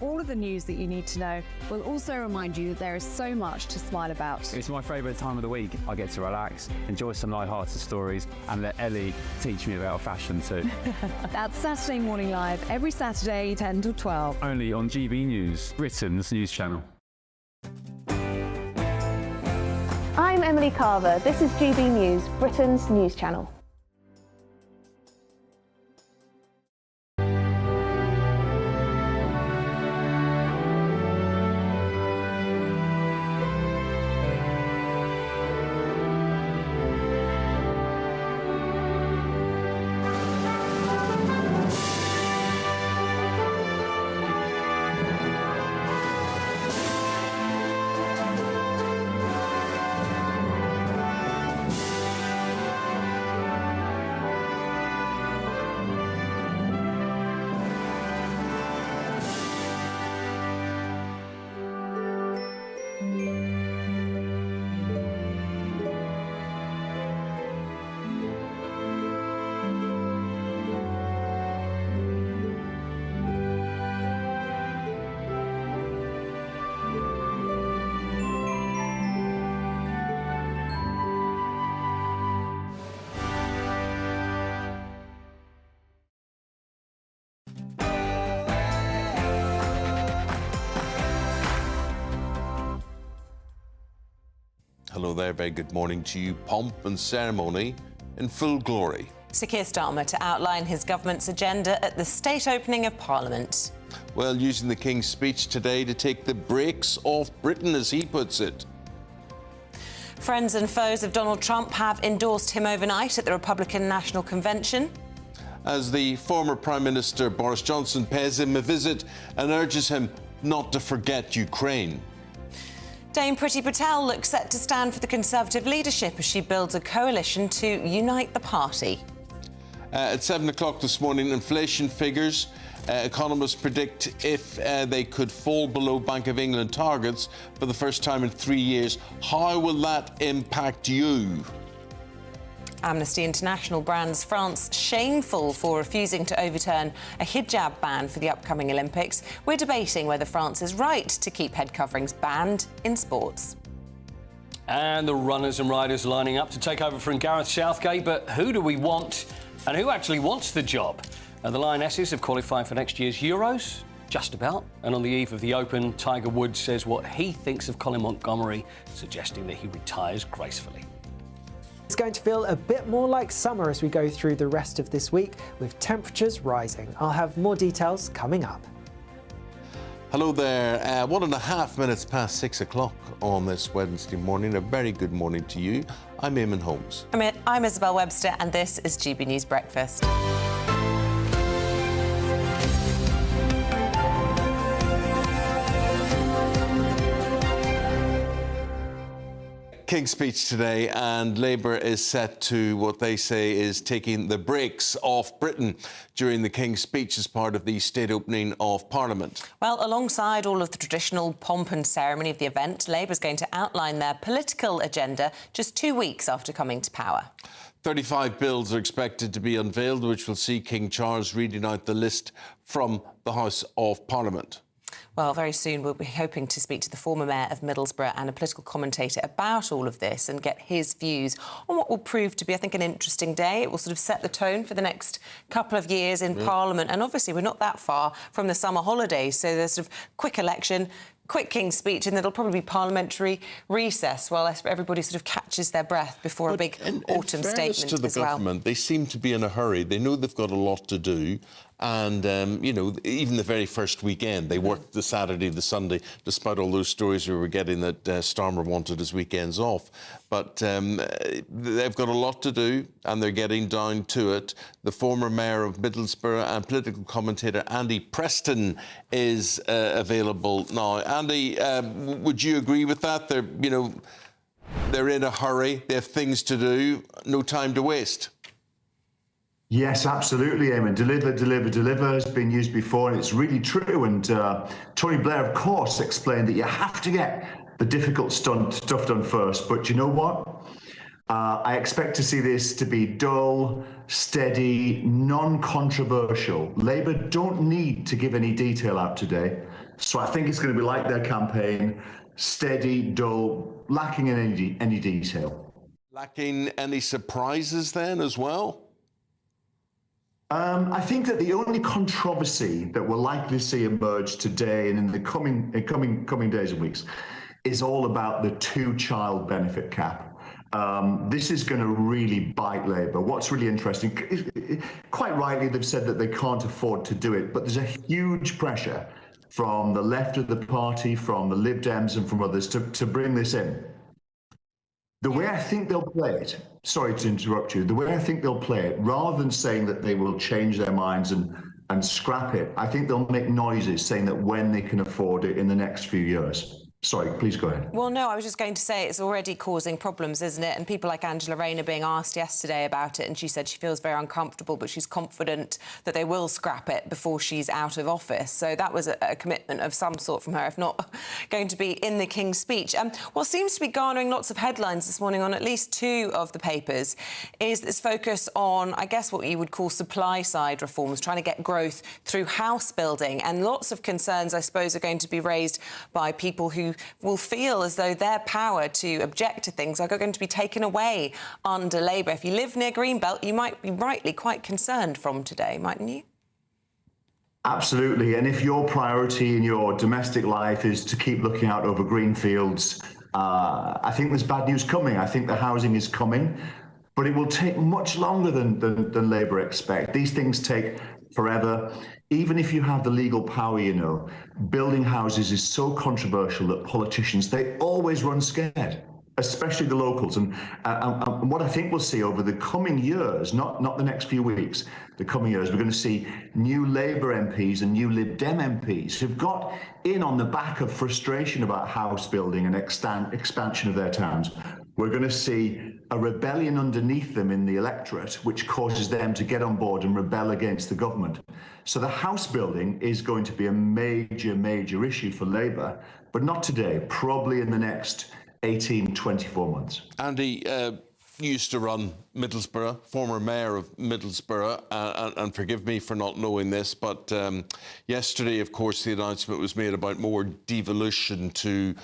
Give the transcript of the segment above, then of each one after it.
all of the news that you need to know. We'll also remind you that there is so much to smile about. It's my favourite time of the week. I get to relax, enjoy some light-hearted stories, and let Ellie teach me about fashion too. That's Saturday Morning Live, every Saturday, 10 till 12. Only on GBNews, Britain's news channel. I'm Emily Carver. This is GB News, Britain's news channel. Hello there, very good morning to you. Pomp and ceremony in full glory. Sir Keir Starmer to outline his government's agenda at the state opening of Parliament. Well, using the King's speech today to take the brakes off Britain, as he puts it. Friends and foes of Donald Trump have endorsed him overnight at the Republican National Convention. As the former Prime Minister Boris Johnson pays him a visit and urges him not to forget Ukraine. Dame Priti Patel looks set to stand for the Conservative leadership as she builds a coalition to unite the party. At 7 o'clock this morning, inflation figures. Economists predict if they could fall below Bank of England targets for the first time in 3 years. How will that impact you? Amnesty International brands France shameful for refusing to overturn a hijab ban for the upcoming Olympics. We're debating whether France is right to keep head coverings banned in sports. And the runners and riders lining up to take over from Gareth Southgate. But who do we want and who actually wants the job? The Lionesses have qualified for next year's Euros. Just about. And on the eve of the Open, Tiger Woods says what he thinks of Colin Montgomery, suggesting that he retires gracefully. It's going to feel a bit more like summer as we go through the rest of this week, with temperatures rising. I'll have more details coming up. Hello there. 1.5 minutes past 6 o'clock on this Wednesday morning. A very good morning to you. I'm Eamonn Holmes. I'm Isabel Webster, and this is GB News Breakfast. King's speech today, and Labour is set to what they say is taking the brakes off Britain during the King's speech as part of the state opening of Parliament. Well, alongside all of the traditional pomp and ceremony of the event, Labour's going to outline their political agenda just 2 weeks after coming to power. 35 bills are expected to be unveiled, which will see King Charles reading out the list from the House of Parliament. Well, very soon we'll be hoping to speak to the former mayor of Middlesbrough and a political commentator about all of this and get his views on what will prove to be, I think, an interesting day. It will sort of set the tone for the next couple of years in Parliament. And obviously we're not that far from the summer holidays, so there's sort of quick election, quick King's speech, and there'll probably be parliamentary recess while everybody sort of catches their breath before a big autumn statement to the as well. government, they seem to be in a hurry. They know they've got a lot to do. And, you know, even the very first weekend, they worked the Saturday, the Sunday, despite all those stories we were getting that Starmer wanted his weekends off. But they've got a lot to do, and they're getting down to it. The former mayor of Middlesbrough and political commentator Andy Preston is available now. Andy, would you agree with that? They're in a hurry. They have things to do. No time to waste. Yes, absolutely, Eamon. Deliver has been used before, and it's really true. And Tony Blair, of course, explained that you have to get the difficult stuff done first. But you know what? I expect to see this to be dull, steady, non-controversial. Labour don't need to give any detail out today. So I think it's going to be like their campaign, steady, dull, lacking in any detail. Lacking any surprises then as well? I think that the only controversy that we're likely to see emerge today and in the coming days and weeks is all about the two-child benefit cap. This is going to really bite Labour. What's really interesting, quite rightly, they've said that they can't afford to do it, but there's a huge pressure from the left of the party, from the Lib Dems and from others to bring this in. The way I think they'll play it, sorry to interrupt you, the way I think they'll play it, rather than saying that they will change their minds and scrap it, I think they'll make noises saying that when they can afford it in the next few years. Sorry, please go ahead. Well, no, I was just going to say it's already causing problems, isn't it? And people like Angela Rayner being asked yesterday about it, and she said she feels very uncomfortable, but she's confident that they will scrap it before she's out of office. So that was a commitment of some sort from her, if not going to be in the King's speech. What seems to be garnering lots of headlines this morning on at least two of the papers is this focus on, I guess, what you would call supply-side reforms, trying to get growth through house building. And lots of concerns, I suppose, are going to be raised by people who will feel as though their power to object to things are going to be taken away under Labour. If you live near Greenbelt, you might be rightly quite concerned from today, mightn't you? Absolutely. And if your priority in your domestic life is to keep looking out over green fields, I think there's bad news coming. I think the housing is coming, but it will take much longer than Labour expect. These things take forever. Even if you have the legal power, you know, building houses is so controversial that politicians, they always run scared, especially the locals. And what I think we'll see over the coming years, not the next few weeks, the coming years, we're going to see new Labour MPs and new Lib Dem MPs who've got in on the back of frustration about house building and expansion of their towns. We're going to see a rebellion underneath them in the electorate, which causes them to get on board and rebel against the government. So the house building is going to be a major issue for Labour, but not today, probably in the next 18, 24 months. Andy used to run Middlesbrough, former mayor of Middlesbrough, and forgive me for not knowing this, but yesterday, of course, the announcement was made about more devolution to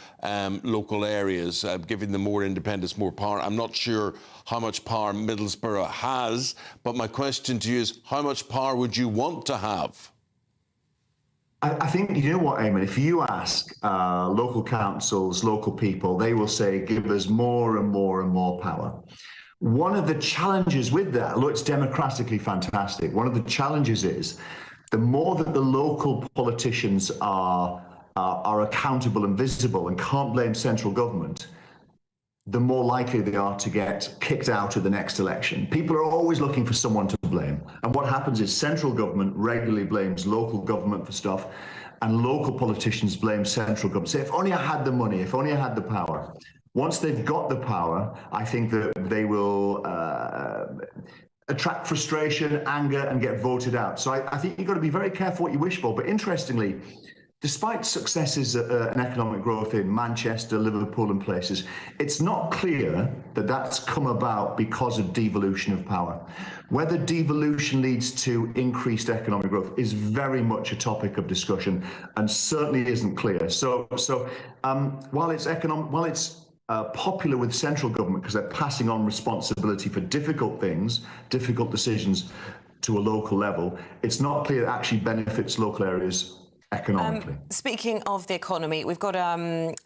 local areas, giving them more independence, more power. I'm not sure how much power Middlesbrough has, but my question to you is, how much power would you want to have? I think, you know what, Eamonn, if you ask local councils, local people, they will say, give us more and more and more power. One of the challenges with that, although it's democratically fantastic, one of the challenges is the more that the local politicians are accountable and visible and can't blame central government, the more likely they are to get kicked out at the next election. People are always looking for someone to blame. And what happens is central government regularly blames local government for stuff, and local politicians blame central government. Say, if only I had the money, if only I had the power. Once they've got the power, I think that they will attract frustration, anger, and get voted out. So I think you've got to be very careful what you wish for. But interestingly, despite successes in economic growth in Manchester, Liverpool and places, it's not clear that that's come about because of devolution of power. Whether devolution leads to increased economic growth is very much a topic of discussion and certainly isn't clear. So while it's popular with central government because they're passing on responsibility for difficult things, difficult decisions to a local level, it's not clear it actually benefits local areas economically. Speaking of the economy, we've got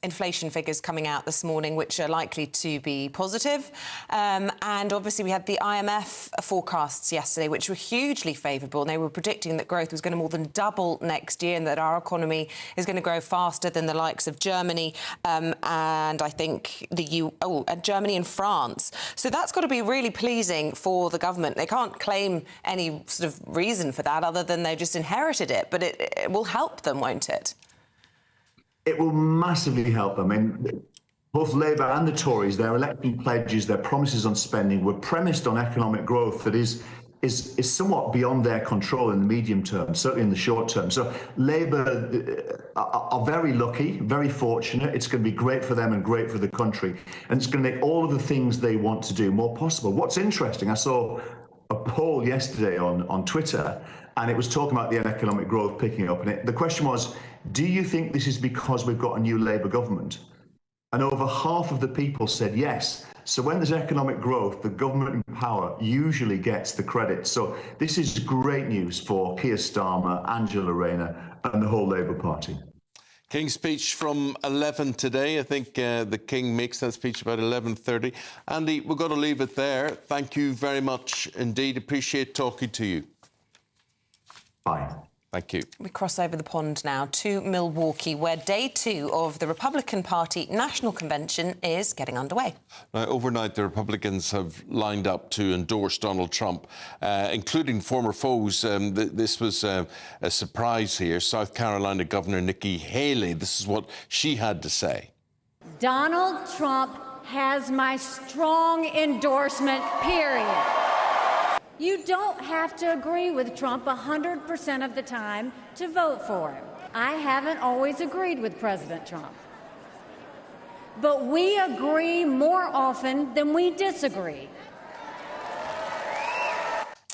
inflation figures coming out this morning which are likely to be positive. And obviously we had the IMF forecasts yesterday which were hugely favourable, and they were predicting that growth was going to more than double next year and that our economy is going to grow faster than the likes of Germany and I think Germany and France. So that's got to be really pleasing for the government. They can't claim any sort of reason for that other than they just inherited it, but it will help them, won't it? It will massively help them. I mean, both Labour and the Tories, their election pledges, their promises on spending were premised on economic growth that is somewhat beyond their control in the medium term, certainly in the short term. So Labour are very lucky, very fortunate. It's going to be great for them and great for the country. And it's going to make all of the things they want to do more possible. What's interesting, I saw a poll yesterday on Twitter, and it was talking about the economic growth picking up. And the question was, do you think this is because we've got a new Labour government? And over half of the people said yes. So when there's economic growth, the government in power usually gets the credit. So this is great news for Keir Starmer, Angela Rayner and the whole Labour Party. King's speech from 11 today. I think the King makes that speech about 11:30. Andy, we've got to leave it there. Thank you very much indeed. Appreciate talking to you. Bye. Thank you. We cross over the pond now to Milwaukee, where day 2 of the Republican Party National Convention is getting underway. Now, overnight, the Republicans have lined up to endorse Donald Trump, including former foes. This was a surprise here. South Carolina Governor Nikki Haley, this is what she had to say. Donald Trump has my strong endorsement, period. You don't have to agree with Trump 100% of the time to vote for him. I haven't always agreed with President Trump. But we agree more often than we disagree.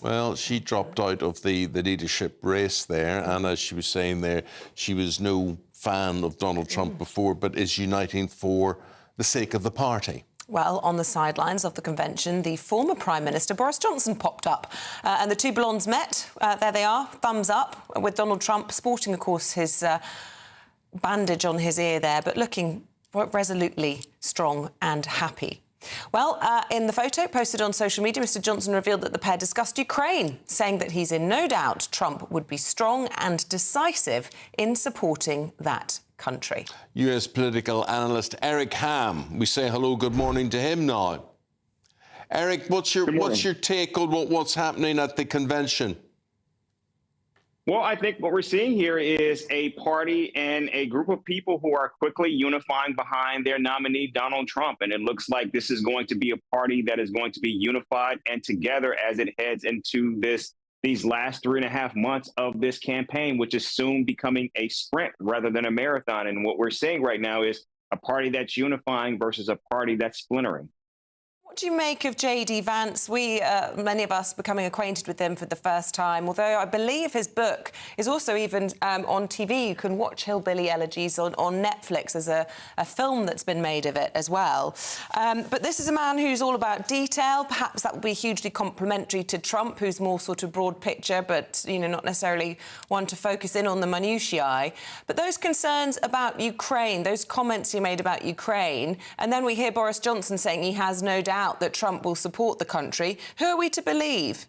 Well, she dropped out of the leadership race there, and as she was saying there, she was no fan of Donald Trump before, but is uniting for the sake of the party. Well, on the sidelines of the convention, the former Prime Minister Boris Johnson popped up and the two blondes met. There they are, thumbs up, with Donald Trump sporting, of course, his bandage on his ear there, but looking resolutely strong and happy. Well, in the photo posted on social media, Mr Johnson revealed that the pair discussed Ukraine, saying that he's in no doubt Trump would be strong and decisive in supporting that country. US political analyst Eric Ham. We say hello, good morning to him now. Eric, what's your take on what's happening at the convention? Well, I think what we're seeing here is a party and a group of people who are quickly unifying behind their nominee, Donald Trump. And it looks like this is going to be a party that is going to be unified and together as it heads into these last 3.5 months of this campaign, which is soon becoming a sprint rather than a marathon. And what we're seeing right now is a party that's unifying versus a party that's splintering. What do you make of J.D. Vance? Many of us becoming acquainted with him for the first time, although I believe his book is also even on TV. You can watch Hillbilly Elegies on Netflix as a film that's been made of it as well. But this is a man who's all about detail. Perhaps that would be hugely complimentary to Trump, who's more sort of broad picture, but, you know, not necessarily one to focus in on the minutiae. But those concerns about Ukraine, those comments he made about Ukraine, and then we hear Boris Johnson saying he has no doubt that Trump will support the country. Who are we to believe?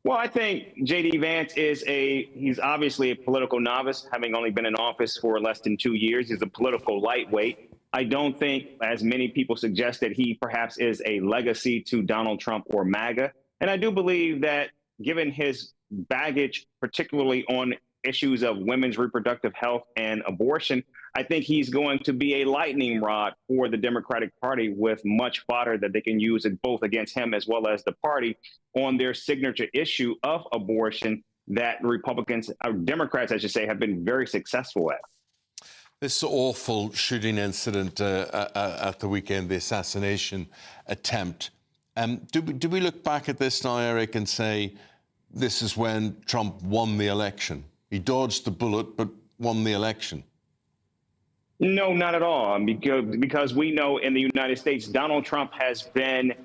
Well, I think J.D. Vance he's obviously a political novice, having only been in office for less than 2 years. He's a political lightweight. I don't think, as many people suggest, that he perhaps is a legacy to Donald Trump or MAGA. And I do believe that given his baggage, particularly on issues of women's reproductive health and abortion, I think he's going to be a lightning rod for the Democratic Party with much fodder that they can use both against him as well as the party on their signature issue of abortion that Republicans, or Democrats, I should say, have been very successful at. This awful shooting incident at the weekend, the assassination attempt. Do we look back at this now, Eric, and say this is when Trump won the election? He dodged the bullet, but won the election. No, not at all. Because we know in the United States, Donald Trump has been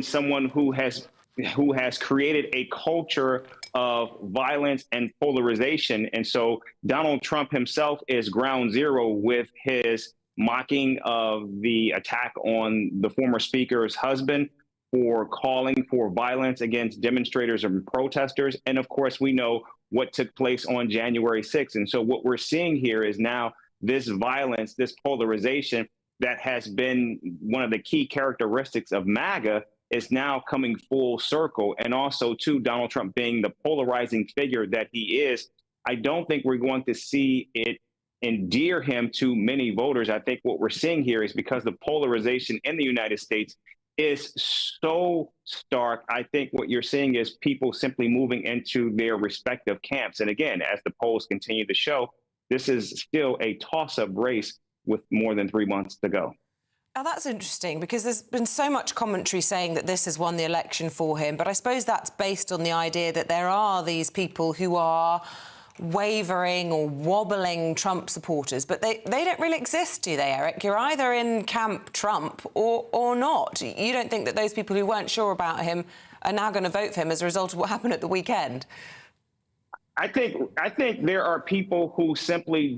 someone who has created a culture of violence and polarization. And so Donald Trump himself is ground zero with his mocking of the attack on the former speaker's husband, for calling for violence against demonstrators and protesters. And of course, we know what took place on January 6th. And so what we're seeing here is now this violence, this polarization that has been one of the key characteristics of MAGA is now coming full circle. And also, too, Donald Trump being the polarizing figure that he is, I don't think we're going to see it endear him to many voters. I think what we're seeing here is because the polarization in the United States is so stark. I think what you're seeing is people simply moving into their respective camps. And again, as the polls continue to show, this is still a toss-up race with more than 3 months to go. Now, that's interesting because there's been so much commentary saying that this has won the election for him. But I suppose that's based on the idea that there are these people who are wavering or wobbling Trump supporters, but they don't really exist, do they, Eric? You're either in camp Trump or not. You don't think that those people who weren't sure about him are now going to vote for him as a result of what happened at the weekend? I think there are people who simply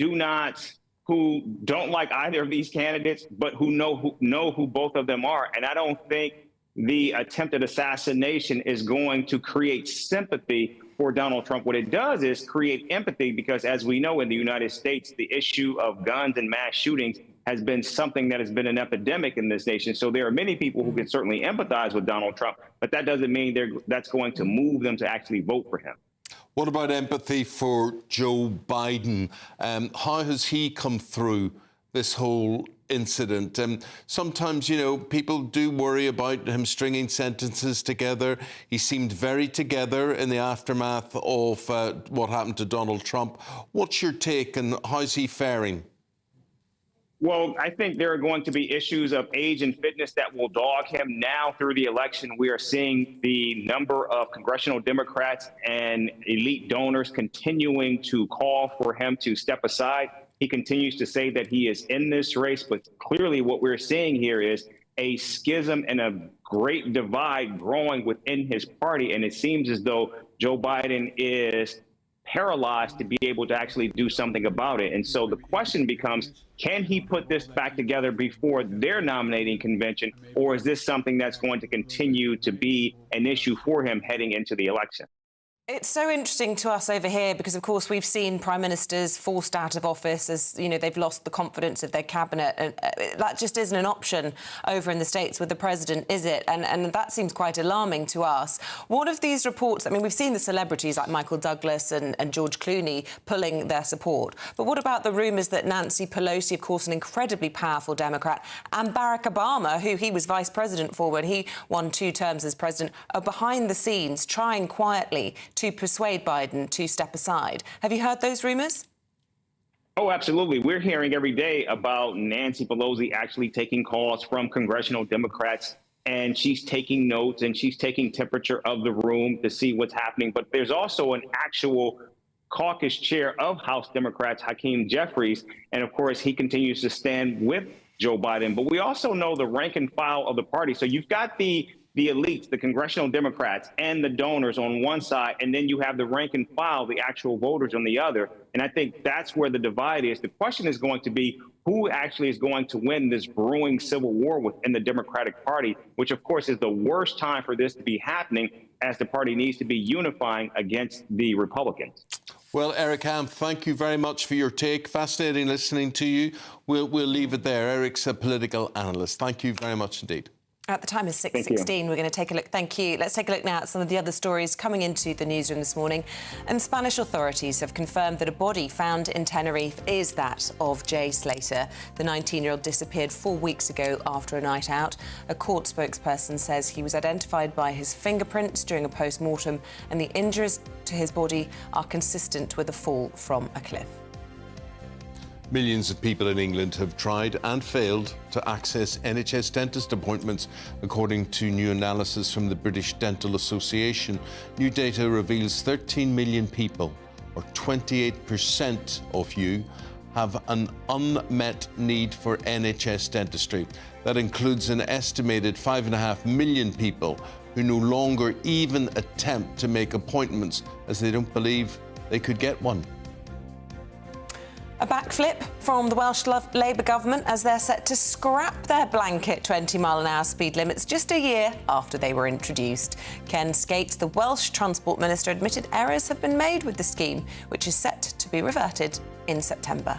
who don't like either of these candidates, but who know who both of them are. And I don't think the attempted assassination is going to create sympathy for Donald Trump. What it does is create empathy, because as we know, in the United States, the issue of guns and mass shootings has been something that has been an epidemic in this nation. So there are many people who can certainly empathize with Donald Trump, but that doesn't mean that's going to move them to actually vote for him. What about empathy for Joe Biden? How has he come through this whole incident? Sometimes, you know, people do worry about him stringing sentences together. He seemed very together in the aftermath of what happened to Donald Trump. What's your take, and how's he faring? Well, I think there are going to be issues of age and fitness that will dog him now through the election. We are seeing the number of congressional Democrats and elite donors continuing to call for him to step aside. He continues to say that he is in this race, but clearly what we're seeing here is a schism and a great divide growing within his party. And it seems as though Joe Biden is paralyzed to be able to actually do something about it. And so the question becomes, can he put this back together before their nominating convention, or is this something that's going to continue to be an issue for him heading into the election? It's so interesting to us over here because, of course, we've seen prime ministers forced out of office as, you know, they've lost the confidence of their cabinet. And that just isn't an option over in the States with the president, is it? And that seems quite alarming to us. What of these reports? I mean, we've seen the celebrities like Michael Douglas and George Clooney pulling their support. But what about the rumours that Nancy Pelosi, of course, an incredibly powerful Democrat, and Barack Obama, who he was vice president for when he won 2 terms as president, are behind the scenes trying quietly to persuade Biden to step aside? Have you heard those rumours? Oh, absolutely. We're hearing every day about Nancy Pelosi actually taking calls from congressional Democrats, and she's taking notes and she's taking temperature of the room to see what's happening. But there's also an actual caucus chair of House Democrats, Hakeem Jeffries, and of course he continues to stand with Joe Biden. But we also know the rank and file of the party. So you've got the elites, the congressional Democrats, and the donors on one side, and then you have the rank and file, the actual voters on the other. And I think that's where the divide is. The question is going to be who actually is going to win this brewing civil war within the Democratic Party, which, of course, is the worst time for this to be happening, as the party needs to be unifying against the Republicans. Well, Eric Ham, thank you very much for your take. Fascinating listening to you. We'll leave it there. Eric's a political analyst. Thank you very much indeed. At the time is 6:16. We're going to take a look. Thank you. Let's take a look now at some of the other stories coming into the newsroom this morning. And Spanish authorities have confirmed that a body found in Tenerife is that of Jay Slater. The 19-year-old disappeared 4 weeks ago after a night out. A court spokesperson says he was identified by his fingerprints during a post-mortem, and the injuries to his body are consistent with a fall from a cliff. Millions of people in England have tried and failed to access NHS dentist appointments, according to new analysis from the British Dental Association. New data reveals 13 million people, or 28% of you, have an unmet need for NHS dentistry. That includes an estimated 5.5 million people who no longer even attempt to make appointments as they don't believe they could get one. A backflip from the Welsh Labour government as they're set to scrap their blanket 20-mile-an-hour speed limits just a year after they were introduced. Ken Skates, the Welsh Transport Minister, admitted errors have been made with the scheme, which is set to be reverted in September.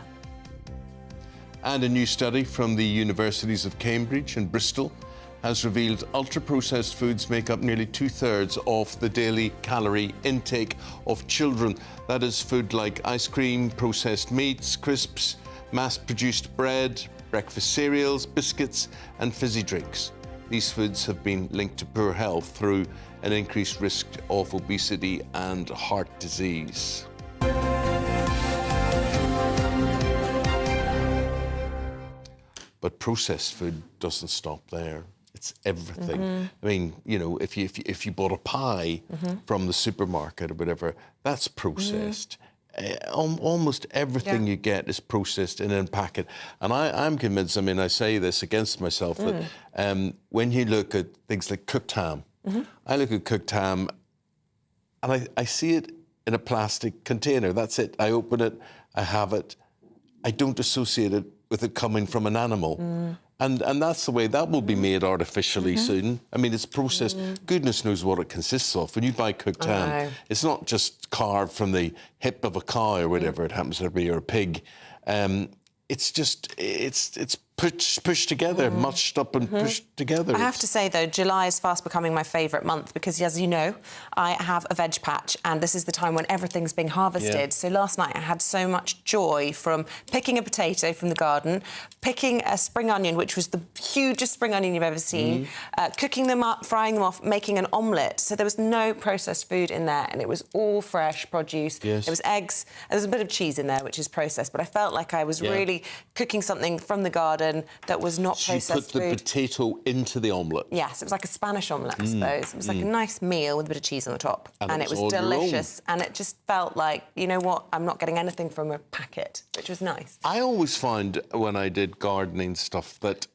And a new study from the universities of Cambridge and Bristol has revealed ultra-processed foods make up nearly 2/3 of the daily calorie intake of children. That is food like ice cream, processed meats, crisps, mass-produced bread, breakfast cereals, biscuits and fizzy drinks. These foods have been linked to poor health through an increased risk of obesity and heart disease. But processed food doesn't stop there. It's everything. I mean, you know, if you bought a pie from the supermarket or whatever, that's processed. almost everything you get is processed in a packet. And I'm convinced, I mean, I say this against myself, that when you look at things like cooked ham, I look at cooked ham and I see it in a plastic container. That's it. I open it, I have it. I don't associate it with it coming from an animal. And that's the way that will be made artificially soon. I mean, it's processed. Goodness knows what it consists of. When you buy cooked ham, it's not just carved from the hip of a cow or whatever it happens to be, or a pig. It's just, it's pushed together, munched up and pushed together. I have to say, though, July is fast becoming my favourite month because, as you know, I have a veg patch and this is the time when everything's being harvested. So last night I had so much joy from picking a potato from the garden, picking a spring onion, which was the hugest spring onion you've ever seen, cooking them up, frying them off, making an omelette. So there was no processed food in there and it was all fresh produce. There was eggs, there was a bit of cheese in there, which is processed, but I felt like I was really cooking something from the garden that was not processed food. You put the potato into the omelette? Yes, it was like a Spanish omelette, I suppose. It was like a nice meal with a bit of cheese on the top. And it was delicious. And it just felt like, you know what, I'm not getting anything from a packet, which was nice. I always find when I did gardening stuff that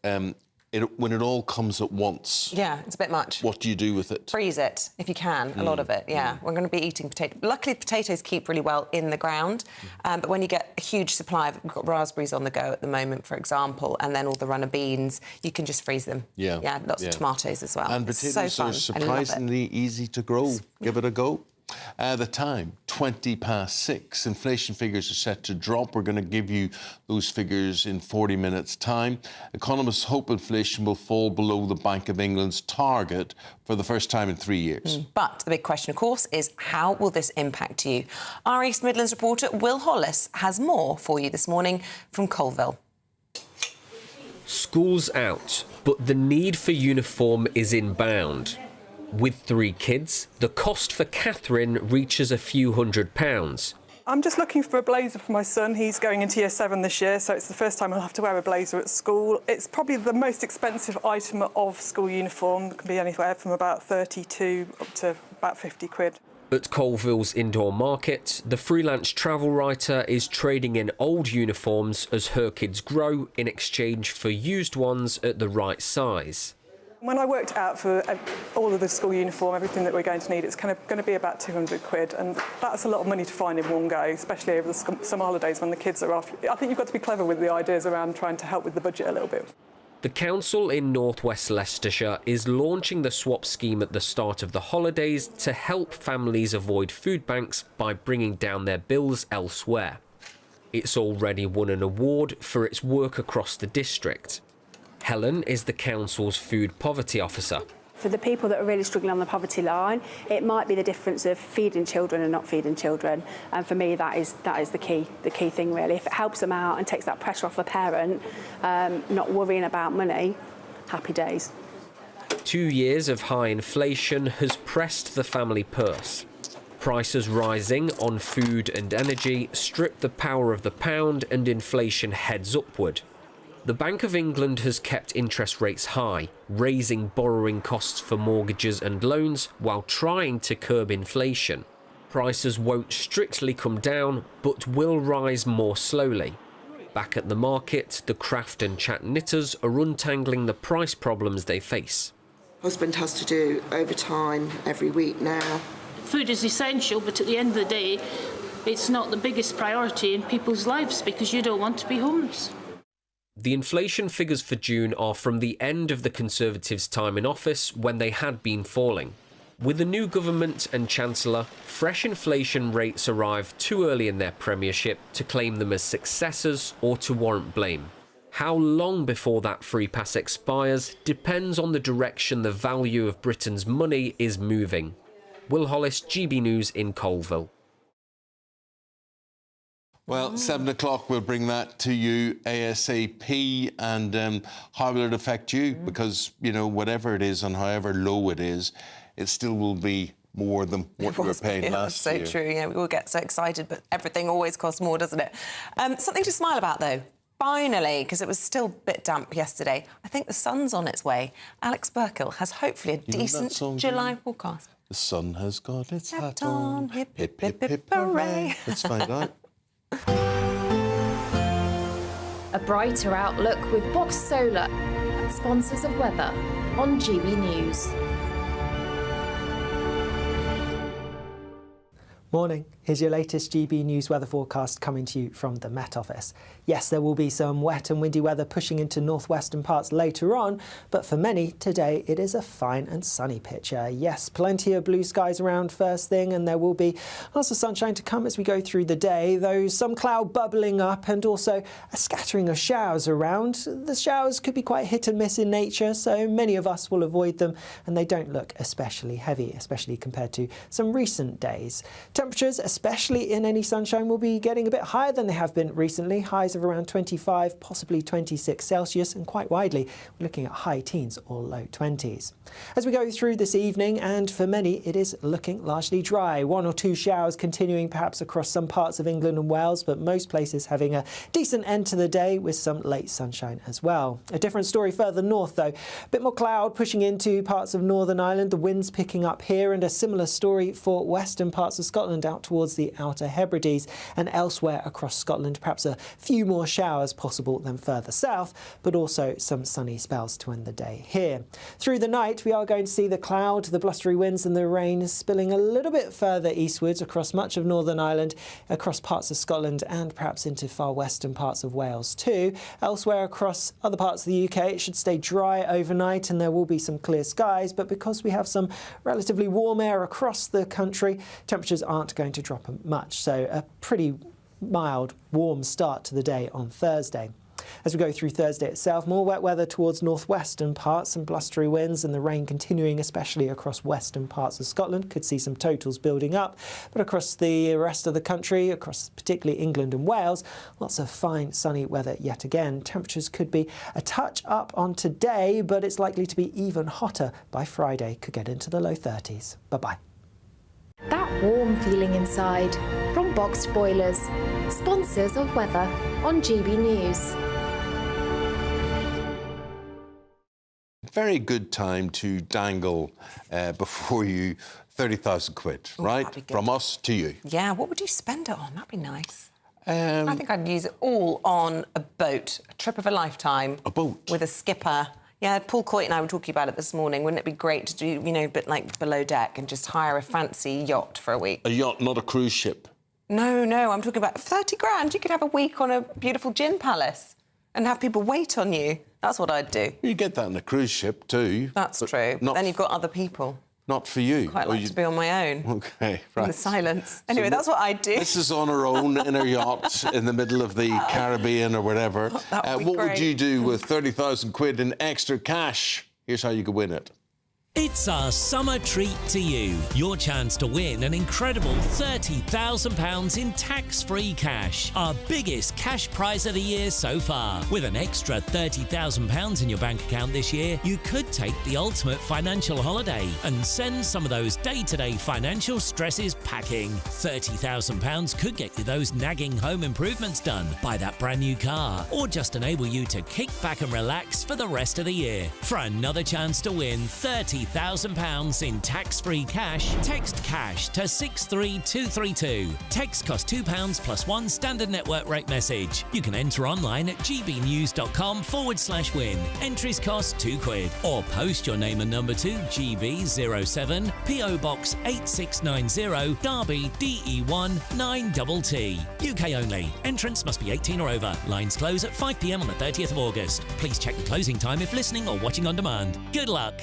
when it all comes at once... Yeah, it's a bit much. What do you do with it? Freeze it, if you can, a lot of it, We're going to be eating potato. Luckily, potatoes keep really well in the ground, but when you get a huge supply of... We've got raspberries on the go at the moment, for example, and then all the runner beans, you can just freeze them. Yeah, lots of tomatoes as well. And potatoes are surprisingly easy to grow. Give it a go. The time, 6:20. Inflation figures are set to drop. We're going to give you those figures in 40 minutes' time. Economists hope inflation will fall below the Bank of England's target for the first time in 3 years. But the big question, of course, is how will this impact you? Our East Midlands reporter, Will Hollis, has more for you this morning from Colville. School's out, but the need for uniform is inbound. With 3 kids, the cost for Catherine reaches a few £100s. I'm just looking for a blazer for my son. He's going into Year 7 this year, so it's the first time I'll have to wear a blazer at school. It's probably the most expensive item of school uniform. It can be anywhere from about 32 up to about 50 quid. At Colville's indoor market, the freelance travel writer is trading in old uniforms as her kids grow in exchange for used ones at the right size. When I worked out for all of the school uniform, everything that we're going to need, it's kind of going to be about 200 quid, and that's a lot of money to find in one go, especially over the summer holidays when the kids are off. I think you've got to be clever with the ideas around trying to help with the budget a little bit. The council in North West Leicestershire is launching the swap scheme at the start of the holidays to help families avoid food banks by bringing down their bills elsewhere. It's already won an award for its work across the district. Helen is the council's food poverty officer. For the people that are really struggling on the poverty line, it might be the difference of feeding children and not feeding children. And for me, that is the key thing, really. If it helps them out and takes that pressure off the parent, not worrying about money, happy days. 2 years of high inflation has pressed the family purse. Prices rising on food and energy strip the power of the pound and inflation heads upward. The Bank of England has kept interest rates high, raising borrowing costs for mortgages and loans while trying to curb inflation. Prices won't strictly come down, but will rise more slowly. Back at the market, the craft and chat knitters are untangling the price problems they face. Husband has to do overtime every week now. Food is essential, but at the end of the day, it's not the biggest priority in people's lives because you don't want to be homeless. The inflation figures for June are from the end of the Conservatives' time in office when they had been falling. With the new government and Chancellor, fresh inflation rates arrive too early in their premiership to claim them as successors or to warrant blame. How long before that free pass expires depends on the direction the value of Britain's money is moving. Will Hollis, GB News in Colville. Well, 7 o'clock, we'll bring that to you ASAP. And how will it affect you? Because, you know, whatever it is and however low it is, it still will be more than what we were paying last year. That's so true. Yeah, we all get so excited, but everything always costs more, doesn't it? Something to smile about, though. Finally, because it was still a bit damp yesterday, I think the sun's on its way. Alex Burkill has hopefully a decent July forecast. The sun has got its hat on. on. Hip, Hip, hip, hip, hip, hip, hooray. hooray. Let's find out. A brighter outlook with Box Solar, sponsors of weather on GB News. Morning. Here's your latest GB News weather forecast coming to you from the Met Office. Yes, there will be some wet and windy weather pushing into northwestern parts later on, but for many, today it is a fine and sunny picture. Yes, plenty of blue skies around first thing, and there will be lots of sunshine to come as we go through the day, though some cloud bubbling up and also a scattering of showers around. The showers could be quite hit and miss in nature, so many of us will avoid them, and they don't look especially heavy, especially compared to some recent days. Temperatures, especially in any sunshine, will be getting a bit higher than they have been recently. Highs of around 25, possibly 26 Celsius, and quite widely, we're looking at high teens or low 20s. As we go through this evening, and for many, it is looking largely dry. 1 or 2 showers continuing perhaps across some parts of England and Wales, but most places having a decent end to the day with some late sunshine as well. A different story further north, though. A bit more cloud pushing into parts of Northern Ireland, the winds picking up here, and a similar story for western parts of Scotland out towards the Outer Hebrides and elsewhere across Scotland. Perhaps a few more showers possible than further south, but also some sunny spells to end the day here. Through the night, we are going to see the cloud, the blustery winds and the rain spilling a little bit further eastwards across much of Northern Ireland, across parts of Scotland and perhaps into far western parts of Wales too. Elsewhere across other parts of the UK, it should stay dry overnight and there will be some clear skies, but because we have some relatively warm air across the country, temperatures aren't going to drop much, so a pretty mild, warm start to the day on Thursday. As we go through Thursday itself, more wet weather towards northwestern parts and blustery winds, and the rain continuing especially across western parts of Scotland. Could see some totals building up, but across the rest of the country, across particularly England and Wales, lots of fine sunny weather yet again. Temperatures could be a touch up on today, but it's likely to be even hotter by Friday. Could get into the low 30s. Bye-bye. That warm feeling inside from Boxed Boilers, sponsors of weather on GB News. Very good time to dangle before you 30,000 quid, right? From us to you. Yeah, what would you spend it on? That'd be nice. I think I'd use it all on a boat, a trip of a lifetime. A boat? With a skipper. Yeah, Paul Coit and I were talking about it this morning. Wouldn't it be great to do, you know, a bit like below deck and just hire a fancy yacht for a week? A yacht, not a cruise ship. No, I'm talking about 30 grand. You could have a week on a beautiful gin palace and have people wait on you. That's what I'd do. You get that in a cruise ship too. That's true. But then you've got other people. Not for you. Quite like to be on my own. OK, right. In the silence. Anyway, that's what I'd do. This is on her own in her yacht in the middle of the Caribbean or whatever. That would be what great. would you do with 30,000 quid in extra cash? Here's how you could win it. It's our summer treat to you. Your chance to win an incredible £30,000 in tax-free cash. Our biggest cash prize of the year so far. With an extra £30,000 in your bank account this year, you could take the ultimate financial holiday and send some of those day-to-day financial stresses packing. £30,000 could get you those nagging home improvements done, buy that brand new car, or just enable you to kick back and relax for the rest of the year. For another chance to win £30,000 in tax-free cash, text cash to 63232. Text costs £2 plus one standard network rate message. You can enter online at gbnews.com/win. Entries cost £2. Or post your name and number to GB07 PO Box 8690 Derby DE1 9TT. UK only. Entrance must be 18 or over. Lines close at 5 p.m. on the 30th of August. Please check the closing time if listening or watching on demand. Good luck.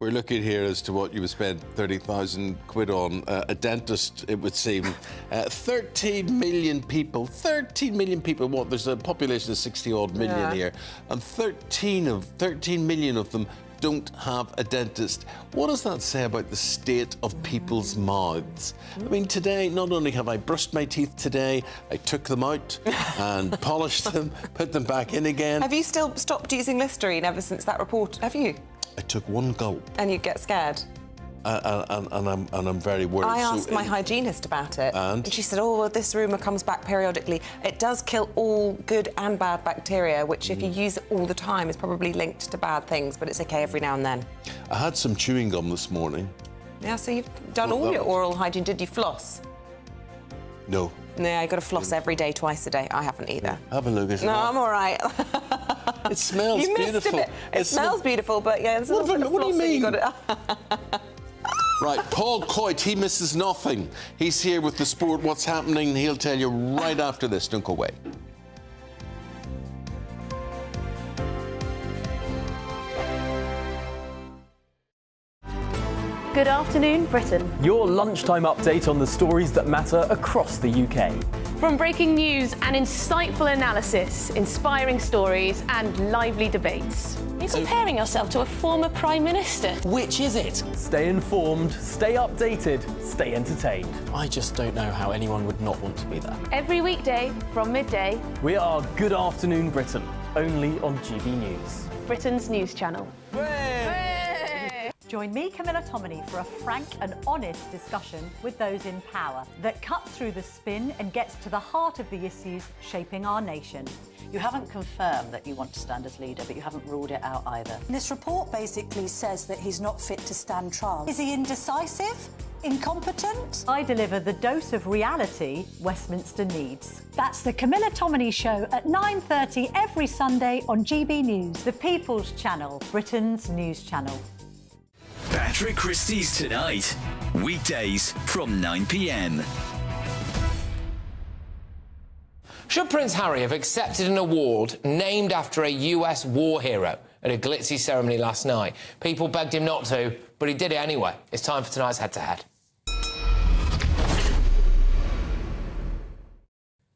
We're looking here as to what you would spend 30,000 quid on. A dentist, it would seem. 13 million people. 13 million people. What? There's a population of 60-odd million here. And 13 million of them don't have a dentist. What does that say about the state of people's mouths? I mean, today, not only have I brushed my teeth today, I took them out and polished them, put them back in again. Have you still stopped using Listerine ever since that report? Have you? I took one gulp. And you get scared? And I'm very worried. I asked my hygienist about it. And she said, oh, well, this rumour comes back periodically. It does kill all good and bad bacteria, which if you use it all the time is probably linked to bad things, but it's OK every now and then. I had some chewing gum this morning. Yeah, so you've done all your oral hygiene. Did you floss? No. Yeah, you've got to floss every day, twice a day. I haven't either. Have a look at it. No, I'm all right. It smells you missed beautiful. A bit. It smells beautiful, but yeah, there's a little bit of what do you flossing mean? you got to... Right, Paul Coit, he misses nothing. He's here with the sport, what's happening. He'll tell you right after this. Don't go away. Good afternoon, Britain. Your lunchtime update on the stories that matter across the UK. From breaking news and insightful analysis, inspiring stories and lively debates. You're comparing yourself to a former Prime Minister. Which is it? Stay informed, stay updated, stay entertained. I just don't know how anyone would not want to be there. Every weekday from midday. We are Good Afternoon Britain, only on GB News. Britain's news channel. Join me, Camilla Tominey, for a frank and honest discussion with those in power that cuts through the spin and gets to the heart of the issues shaping our nation. You haven't confirmed that you want to stand as leader, but you haven't ruled it out either. This report basically says that he's not fit to stand trial. Is he indecisive? Incompetent? I deliver the dose of reality Westminster needs. That's the Camilla Tominey Show at 9:30 every Sunday on GB News, the People's Channel, Britain's news channel. Patrick Christie's Tonight, weekdays from 9 p.m. Should Prince Harry have accepted an award named after a US war hero at a glitzy ceremony last night? People begged him not to, but he did it anyway. It's time for tonight's head-to-head.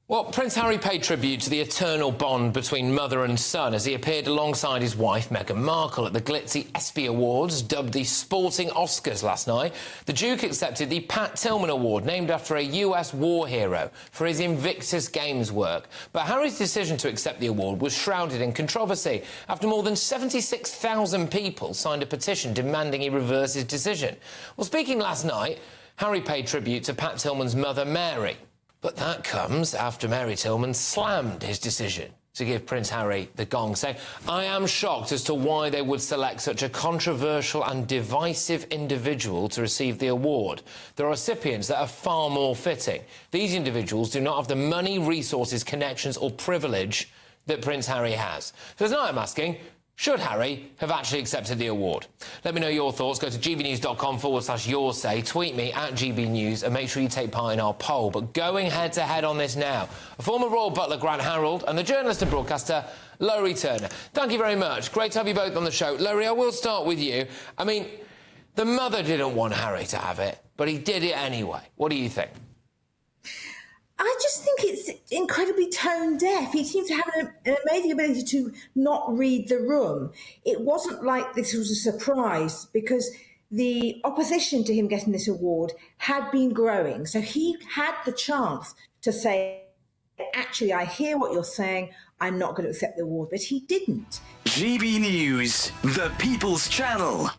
Well, Prince Harry paid tribute to the eternal bond between mother and son as he appeared alongside his wife, Meghan Markle, at the glitzy ESPY Awards, dubbed the Sporting Oscars last night. The Duke accepted the Pat Tillman Award, named after a US war hero, for his Invictus Games work. But Harry's decision to accept the award was shrouded in controversy after more than 76,000 people signed a petition demanding he reverse his decision. Well, speaking last night, Harry paid tribute to Pat Tillman's mother, Mary. But that comes after Mary Tillman slammed his decision to give Prince Harry the gong, saying, "I am shocked as to why they would select such a controversial and divisive individual to receive the award. There are recipients that are far more fitting. These individuals do not have the money, resources, connections or privilege that Prince Harry has." So tonight I'm asking, should Harry have actually accepted the award? Let me know your thoughts. Go to gbnews.com/your say. Tweet me at GBNews and make sure you take part in our poll. But going head-to-head on this now, a former royal butler, Grant Harold, and the journalist and broadcaster, Laurie Turner. Thank you very much. Great to have you both on the show. Laurie, I will start with you. I mean, the mother didn't want Harry to have it, but he did it anyway. What do you think? I just think it's incredibly tone deaf. He seems to have an amazing ability to not read the room. It wasn't like this was a surprise because the opposition to him getting this award had been growing. So he had the chance to say, actually, I hear what you're saying. I'm not going to accept the award. But he didn't. GB News, the People's Channel.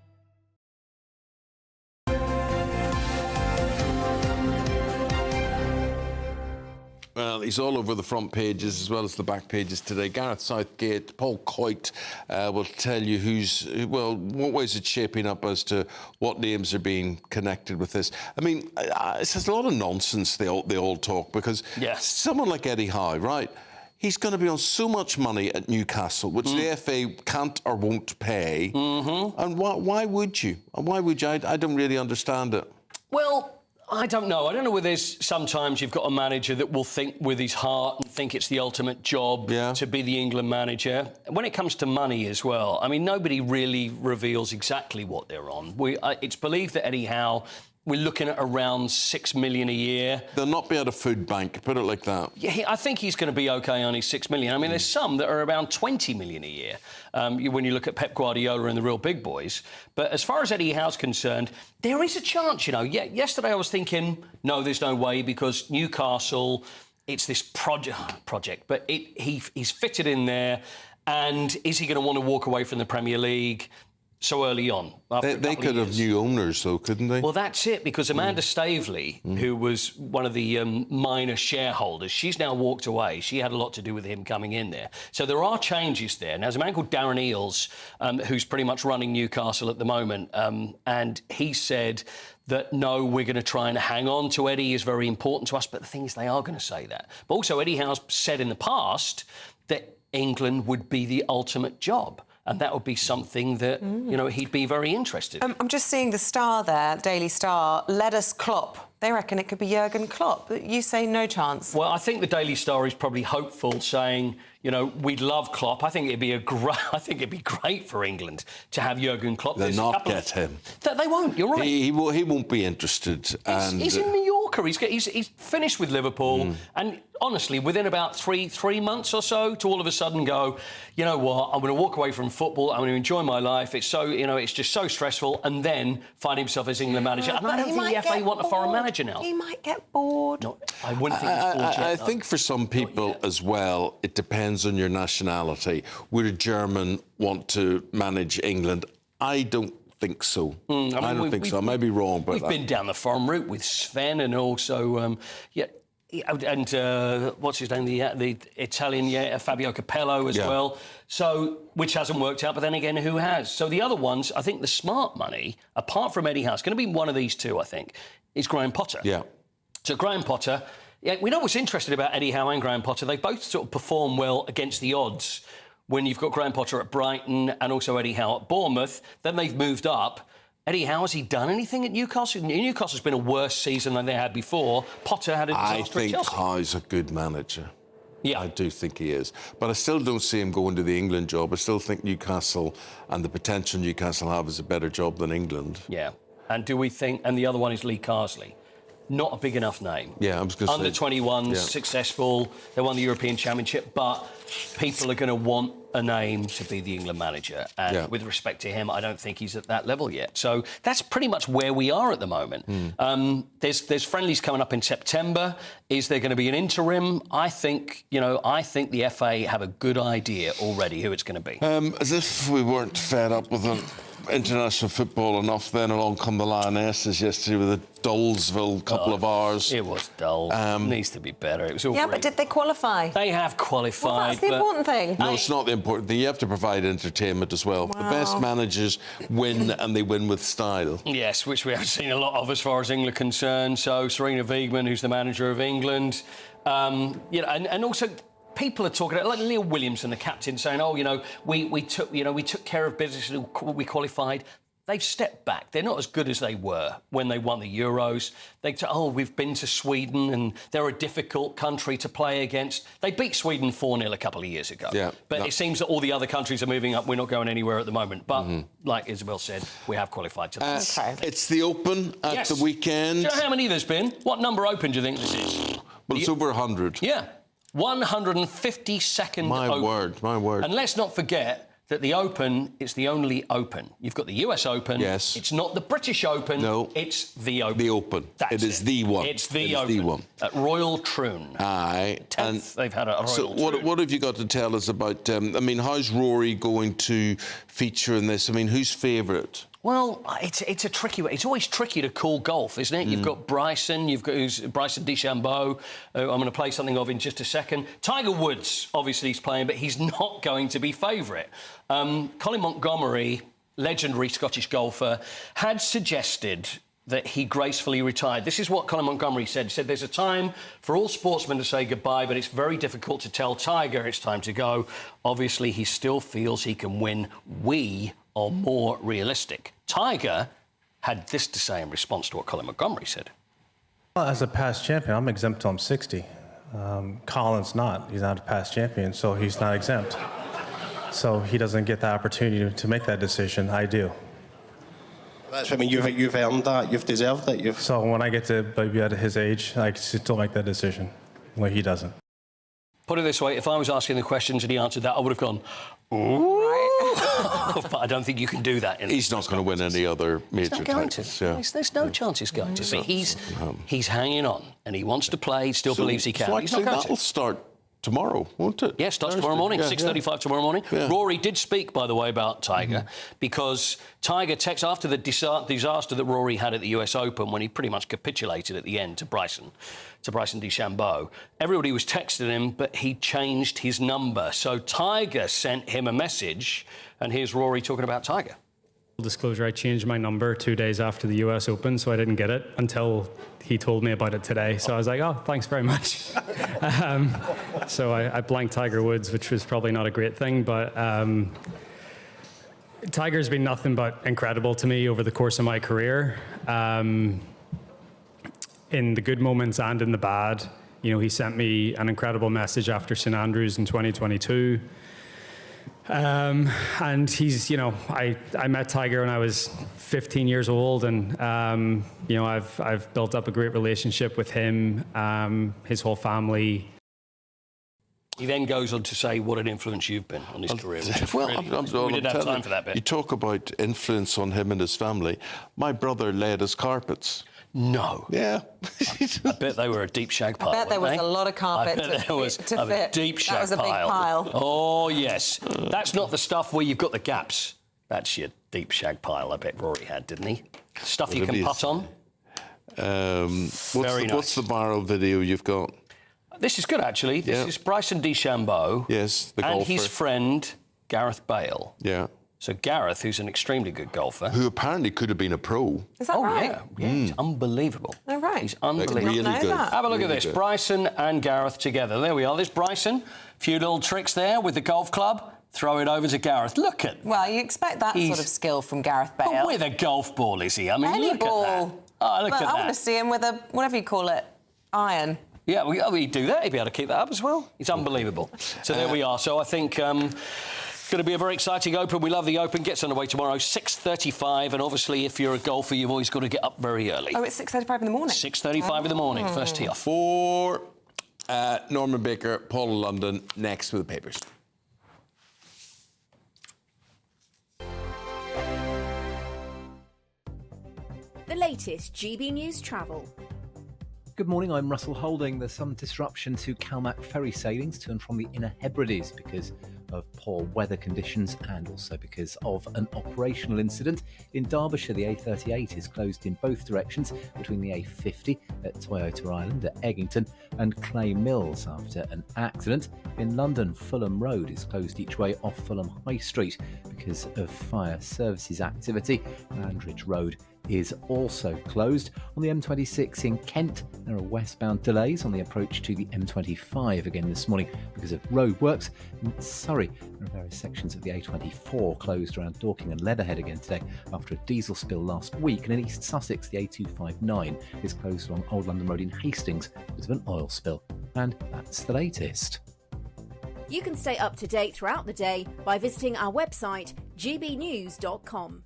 Well, he's all over the front pages as well as the back pages today. Gareth Southgate, Paul Coit will tell you what ways it's shaping up as to what names are being connected with this. I mean, it's just a lot of nonsense they all talk because someone like Eddie Howe, right? He's going to be on so much money at Newcastle, which the FA can't or won't pay. And why would you? Why would you? I don't really understand it. Well, I don't know. I don't know whether there's sometimes you've got a manager that will think with his heart and think it's the ultimate job to be the England manager. When it comes to money as well, I mean, nobody really reveals exactly what they're on. It's believed that Eddie Howe, we're looking at around $6 million a year. They'll not be at a food bank, put it like that. Yeah, I think he's going to be OK on his $6 million. I mean, there's some that are around $20 million a year when you look at Pep Guardiola and the real big boys. But as far as Eddie Howe's concerned, there is a chance, you know. Yesterday I was thinking, no, there's no way because Newcastle, it's this project, but he's fitted in there. And is he going to want to walk away from the Premier League so early on? They could have new owners, though, couldn't they? Well, that's it, because Amanda Staveley, who was one of the minor shareholders, she's now walked away. She had a lot to do with him coming in there. So there are changes there. Now, there's a man called Darren Eales, who's pretty much running Newcastle at the moment, and he said that, no, we're going to try and hang on to Eddie, is very important to us. But the thing is, they are going to say that. But also, Eddie Howe's said in the past that England would be the ultimate job. And that would be something that, you know, he'd be very interested in. I'm just seeing the Star there, Daily Star, let us Klopp. They reckon it could be Jurgen Klopp. You say no chance. Well, I think the Daily Star is probably hopeful, saying, you know, we'd love Klopp. I think it'd be great for England to have Jurgen Klopp. They'll not get him. They won't. You're right. He won't be interested. He's in Mallorca. He's finished with Liverpool, and honestly, within about three months or so, to all of a sudden go, you know what? I'm going to walk away from football. I'm going to enjoy my life. It's so, you know, it's just so stressful, and then find himself as England manager. And I don't think the FA want a foreign manager now. He might get bored. No, I wouldn't think he's bored yet. I think for some people as well, it depends on your nationality. Would a German want to manage England? I don't think so. I don't think so. I may be wrong, but we've been down the foreign route with Sven, and also, and what's his name, the Italian, Fabio Capello as well. So, which hasn't worked out, but then again, who has? So the other ones, I think the smart money, apart from Eddie Howe, it's going to be one of these two, I think, is Graham Potter. Yeah. So Graham Potter, we know what's interesting about Eddie Howe and Graham Potter. They both sort of perform well against the odds. When you've got Graham Potter at Brighton and also Eddie Howe at Bournemouth, then they've moved up. Eddie Howe, has he done anything at Newcastle? Newcastle's been a worse season than they had before. Potter had a disaster at Chelsea. I think Howe's a good manager. Yeah. I do think he is. But I still don't see him going to the England job. I still think Newcastle and the potential Newcastle have is a better job than England. Yeah. And do we think... And the other one is Lee Carsley. Not a big enough name. Yeah, I was going to say... Under-21s, successful. They won the European Championship, but people are going to want a name to be the England manager. And with respect to him, I don't think he's at that level yet. So that's pretty much where we are at the moment. There's friendlies coming up in September. Is there going to be an interim? I think the FA have a good idea already who it's going to be. As if we weren't fed up with international football enough, then along come the Lionesses yesterday with a Dullsville couple of hours. It was dull. Needs to be better. It was all but did they qualify? They have qualified. Well, that's the important thing. No, it's not the important thing. You have to provide entertainment as well. The best managers win, and they win with style. Yes, which we have seen a lot of as far as England are concerned. So Serena Wiegmann, who's the manager of England, and also... People are talking like Neil Williamson, the captain, saying, "Oh, we took care of business and we qualified." They've stepped back. They're not as good as they were when they won the Euros. We've been to Sweden and they're a difficult country to play against. They beat Sweden 4-0 a couple of years ago. Yeah, but it seems that all the other countries are moving up. We're not going anywhere at the moment. But like Isabel said, we have qualified to that. It's the Open at the weekend. Do you know how many there's been? What number Open do you think this is? Well, it's over 100. Yeah. 152nd Open. My word. And let's not forget that the Open is the only Open. You've got the US Open. Yes. It's not the British Open. No. It's the Open. The Open. It is the one. It's the Open. The one. At Royal Troon. Aye. 10th they've had a Royal Troon. So what have you got to tell us about... how's Rory going to feature in this? Who's favourite? Well, it's a tricky way. It's always tricky to call golf, isn't it? You've got Bryson, who's Bryson DeChambeau, who I'm going to play something of in just a second. Tiger Woods, obviously, he's playing, but he's not going to be favourite. Colin Montgomerie, legendary Scottish golfer, had suggested that he gracefully retired. This is what Colin Montgomerie said. He said, there's a time for all sportsmen to say goodbye, but it's very difficult to tell Tiger it's time to go. Obviously, he still feels he can win. We are more realistic. Tiger had this to say in response to what Colin Montgomerie said. Well, as a past champion, I'm exempt till I'm 60. Colin's not. He's not a past champion, so he's not exempt. So he doesn't get the opportunity to make that decision. I do. That's what I mean. You've earned that. You've deserved it. So when I get to be at his age, I can still make that decision, where he doesn't. Put it this way, if I was asking the questions and he answered that, I would have gone, ooh. But I don't think you can do that. He's not going to win any other major titles. Yeah. There's no chance he's going to. But he's hanging on, and he wants to play. He still believes he can. So he's not going that'll start tomorrow, won't it? Yes, starts tomorrow morning, 6:35 tomorrow morning. Yeah. Rory did speak, by the way, about Tiger, because Tiger texts after the disaster that Rory had at the US Open when he pretty much capitulated at the end to Bryson DeChambeau. Everybody was texting him, but he changed his number. So Tiger sent him a message, and here's Rory talking about Tiger. Disclosure, I changed my number 2 days after the US Open, so I didn't get it until he told me about it today. So I was like, oh, thanks very much. So I blanked Tiger Woods, which was probably not a great thing, but Tiger's been nothing but incredible to me over the course of my career. In the good moments and in the bad. You know, he sent me an incredible message after St Andrews in 2022. And he's, you know, I met Tiger when I was 15 years old, and you know, I've built up a great relationship with him, his whole family. He then goes on to say what an influence you've been on his career. Well, we didn't have time for that bit. You talk about influence on him and his family. My brother laid his carpets. No. Yeah. I bet they were a deep shag pile. I bet there was a lot of carpet to fit. Deep shag that was a big pile. Oh, yes. That's not the stuff where you've got the gaps. That's your deep shag pile. I bet Rory had, didn't he? Stuff you can putt on. What's the viral video you've got? This is good, actually. This is Bryson DeChambeau. Yes, the golfer. And his friend, Gareth Bale. Yeah. So Gareth, who's an extremely good golfer. Who apparently could have been a pro. Is that right? Yeah, he's unbelievable. Oh, right. He's unbelievable. Really good. Have a look at this. Good. Bryson and Gareth together. There we are. There's Bryson. A few little tricks there with the golf club. Throw it over to Gareth. Look at... Well, you expect that sort of skill from Gareth Bale. But with a golf ball, is he? I mean, Any look ball. at that. Oh, look at that. I want to see him with a, whatever you call it, iron. Yeah, he'd do that. He'd be able to keep that up as well. He's unbelievable. So there we are. So I think... going to be a very exciting Open. We love the Open. Gets underway tomorrow, 6:35. And obviously, if you're a golfer, you've always got to get up very early. Oh, it's 6:35 in the morning? 6:35 in the morning, first tee off. For Norman Baker, Paul in London, next with the papers. The latest GB News travel. Good morning, I'm Russell Holding. There's some disruption to Calmac ferry sailings to and from the Inner Hebrides because of poor weather conditions and also because of an operational incident. In Derbyshire, the A38 is closed in both directions between the A50 at Toyota Island at Eggington and Clay Mills after an accident. In London, Fulham Road is closed each way off Fulham High Street because of fire services activity. Landridge Road is also closed. On the M26 in Kent, there are westbound delays on the approach to the M25 again this morning because of roadworks. In Surrey, there are various sections of the A24 closed around Dorking and Leatherhead again today after a diesel spill last week. And in East Sussex, the A259 is closed along Old London Road in Hastings because of an oil spill. And that's the latest. You can stay up to date throughout the day by visiting our website, gbnews.com.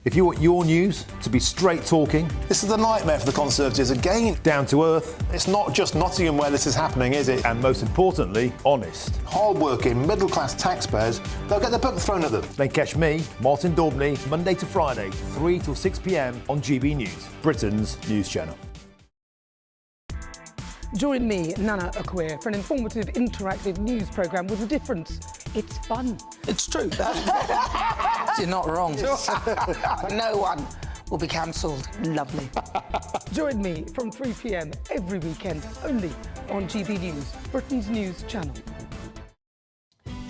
If you want your news to be straight talking... This is a nightmare for the Conservatives again. Down to earth. It's not just Nottingham where this is happening, is it? And most importantly, honest. Hard-working, middle-class taxpayers, they'll get their book thrown at them. Then catch me, Martin Daubney, Monday to Friday, 3 till 6 p.m. on GB News, Britain's news channel. Join me, Nana Akwe, for an informative, interactive news programme with a difference. It's fun. It's true. You're not wrong. No one will be cancelled. Lovely. Join me from 3 p.m. every weekend, only on GB News, Britain's news channel.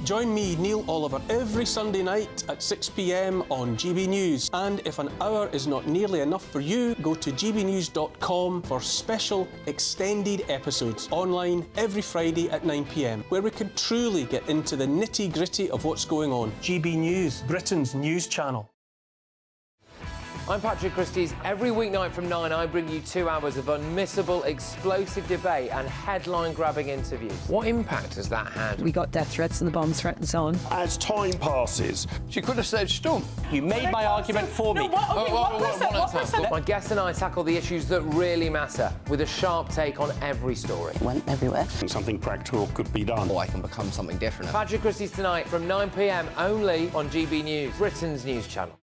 Join me, Neil Oliver, every Sunday night at 6 p.m. on GB News. And if an hour is not nearly enough for you, go to gbnews.com for special extended episodes online every Friday at 9 p.m, where we can truly get into the nitty-gritty of what's going on. GB News, Britain's news channel. I'm Patrick Christie's. Every weeknight from 9, I bring you 2 hours of unmissable, explosive debate and headline-grabbing interviews. What impact has that had? We got death threats and the bomb threat and so on. As time passes, She could have said Stump. you made my argument for me. My guests and I tackle the issues that really matter with a sharp take on every story. Went everywhere. Something practical could be done. Or I can become something different. Patrick Christie's tonight from 9 p.m. only on GB News, Britain's news channel.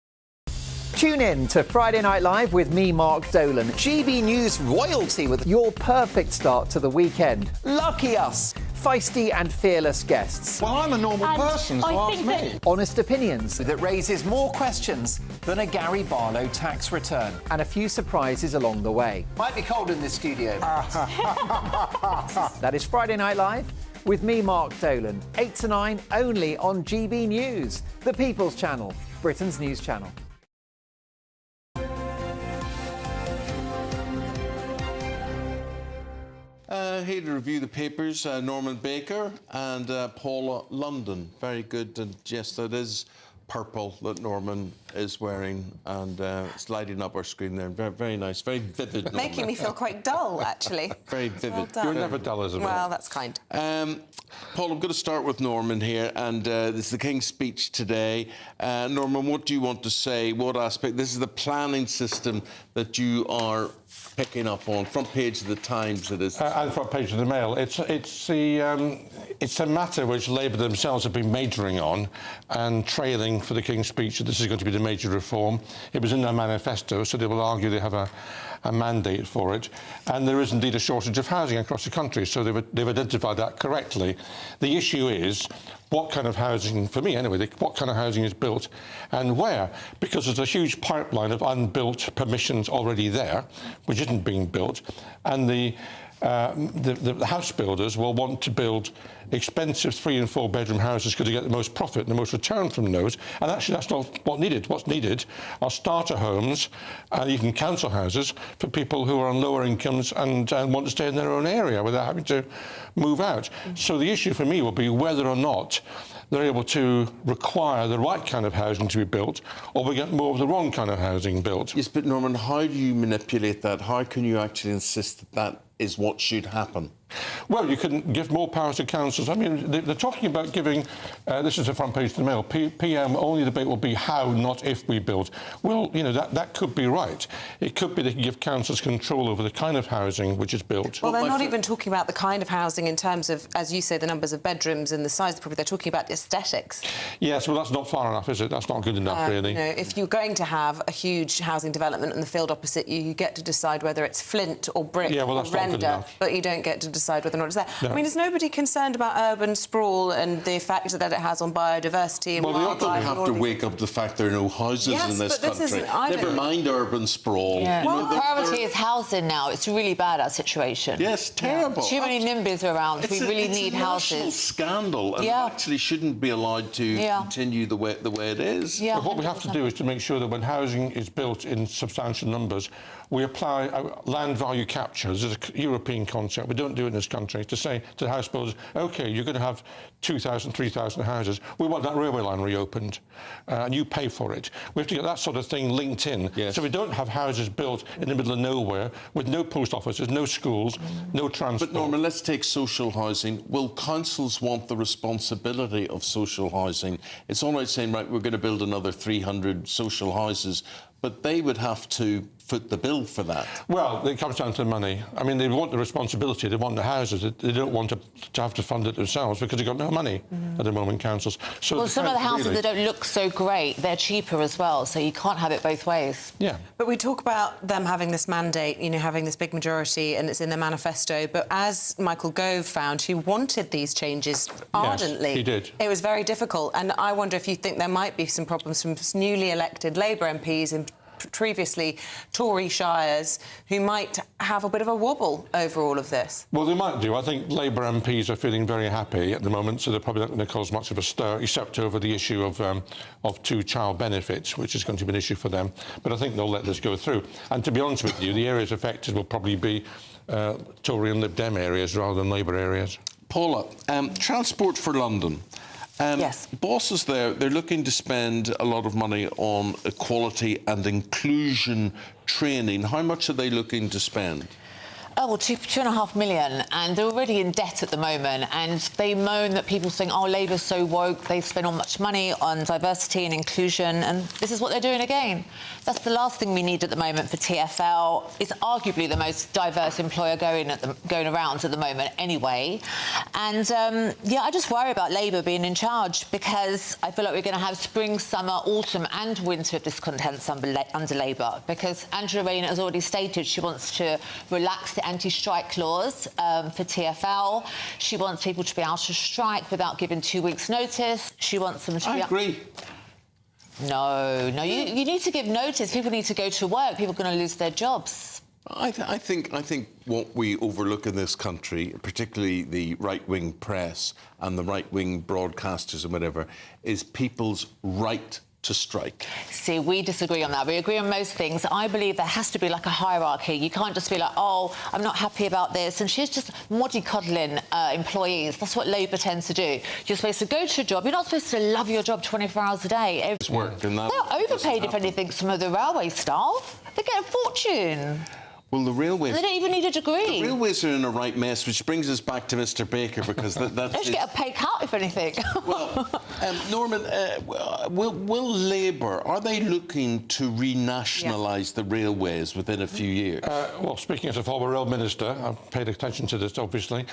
Tune in to Friday Night Live with me, Mark Dolan. GB News royalty with your perfect start to the weekend. Lucky us. Feisty and fearless guests. Well, I'm a normal person, so ask me. Honest opinions that raises more questions than a Gary Barlow tax return. And a few surprises along the way. Might be cold in this studio. That is Friday Night Live with me, Mark Dolan. 8 to 9 only on GB News, the People's Channel. Britain's news channel. Here to review the papers, Norman Baker and Paula London. Very good, and yes, that is purple that Norman is wearing, and it's lighting up our screen there. Very, very nice, very vivid. Norman. Making me feel quite dull, actually. Very vivid. Well done. You're never dull, Isabel. Well, that's kind. Paul, I'm going to start with Norman here, and this is the King's speech today. Norman, what do you want to say? What aspect? This is the planning system that you are picking up on. Front page of the Times, it is. And front page of the Mail. It's a matter which Labour themselves have been majoring on and trailing for the King's speech that this is going to be the major reform. It was in their manifesto, so they will argue they have a mandate for it. And there is indeed a shortage of housing across the country, so they've identified that correctly. The issue is what kind of housing, for me anyway, what kind of housing is built and where? Because there's a huge pipeline of unbuilt permissions already there, which isn't being built, and the house builders will want to build expensive 3- and 4-bedroom houses because they get the most profit and the most return from those. And actually, that's not what's needed. What's needed are starter homes and even council houses for people who are on lower incomes and want to stay in their own area without having to move out. So the issue for me will be whether or not they're able to require the right kind of housing to be built, or we get more of the wrong kind of housing built. Yes, but Norman, how do you manipulate that? How can you actually insist that that is what should happen? Well, you can give more powers to councils. I mean, they're talking about giving, this is the front page of the Mail, PM, only debate will be how, not if we build. Well, you know, that could be right. It could be they can give councils control over the kind of housing which is built. Well, they're not even talking about the kind of housing in terms of, as you say, the numbers of bedrooms and the size of the property. They're talking about aesthetics. Yes, well, that's not far enough, is it? That's not good enough, really. You know, if you're going to have a huge housing development in the field opposite you, you get to decide whether it's flint or brick or render, but you don't get to decide whether or not it's there. No. I mean, is nobody concerned about urban sprawl and the effect that it has on biodiversity and wildlife? Well, they don't have to wake up the fact there are no houses in this country. Never mind urban sprawl. Yeah. You know, priority is housing now. It's really bad, our situation. Yes, terrible. Too many NIMBYs around. We really need houses. It's a scandal, and it actually shouldn't be allowed to continue the way it is. But what we have to do is to make sure that when housing is built in substantial numbers, we apply land value capture. This is a European concept. We don't do it in this country. To say to the house builders, OK, you're going to have 2,000, 3,000 houses. We want that railway line reopened, and you pay for it. We have to get that sort of thing linked in. Yes. So we don't have houses built in the middle of nowhere with no post offices, no schools, no transport. But, Norman, let's take social housing. Will councils want the responsibility of social housing? It's all right saying, right, we're going to build another 300 social houses, but they would have to foot the bill for that. Well, it comes down to the money. I mean, they want the responsibility, they want the houses, they don't want to have to fund it themselves because they've got no money at the moment, councils. So well, some of the houses that don't look so great, they're cheaper as well, so you can't have it both ways. Yeah. But we talk about them having this mandate, you know, having this big majority, and it's in their manifesto, but as Michael Gove found, who wanted these changes ardently. Yes, he did. It was very difficult, and I wonder if you think there might be some problems from newly elected Labour MPs in previously Tory shires who might have a bit of a wobble over all of this. Well, they might do. I think Labour MPs are feeling very happy at the moment, so they're probably not going to cause much of a stir, except over the issue of two-child benefits, which is going to be an issue for them. But I think they'll let this go through. And to be honest with you, the areas affected will probably be Tory and Lib Dem areas rather than Labour areas. Paula, Transport for London. Yes. Bosses there, they're looking to spend a lot of money on equality and inclusion training. How much are they looking to spend? Oh, well, 2.5 million, and they're already in debt at the moment, and they moan that people think, oh, Labour's so woke, they spend all much money on diversity and inclusion, and this is what they're doing again. That's the last thing we need at the moment for TfL. It's arguably the most diverse employer going around at the moment anyway. And, yeah, I just worry about Labour being in charge because I feel like we're going to have spring, summer, autumn and winter of discontents under Labour, because Angela Rayner has already stated she wants to relax the anti-strike clause for TfL. She wants people to be able to strike without giving 2 weeks' notice. She wants them to I agree. No, you need to give notice. People need to go to work. People are going to lose their jobs. I think what we overlook in this country, particularly the right-wing press and the right-wing broadcasters and whatever, is people's right to strike? See, we disagree on that. We agree on most things. I believe there has to be like a hierarchy. You can't just be like, oh, I'm not happy about this. And she's just mollycoddling employees. That's what Labour tends to do. You're supposed to go to a job. You're not supposed to love your job 24 hours a day. It's work, and that they're overpaid, if anything, some of the railway staff. They get a fortune. Well, the railways... They don't even need a degree. The railways are in a right mess, which brings us back to Mr Baker, because that's... They should get a pay cut, if anything. Well, Norman, will Labour, are they looking to renationalise the railways within a few years? Well, speaking as a former rail minister, I've paid attention to this, obviously.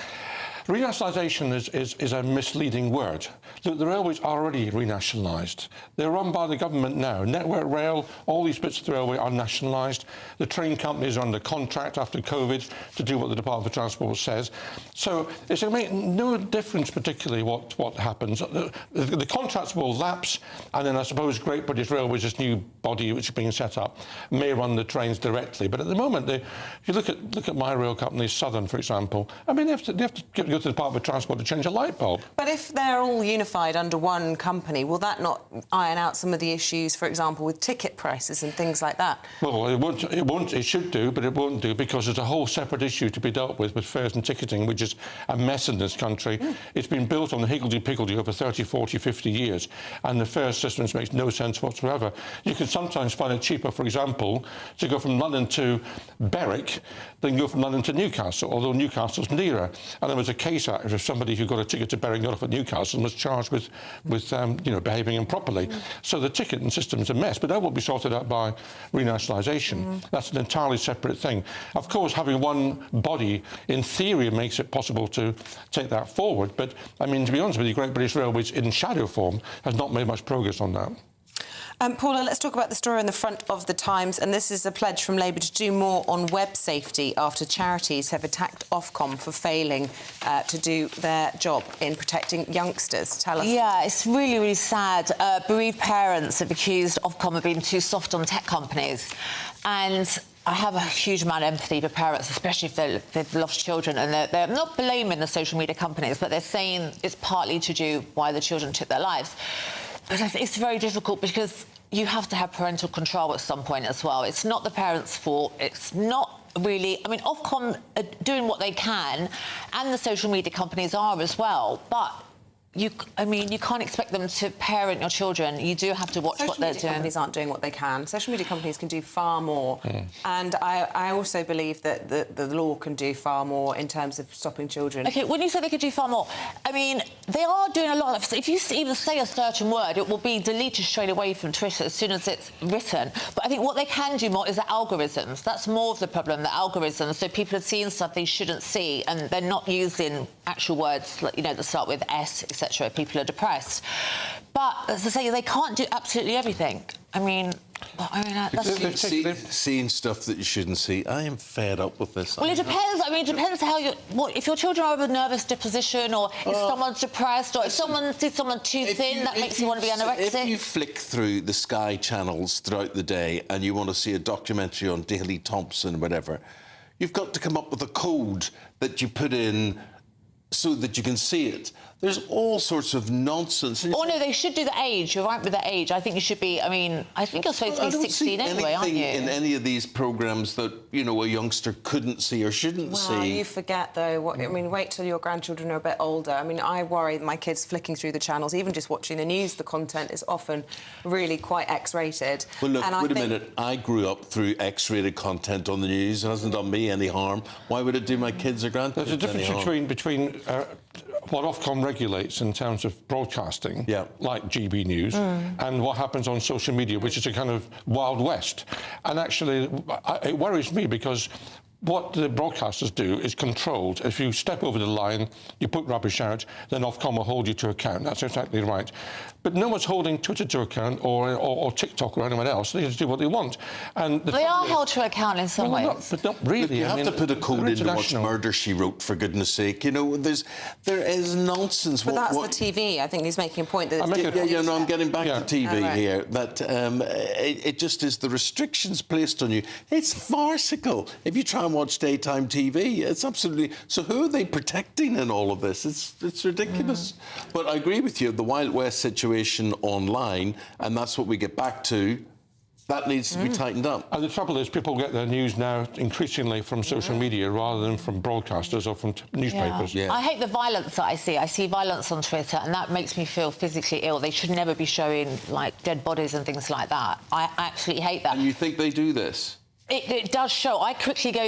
Renationalisation is a misleading word. The railways are already renationalised. They're run by the government now. Network Rail, all these bits of the railway are nationalised. The train companies are under contract after COVID to do what the Department for Transport says. So it's going to make no difference particularly what happens. The contracts will lapse, and then I suppose Great British Railways, this new body which is being set up, may run the trains directly. But at the moment, if you look at my rail company, Southern, for example, I mean, they have to go to the Department of Transport to change a light bulb. But if they're all unified under one company, will that not iron out some of the issues, for example, with ticket prices and things like that? Well, it should do, but it won't do, because there's a whole separate issue to be dealt with fares and ticketing, which is a mess in this country. It's been built on the higgledy-piggledy over 30, 40, 50 years, and the fare system makes no sense whatsoever. You can sometimes find it cheaper, for example, to go from London to Berwick than go from London to Newcastle, although Newcastle's nearer. And there was a case out of somebody who got a ticket to Berwick, got off at Newcastle, and was charged with behaving improperly. So the ticketing system is a mess, but that will be sorted out by renationalisation. That's an entirely separate thing. Of course, having one body, in theory, makes it possible to take that forward. But, I mean, to be honest with you, Great British Railways, in shadow form, has not made much progress on that. Paula, let's talk about the story on the front of the Times, and this is a pledge from Labour to do more on web safety after charities have attacked Ofcom for failing to do their job in protecting youngsters. Tell us. Yeah, it's really, really sad. Bereaved parents have accused Ofcom of being too soft on tech companies, and I have a huge amount of empathy for parents, especially if they've lost children, and they're not blaming the social media companies, but they're saying it's partly to do why the children took their lives. But it's very difficult because you have to have parental control at some point as well. It's not the parents' fault. It's not really... I mean, Ofcom are doing what they can, and the social media companies are as well, but... you can't expect them to parent your children. You do have to watch what they're doing. Social media companies aren't doing what they can. Social media companies can do far more. And I also believe that the law can do far more in terms of stopping children. OK, when you say they could do far more, I mean, they are doing a lot of... If you even say a certain word, it will be deleted straight away from Twitter as soon as it's written. But I think what they can do more is the algorithms. That's more of the problem, the algorithms. So people are seeing stuff they shouldn't see, and they're not using actual words, like, that start with S, etc. People are depressed. But, as I say, they can't do absolutely everything. That's... Seeing stuff that you shouldn't see. I am fed up with this. Well, it depends. I mean, it depends how you... if your children are of a nervous disposition, or if someone's depressed, or if someone sees someone too thin, that makes you want to be anorexic. If you flick through the Sky channels throughout the day and you want to see a documentary on Daley Thompson or whatever, you've got to come up with a code that you put in so that you can see it. There's all sorts of nonsense. Oh, no, they should do the age. You're right with the age. I think you should be... I mean, I think you're supposed to be 16 anyway, aren't you? In any of these programmes that, a youngster couldn't see or shouldn't see. Well, you forget, though, wait till your grandchildren are a bit older. I mean, I worry that my kids flicking through the channels, even just watching the news, the content is often really quite X-rated. Well, look, wait a minute. I grew up through X-rated content on the news. It hasn't done me any harm. Why would it do my kids or grandkids any harm? There's a difference between what Ofcom regulates in terms of broadcasting, like GBNews, and what happens on social media, which is a kind of Wild West. And actually, it worries me because what the broadcasters do is controlled. If you step over the line, you put rubbish out, then Ofcom will hold you to account. That's exactly right. But no one's holding Twitter to account or TikTok or anyone else. They just do what they want. And they are held to account in some ways. But not really. You have to put a code in to watch Murder, She Wrote, for goodness sake. There is nonsense. But that's the TV. I think he's making a point that... I'm getting back to TV here. That it just is the restrictions placed on you. It's farcical. If you try and watch daytime TV. It's absolutely... So who are they protecting in all of this? It's ridiculous. But I agree with you, the Wild West situation online, and that's what we get back to, that needs to be tightened up. And the trouble is, people get their news now increasingly from social media rather than from broadcasters or from newspapers. Yeah. I hate the violence that I see. I see violence on Twitter, and that makes me feel physically ill. They should never be showing, like, dead bodies and things like that. I absolutely hate that. And you think they do this? It does show. I quickly go...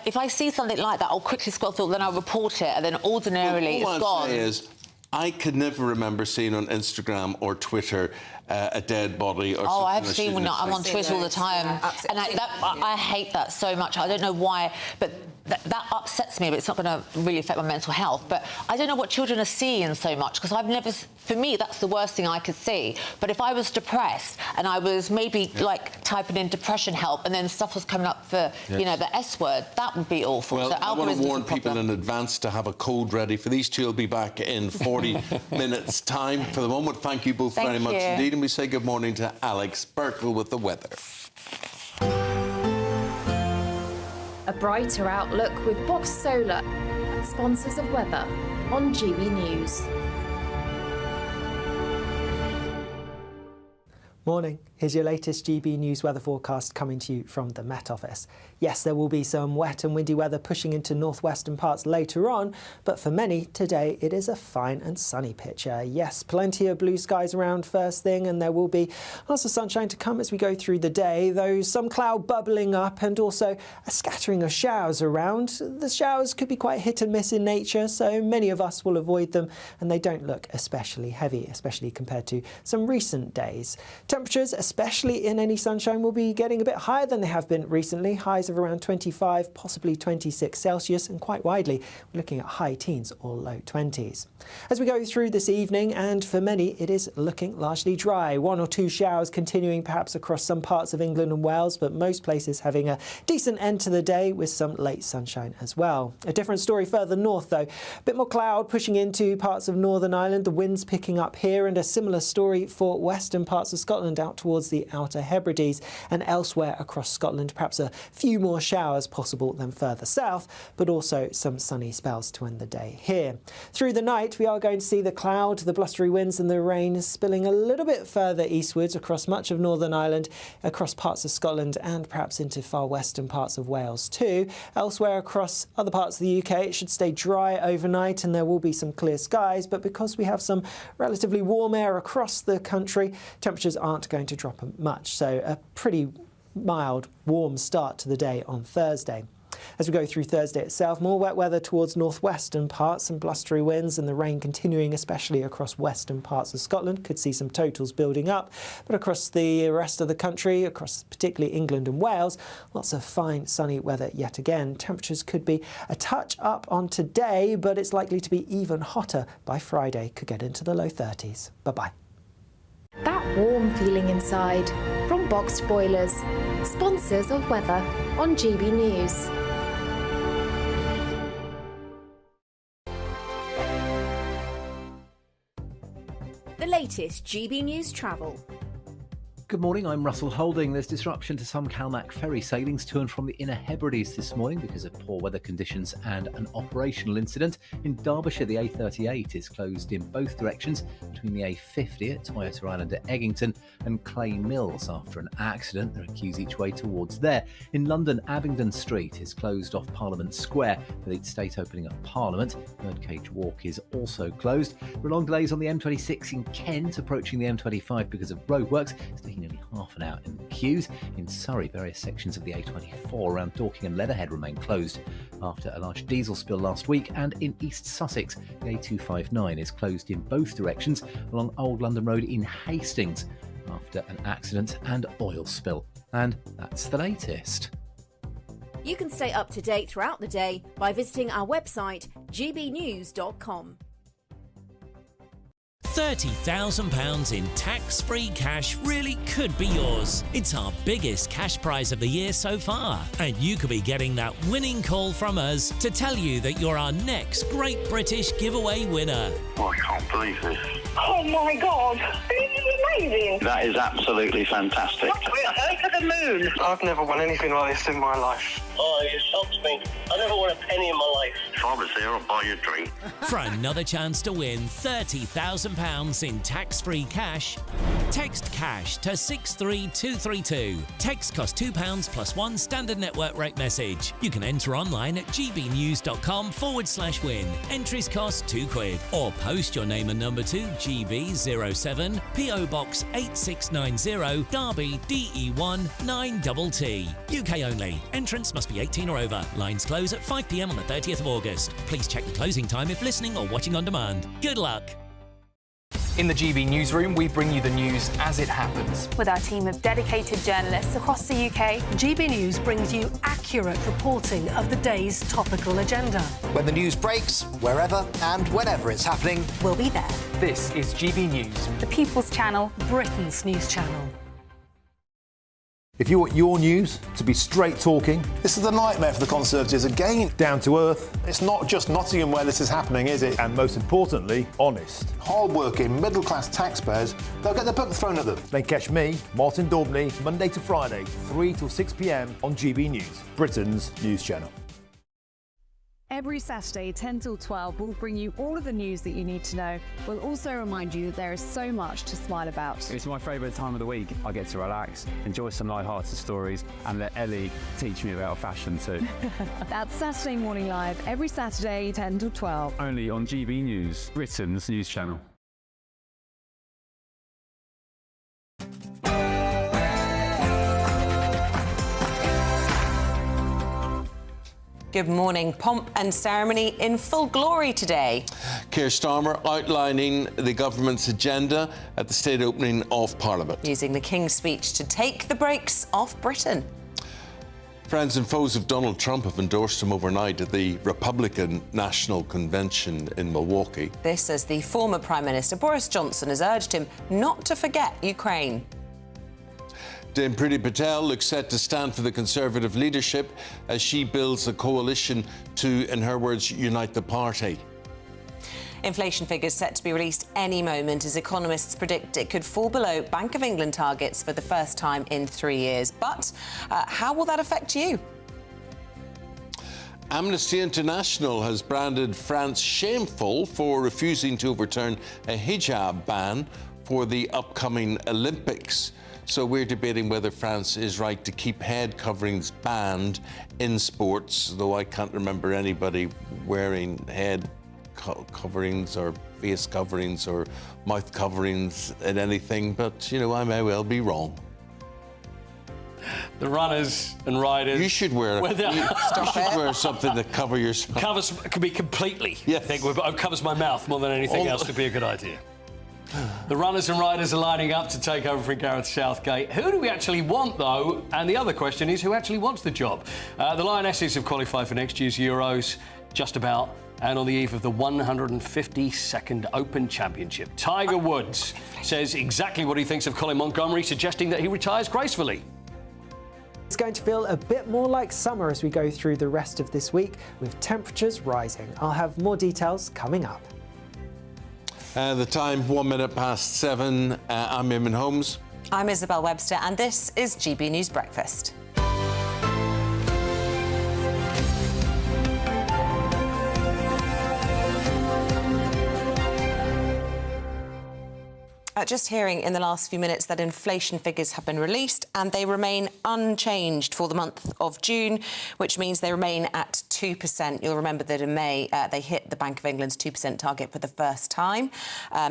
if I see something like that, I'll quickly scroll through, then I'll report it, and then ordinarily it's gone. All I'll say is, I could never remember seeing on Instagram or Twitter a dead body or something. Oh, I've seen one. I'm on Twitter all the time. And I hate that so much. I don't know why, but that upsets me, but it's not going to really affect my mental health. But I don't know what children are seeing so much, because I've never... For me, that's the worst thing I could see. But if I was depressed and I was maybe, like, typing in depression help and then stuff was coming up for, you know, the S word, that would be awful. Well, so I want to warn people in advance to have a code ready, for these two will be back in 40 minutes' time. For the moment, thank you both very much indeed. And we say good morning to Alex Burkle with the weather. A brighter outlook with Box Solar, sponsors of weather on GB News. Morning. Here's your latest GB News weather forecast coming to you from the Met Office. Yes, there will be some wet and windy weather pushing into northwestern parts later on, but for many, today it is a fine and sunny picture. Yes, plenty of blue skies around first thing, and there will be lots of sunshine to come as we go through the day, though some cloud bubbling up and also a scattering of showers around. The showers could be quite hit and miss in nature, so many of us will avoid them, and they don't look especially heavy, especially compared to some recent days. Temperatures, especially in any sunshine, will be getting a bit higher than they have been recently. Highs of around 25, possibly 26 Celsius, and quite widely, we're looking at high teens or low 20s. As we go through this evening, and for many, it is looking largely dry. One or two showers continuing perhaps across some parts of England and Wales, but most places having a decent end to the day with some late sunshine as well. A different story further north, though. A bit more cloud pushing into parts of Northern Ireland, the winds picking up here, and a similar story for western parts of Scotland out towards the Outer Hebrides, and elsewhere across Scotland, perhaps a few more showers possible than further south, but also some sunny spells to end the day here. Through the night, we are going to see the cloud, the blustery winds and the rain spilling a little bit further eastwards across much of Northern Ireland, across parts of Scotland and perhaps into far western parts of Wales too. Elsewhere across other parts of the UK, it should stay dry overnight and there will be some clear skies, but because we have some relatively warm air across the country, temperatures aren't going to drop much, so a pretty mild, warm start to the day on Thursday. As we go through Thursday itself, more wet weather towards northwestern parts and blustery winds, and the rain continuing especially across western parts of Scotland. Could see some totals building up, but across the rest of the country, across particularly England and Wales, lots of fine sunny weather yet again. Temperatures could be a touch up on today, but it's likely to be even hotter by Friday. Could get into the low 30s. Bye-bye. That warm feeling inside from Boxed Boilers, sponsors of weather on GB News. The latest GB News travel. Good morning, I'm Russell Holding. There's disruption to some Calmac ferry sailings to and from the Inner Hebrides this morning because of poor weather conditions and an operational incident. In Derbyshire, the A38 is closed in both directions between the A50 at Toyota Island at Eggington and Clay Mills after an accident. There are queues each way towards there. In London, Abingdon Street is closed off Parliament Square for the state opening of Parliament. Birdcage Walk is also closed. There are long delays on the M26 in Kent approaching the M25 because of roadworks. It's taking nearly half an hour in the queues. In Surrey, various sections of the A24 around Dorking and Leatherhead remain closed after a large diesel spill last week. And in East Sussex, the A259 is closed in both directions along Old London Road in Hastings after an accident and oil spill. And that's the latest. You can stay up to date throughout the day by visiting our website gbnews.com. £30,000 in tax-free cash really could be yours. It's our biggest cash prize of the year so far, and you could be getting that winning call from us to tell you that you're our next Great British Giveaway winner. I can't believe this. Oh my God, this is amazing. That is absolutely fantastic. We're over the moon. I've never won anything like this in my life. Oh, you shocked me. I never won a penny in my life. If I was there, I'd buy you a drink. For another chance to win £30,000 in tax-free cash, text cash to 63232. Text costs £2 plus one standard network rate message. You can enter online at gbnews.com/win. Entries cost £2. Or post your name and number to GB07 PO Box 8690 Derby DE1 9TT. UK only. Entrance must be 18 or over. Lines close at 5 p.m. on the 30th of August. Please check the closing time if listening or watching on demand. Good luck. In the GB Newsroom, we bring you the news as it happens. With our team of dedicated journalists across the UK, GB News brings you accurate reporting of the day's topical agenda. When the news breaks, wherever and whenever it's happening, we'll be there. This is GB News, the People's Channel, Britain's news channel. If you want your news to be straight talking, this is a nightmare for the Conservatives again. Down to earth. It's not just Nottingham where this is happening, is it? And most importantly, honest. Hard-working, middle-class taxpayers, they'll get the book thrown at them. Then catch me, Martin Daubney, Monday to Friday, 3 till 6 p.m. on GB News, Britain's news channel. Every Saturday, 10 till 12, we'll bring you all of the news that you need to know. We'll also remind you that there is so much to smile about. It's my favourite time of the week. I get to relax, enjoy some light-hearted stories, and let Ellie teach me about fashion too. That's Saturday Morning Live, every Saturday, 10 till 12. Only on GB News, Britain's news channel. Good morning. Pomp and ceremony in full glory today. Keir Starmer outlining the government's agenda at the state opening of Parliament. Using the King's speech to take the brakes off Britain. Friends and foes of Donald Trump have endorsed him overnight at the Republican National Convention in Milwaukee. This as the former Prime Minister Boris Johnson has urged him not to forget Ukraine. Dame Priti Patel looks set to stand for the Conservative leadership as she builds a coalition to, in her words, unite the party. Inflation figures set to be released any moment as economists predict it could fall below Bank of England targets for the first time in 3 years. But how will that affect you? Amnesty International has branded France shameful for refusing to overturn a hijab ban for the upcoming Olympics. So we're debating whether France is right to keep head coverings banned in sports, though I can't remember anybody wearing head coverings or face coverings or mouth coverings in anything, but, you know, I may well be wrong. The runners and riders... You should wear, wear something to cover yourself. Covers could be completely. Yes. I think covers my mouth more than anything else would be a good idea. The runners and riders are lining up to take over for Gareth Southgate. Who do we actually want, though? And the other question is, who actually wants the job? The Lionesses have qualified for next year's Euros, just about, and on the eve of the 152nd Open Championship. Tiger Woods says exactly what he thinks of Colin Montgomery, suggesting that he retires gracefully. It's going to feel a bit more like summer as we go through the rest of this week, with temperatures rising. I'll have more details coming up. The time, 1 minute past 7. I'm Eamonn Holmes. I'm Isabel Webster, and this is GB News Breakfast. Just hearing in the last few minutes that inflation figures have been released and they remain unchanged for the month of June, which means they remain at 2%. You'll remember that in May they hit the Bank of England's 2% target for the first time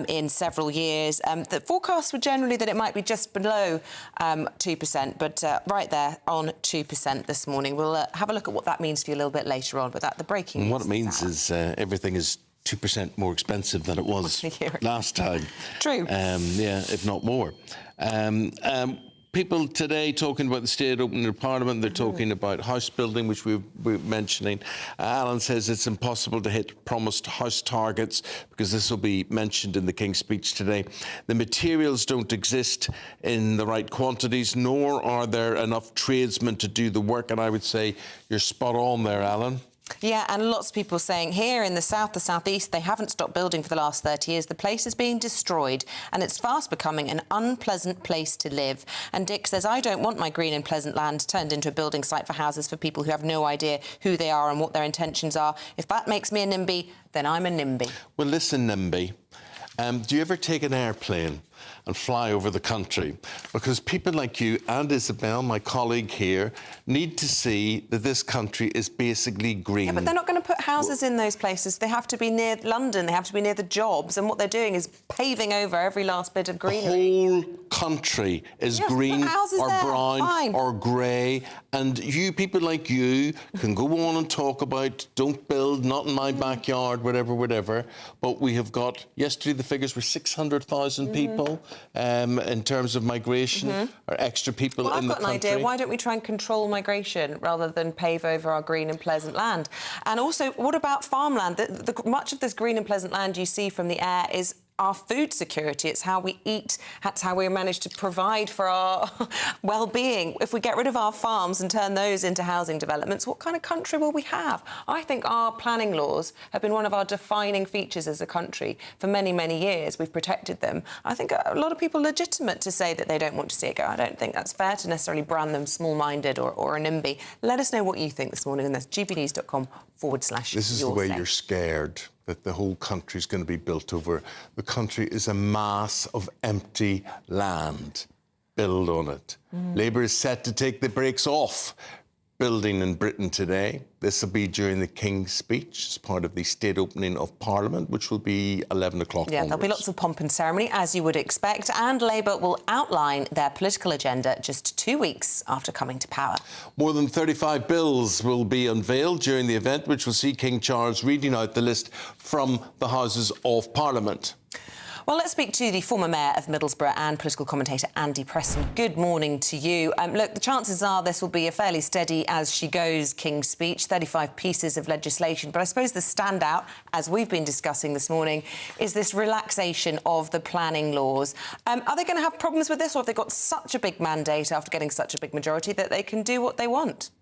in several years. The forecasts were generally that it might be just below 2%, but right there on 2% this morning. We'll have a look at what that means for you a little bit later on, but the breaking news. What it means is everything is 2% more expensive than it was last time. True. Yeah, if not more. people today talking about the state opening of Parliament. They're talking about house building, which we're mentioning. Alan says it's impossible to hit promised house targets because this will be mentioned in the King's speech today. The materials don't exist in the right quantities, nor are there enough tradesmen to do the work. And I would say you're spot on there, Alan. Yeah, and lots of people saying here in the south, the southeast, they haven't stopped building for the last 30 years. The place is being destroyed and it's fast becoming an unpleasant place to live. And Dick says, I don't want my green and pleasant land turned into a building site for houses for people who have no idea who they are and what their intentions are. If that makes me a NIMBY, then I'm a NIMBY. Well, listen, NIMBY, do you ever take an airplane and fly over the country? Because people like you and Isabel, my colleague here, need to see that this country is basically green. Yeah, but they're not going to put houses in those places. They have to be near London. They have to be near the jobs. And what they're doing is paving over every last bit of greenery. The whole country is green or brown or grey. And you, people like you, can go on and talk about don't build, not in my backyard, whatever, whatever. But we have got, yesterday the figures were 600,000 people in terms of migration or extra people in the country. I've got an idea. Why don't we try and control migration rather than pave over our green and pleasant land? And also, what about farmland? Much of this green and pleasant land you see from the air is our food security. It's how we eat. That's how we manage to provide for our well-being. If we get rid of our farms and turn those into housing developments, what kind of country will we have? I think our planning laws have been one of our defining features as a country for many, many years. We've protected them. I think a lot of people are legitimate to say that they don't want to see it go. I don't think that's fair to necessarily brand them small-minded or a NIMBY. Let us know what you think this morning, and that's gbnews.com/. This is the way you're scared that the whole country is going to be built over. The country is a mass of empty land. Build on it. Labour is set to take the brakes off building in Britain today. This will be during the King's speech as part of the state opening of Parliament, which will be 11 o'clock Yeah, there'll be lots of pomp and ceremony, as you would expect, and Labour will outline their political agenda just 2 weeks after coming to power. More than 35 bills will be unveiled during the event, which will see King Charles reading out the list from the Houses of Parliament. Well, let's speak to the former mayor of Middlesbrough and political commentator Andy Preston. Good morning to you. Look, the chances are this will be a fairly steady as she goes King's speech, 35 pieces of legislation. But I suppose the standout, as we've been discussing this morning, is this relaxation of the planning laws. Are they going to have problems with this, or have they got such a big mandate after getting such a big majority that they can do what they want?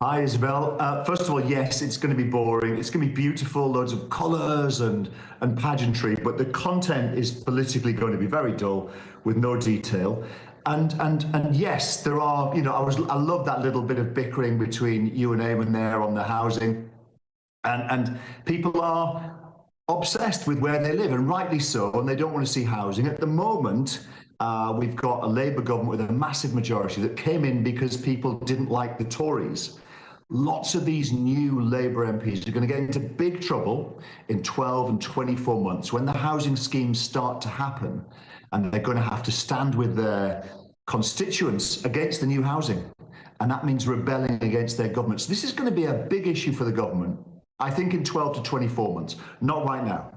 Hi, Isabel. First of all, yes, it's going to be boring. It's going to be beautiful, loads of colours and pageantry, but the content is politically going to be very dull with no detail. And yes, there are, you know, I love that little bit of bickering between you and Eamonn there on the housing. And people are obsessed with where they live, and rightly so, and they don't want to see housing. At the moment, we've got a Labour government with a massive majority that came in because people didn't like the Tories. Lots of these new Labour MPs are going to get into big trouble in 12 and 24 months when the housing schemes start to happen, and they're going to have to stand with their constituents against the new housing. And that means rebelling against their government. So this is going to be a big issue for the government, I think, in 12 to 24 months, not right now.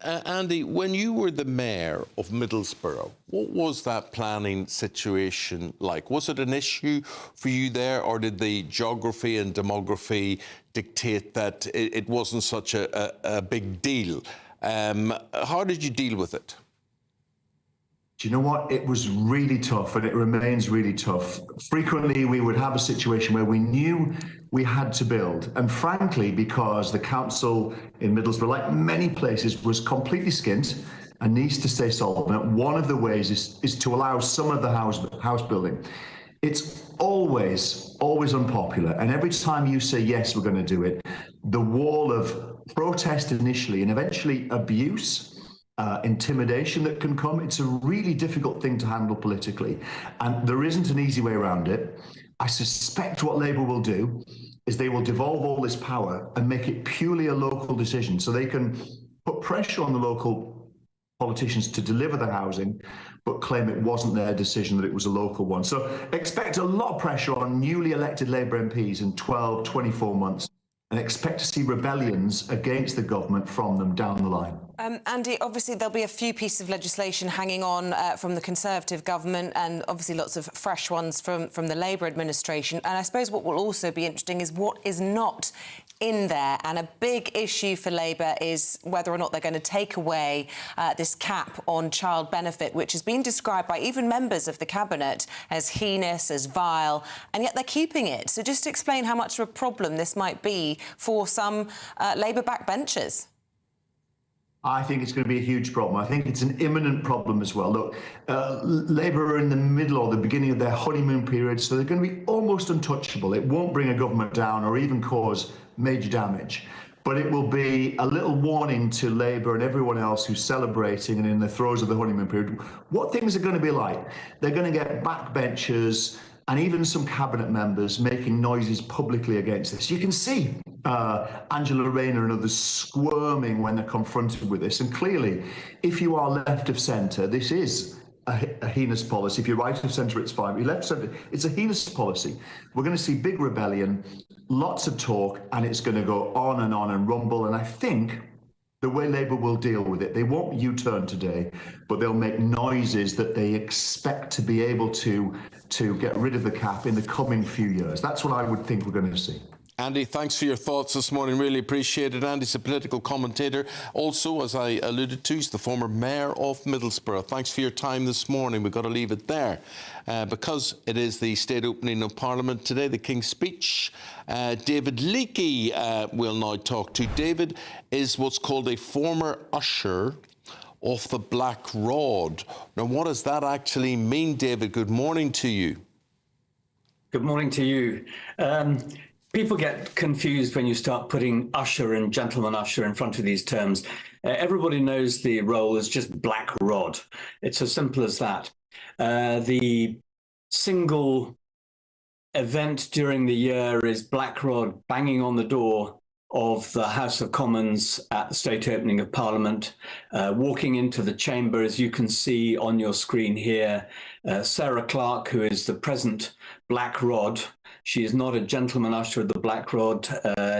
Andy, when you were the mayor of Middlesbrough, what was that planning situation like? Was it an issue for you there, or did the geography and demography dictate that it wasn't such a big deal? How did you deal with it? Do you know what? It was really tough, and it remains really tough. Frequently, we would have a situation where we knew we had to build. And frankly, because the council in Middlesbrough, like many places, was completely skint and needs to stay solvent, one of the ways is to allow some of the house building. It's always unpopular. And every time you say, yes, we're going to do it, the wall of protest initially and eventually abuse, intimidation that can come. It's a really difficult thing to handle politically, and there isn't an easy way around it. I suspect what Labour will do is they will devolve all this power and make it purely a local decision, so they can put pressure on the local politicians to deliver the housing, but claim it wasn't their decision, that it was a local one. So expect a lot of pressure on newly elected Labour MPs in 12, 24 months. and expect to see rebellions against the government from them down the line. Andy, obviously there'll be a few pieces of legislation hanging on from the Conservative government, and obviously lots of fresh ones from the Labour administration. And I suppose what will also be interesting is what is not in there. And a big issue for Labour is whether or not they're going to take away this cap on child benefit, which has been described by even members of the Cabinet as heinous, as vile, and yet they're keeping it. So just explain how much of a problem this might be for some Labour backbenchers. I think it's going to be a huge problem. I think it's an imminent problem as well. Look, Labour are in the middle or the beginning of their honeymoon period, so they're going to be almost untouchable. It won't bring a government down or even cause major damage, but it will be a little warning to Labour and everyone else who's celebrating and in the throes of the honeymoon period what things are going to be like. They're going to get backbenchers and even some cabinet members making noises publicly against this. You can see Angela Rayner and others squirming when they're confronted with this. And clearly, if you are left of centre, this is a heinous policy. If you're right of centre, it's fine. If you're left of centre, it's a heinous policy. We're going to see big rebellion, lots of talk, and it's going to go on and rumble. And I think the way Labour will deal with it, they won't U-turn today, but they'll make noises that they expect to be able to get rid of the cap in the coming few years. That's what I would think we're going to see. Andy, thanks for your thoughts this morning. Really appreciate it. Andy's a political commentator. Also, as I alluded to, he's the former mayor of Middlesbrough. Thanks for your time this morning. We've got to leave it there because it is the state opening of Parliament today, the King's Speech. David Leakey will now talk to. David is what's called a former usher of the Black Rod. Now, what does that actually mean, David? Good morning to you. Good morning to you. People get confused when you start putting usher and gentleman usher in front of these terms. Everybody knows the role is just Black Rod. It's as simple as that. The single event during the year is Black Rod banging on the door of the House of Commons at the state opening of Parliament, walking into the chamber, as you can see on your screen here, Sarah Clark, who is the present Black Rod. She is not a gentleman usher of the Black Rod.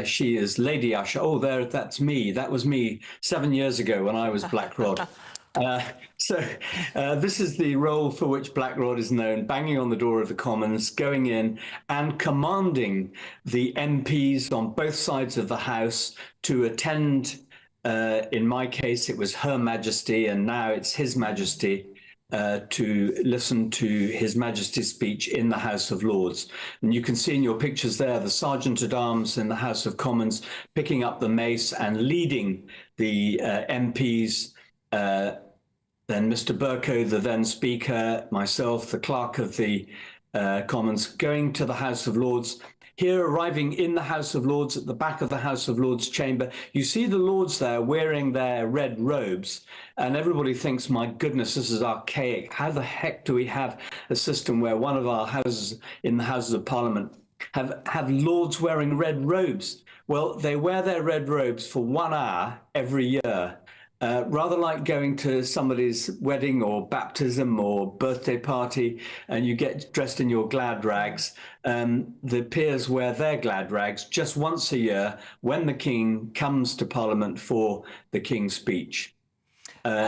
She is Lady Usher. Oh, that's me. That was me 7 years ago when I was Black Rod. This is the role for which Black Rod is known, banging on the door of the Commons, going in and commanding the MPs on both sides of the House to attend, in my case, it was Her Majesty, and now it's His Majesty, to listen to His Majesty's speech in the House of Lords. And you can see in your pictures there, the Sergeant-at-Arms in the House of Commons picking up the mace and leading the MPs, then Mr. Bercow, the then Speaker, myself, the Clerk of the Commons, going to the House of Lords. Here, arriving in the House of Lords, at the back of the House of Lords chamber, you see the Lords there wearing their red robes, and everybody thinks, my goodness, this is archaic. How the heck do we have a system where one of our houses in the Houses of Parliament have Lords wearing red robes? Well, they wear their red robes for 1 hour every year. Rather like going to somebody's wedding or baptism or birthday party and you get dressed in your glad rags, the peers wear their glad rags just once a year when the King comes to Parliament for the King's Speech.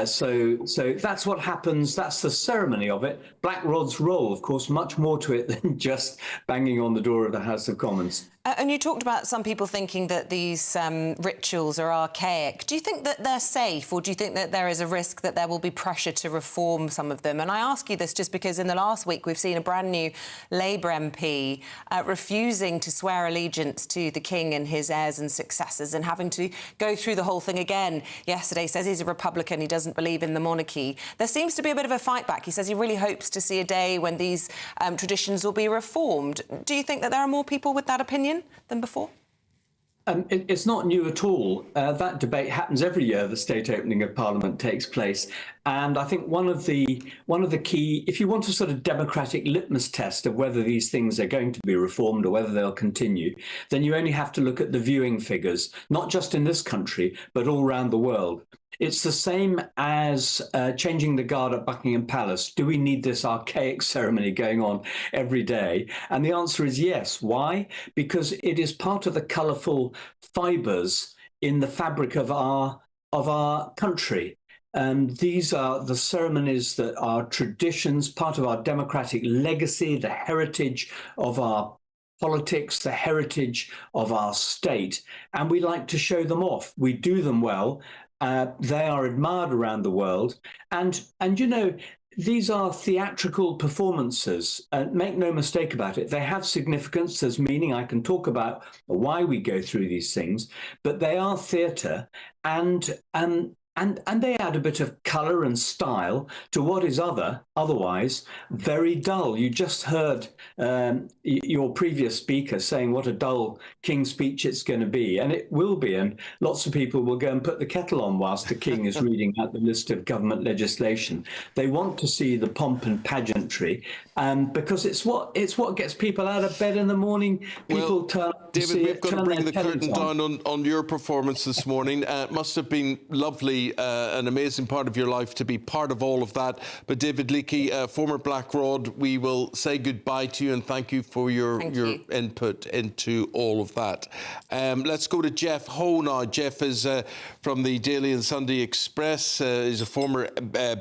So that's what happens. That's the ceremony of it. Black Rod's role, of course, much more to it than just banging on the door of the House of Commons. And you talked about some people thinking that these rituals are archaic. Do you think that they're safe, or do you think that there is a risk that there will be pressure to reform some of them? And I ask you this just because in the last week we've seen a brand new Labour MP refusing to swear allegiance to the King and his heirs and successors and having to go through the whole thing again yesterday. Says he's a Republican, he doesn't believe in the monarchy. There seems to be a bit of a fight back. He says he really hopes to see a day when these traditions will be reformed. Do you think that there are more people with that opinion than before? It's not new at all. That debate happens every year. The state opening of Parliament takes place, and I think one of the key, if you want a sort of democratic litmus test of whether these things are going to be reformed or whether they'll continue, then you only have to look at the viewing figures, not just in this country but all around the world. It's the same as changing the guard at Buckingham Palace. Do we need this archaic ceremony going on every day? And the answer is yes. Why? Because it is part of the colourful fibres in the fabric of our country. These are the ceremonies that are traditions, part of our democratic legacy, the heritage of our politics, the heritage of our state, and we like to show them off. We do them well. They are admired around the world, and you know, these are theatrical performances. Make no mistake about it. They have significance. There's meaning. I can talk about why we go through these things, but they are theatre, and they add a bit of colour and style to what is otherwise very dull. You just heard your previous speaker saying what a dull King's speech it's going to be, and it will be, and lots of people will go and put the kettle on whilst the King is reading out the list of government legislation. They want to see the pomp and pageantry, because it's what gets people out of bed in the morning. People turn David, we've got to bring the curtain down on your performance this morning. It must have been lovely, an amazing part of your life to be part of all of that. But David Leakey, former Black Rod, we will say goodbye to you and thank you for your input into all of that. Let's go to Jeff Ho now. Jeff is from the Daily and Sunday Express. He's a former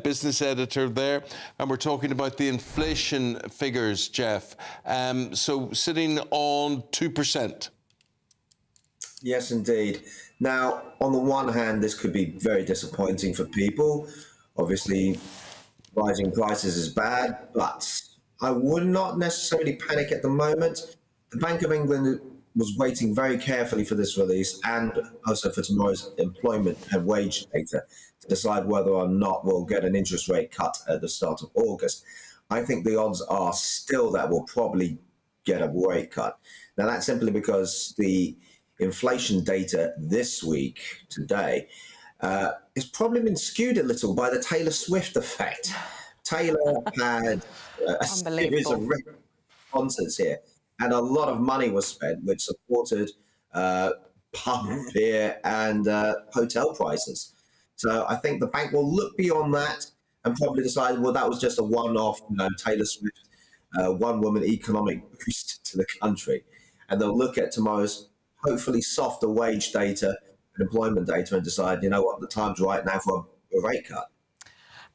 business editor there. And we're talking about the inflation figures, Jeff. So sitting on 2%. Yes, indeed. Now, on the one hand, this could be very disappointing for people. Obviously, rising prices is bad, but I would not necessarily panic at the moment. The Bank of England was waiting very carefully for this release and also for tomorrow's employment and wage data to decide whether or not we'll get an interest rate cut at the start of August. I think the odds are still that we'll probably get a rate cut. Now, that's simply because the inflation data this week, today, has probably been skewed a little by the Taylor Swift effect. Taylor had a series of concerts here, and a lot of money was spent, which supported pub beer and hotel prices. So I think the bank will look beyond that and probably decide, well, that was just a one-off, Taylor Swift, one-woman economic boost to the country. And they'll look at tomorrow's hopefully softer wage data and employment data and decide, you know what, the time's right now for a rate cut.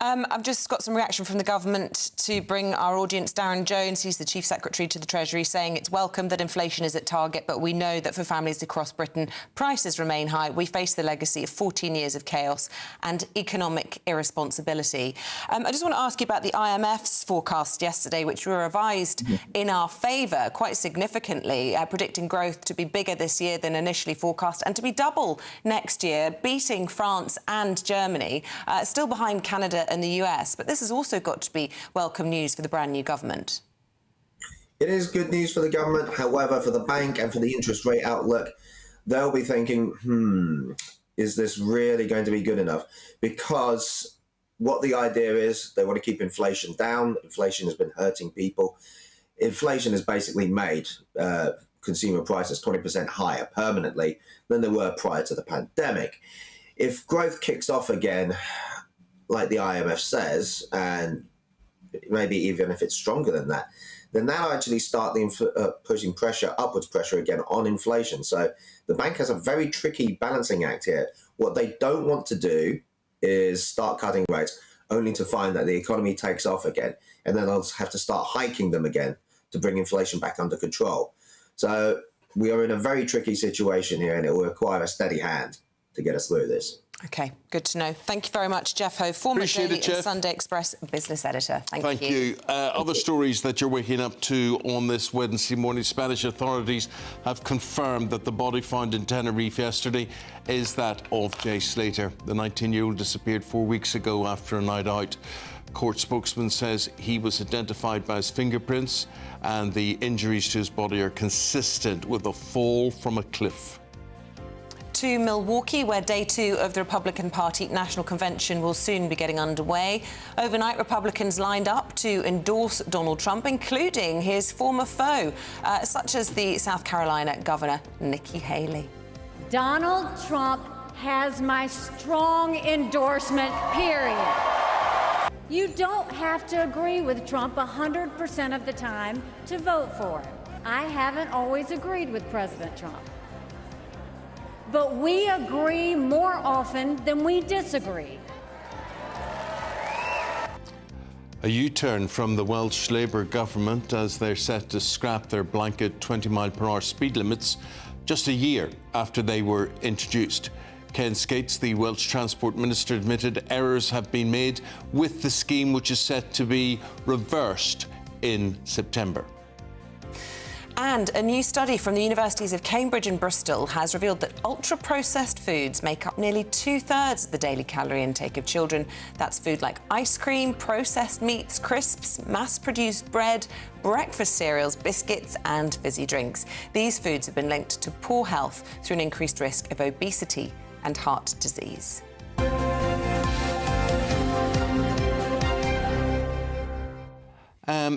I've just got some reaction from the government to bring our audience. Darren Jones, he's the Chief Secretary to the Treasury, saying it's welcome that inflation is at target, but we know that for families across Britain, prices remain high. We face the legacy of 14 years of chaos and economic irresponsibility. I just want to ask you about the IMF's forecast yesterday, which were revised in our favour quite significantly, predicting growth to be bigger this year than initially forecast and to be double next year, beating France and Germany, still behind Canada and the US. But this has also got to be welcome news for the brand new government. It is good news for the government. However, for the bank and for the interest rate outlook, they'll be thinking, is this really going to be good enough? Because what the idea is, they want to keep inflation down. Inflation has been hurting people. Inflation has basically made consumer prices 20% higher permanently than they were prior to the pandemic. If growth kicks off again, like the IMF says, and maybe even if it's stronger than that, then that'll actually start the pushing upwards pressure again on inflation. So the bank has a very tricky balancing act here. What they don't want to do is start cutting rates, only to find that the economy takes off again, and then they'll have to start hiking them again to bring inflation back under control. So we are in a very tricky situation here, and it will require a steady hand to get us through this. OK, good to know. Thank you very much, Jeff Ho, former Daily and Sunday Express business editor. Thank you. Other stories that you're waking up to on this Wednesday morning. Spanish authorities have confirmed that the body found in Tenerife yesterday is that of Jay Slater. The 19-year-old disappeared 4 weeks ago after a night out. Court spokesman says he was identified by his fingerprints and the injuries to his body are consistent with a fall from a cliff. To Milwaukee, where day 2 of the Republican Party National Convention will soon be getting underway. Overnight, Republicans lined up to endorse Donald Trump, including his former foe, such as the South Carolina Governor Nikki Haley. Donald Trump has my strong endorsement, period. You don't have to agree with Trump 100% of the time to vote for him. I haven't always agreed with President Trump. But we agree more often than we disagree. A U-turn from the Welsh Labour government as they're set to scrap their blanket 20-mile-per-hour speed limits just a year after they were introduced. Ken Skates, the Welsh Transport Minister, admitted errors have been made with the scheme, which is set to be reversed in September. And a new study from the universities of Cambridge and Bristol has revealed that ultra-processed foods make up nearly 2/3 of the daily calorie intake of children. That's food like ice cream, processed meats, crisps, mass-produced bread, breakfast cereals, biscuits and fizzy drinks. These foods have been linked to poor health through an increased risk of obesity and heart disease.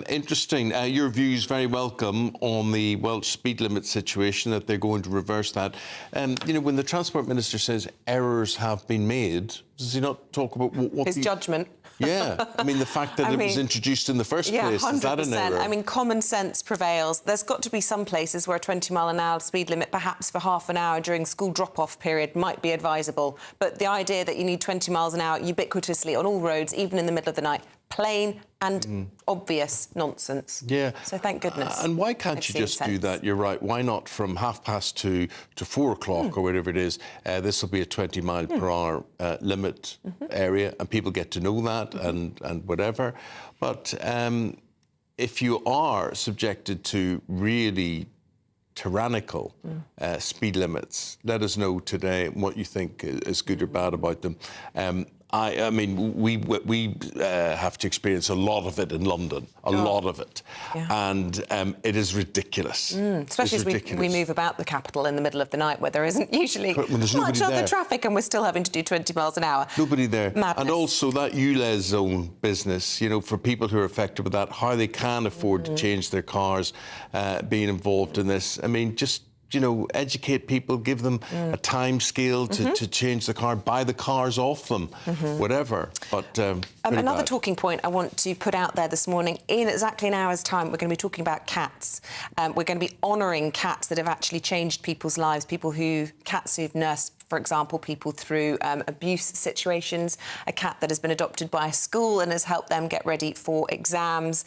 Interesting. Your views very welcome on the Welsh speed limit situation, that they're going to reverse that. You know, when the Transport Minister says errors have been made, does he not talk about what his judgment? Yeah, I mean, the fact that it was introduced in the first place, 100%. is that an error? I mean, common sense prevails. There's got to be some places where a 20-mile-an-hour speed limit, perhaps for half an hour during school drop-off period, might be advisable. But the idea that you need 20 miles an hour ubiquitously on all roads, even in the middle of the night, plain and obvious nonsense. Yeah. So thank goodness. And why can't you just do that? You're right. Why not from 2:30 to 4 o'clock or whatever it is? This will be a 20-mile-per-hour limit area, and people get to know that and whatever. But if you are subjected to really tyrannical speed limits, let us know today what you think is good or bad about them. I mean, we have to experience a lot of it in London, a lot of it, and it is ridiculous. Especially as we move about the capital in the middle of the night, where there isn't usually much other traffic, and we're still having to do 20 miles an hour. Nobody there. Madness. And also that ULEZ zone business, you know, for people who are affected with that, how they can afford to change their cars, being involved in this. I mean, just, you know, educate people, give them a time scale to change the car, buy the cars off them, whatever. But another talking point I want to put out there this morning, in exactly an hour's time, we're going to be talking about cats. We're going to be honouring cats that have actually changed people's lives, cats who've nursed, for example, people through abuse situations, a cat that has been adopted by a school and has helped them get ready for exams.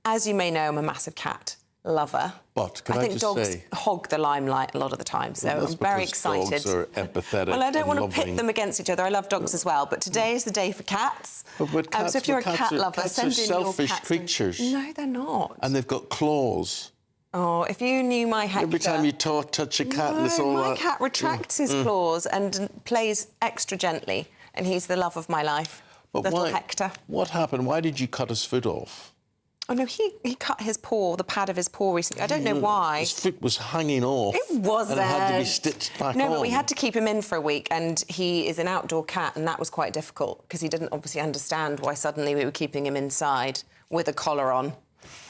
As you may know, I'm a massive cat lover. But I think dogs hog the limelight a lot of the time, so I'm very excited. Dogs are empathetic. Well, I don't want to pit them against each other. I love dogs as well, but today is the day for cats. But cats, so if you're a cat lover, send in your selfish cats. creatures. No, they're not. And they've got claws. Oh, if you knew my Hector... Every time you touch a cat, and it's all my cat retracts his claws and plays extra gently, and he's the love of my life, little Hector. What happened? Why did you cut his foot off? Oh, no, he cut his paw, the pad of his paw recently. I don't know why. His foot was hanging off. It wasn't. And it had to be stitched back on. No, but we had to keep him in for a week, and he is an outdoor cat, and that was quite difficult because he didn't obviously understand why suddenly we were keeping him inside with a collar on.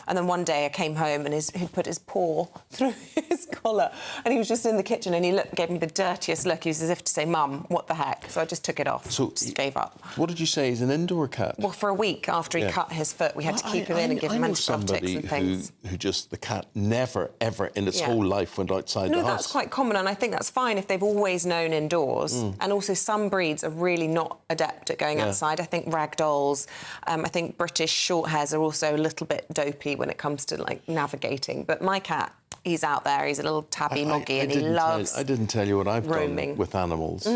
And then one day I came home and he'd put his paw through his collar, and he was just in the kitchen and he gave me the dirtiest look. He was as if to say, "Mum, what the heck?" So I just took it off. So just gave up. What did you say? He's an indoor cat? Well, for a week after he cut his foot, we had to keep him in and give him antibiotics and things. Who just, the cat never, ever in its whole life went outside the house. No, that's quite common, and I think that's fine if they've always known indoors. And also some breeds are really not adept at going outside. I think ragdolls, I think British short hairs are also a little bit dopey when it comes to, like, navigating. But my cat, he's out there, he's a little tabby moggy, and he loves I didn't tell you what I've roaming. done with animals.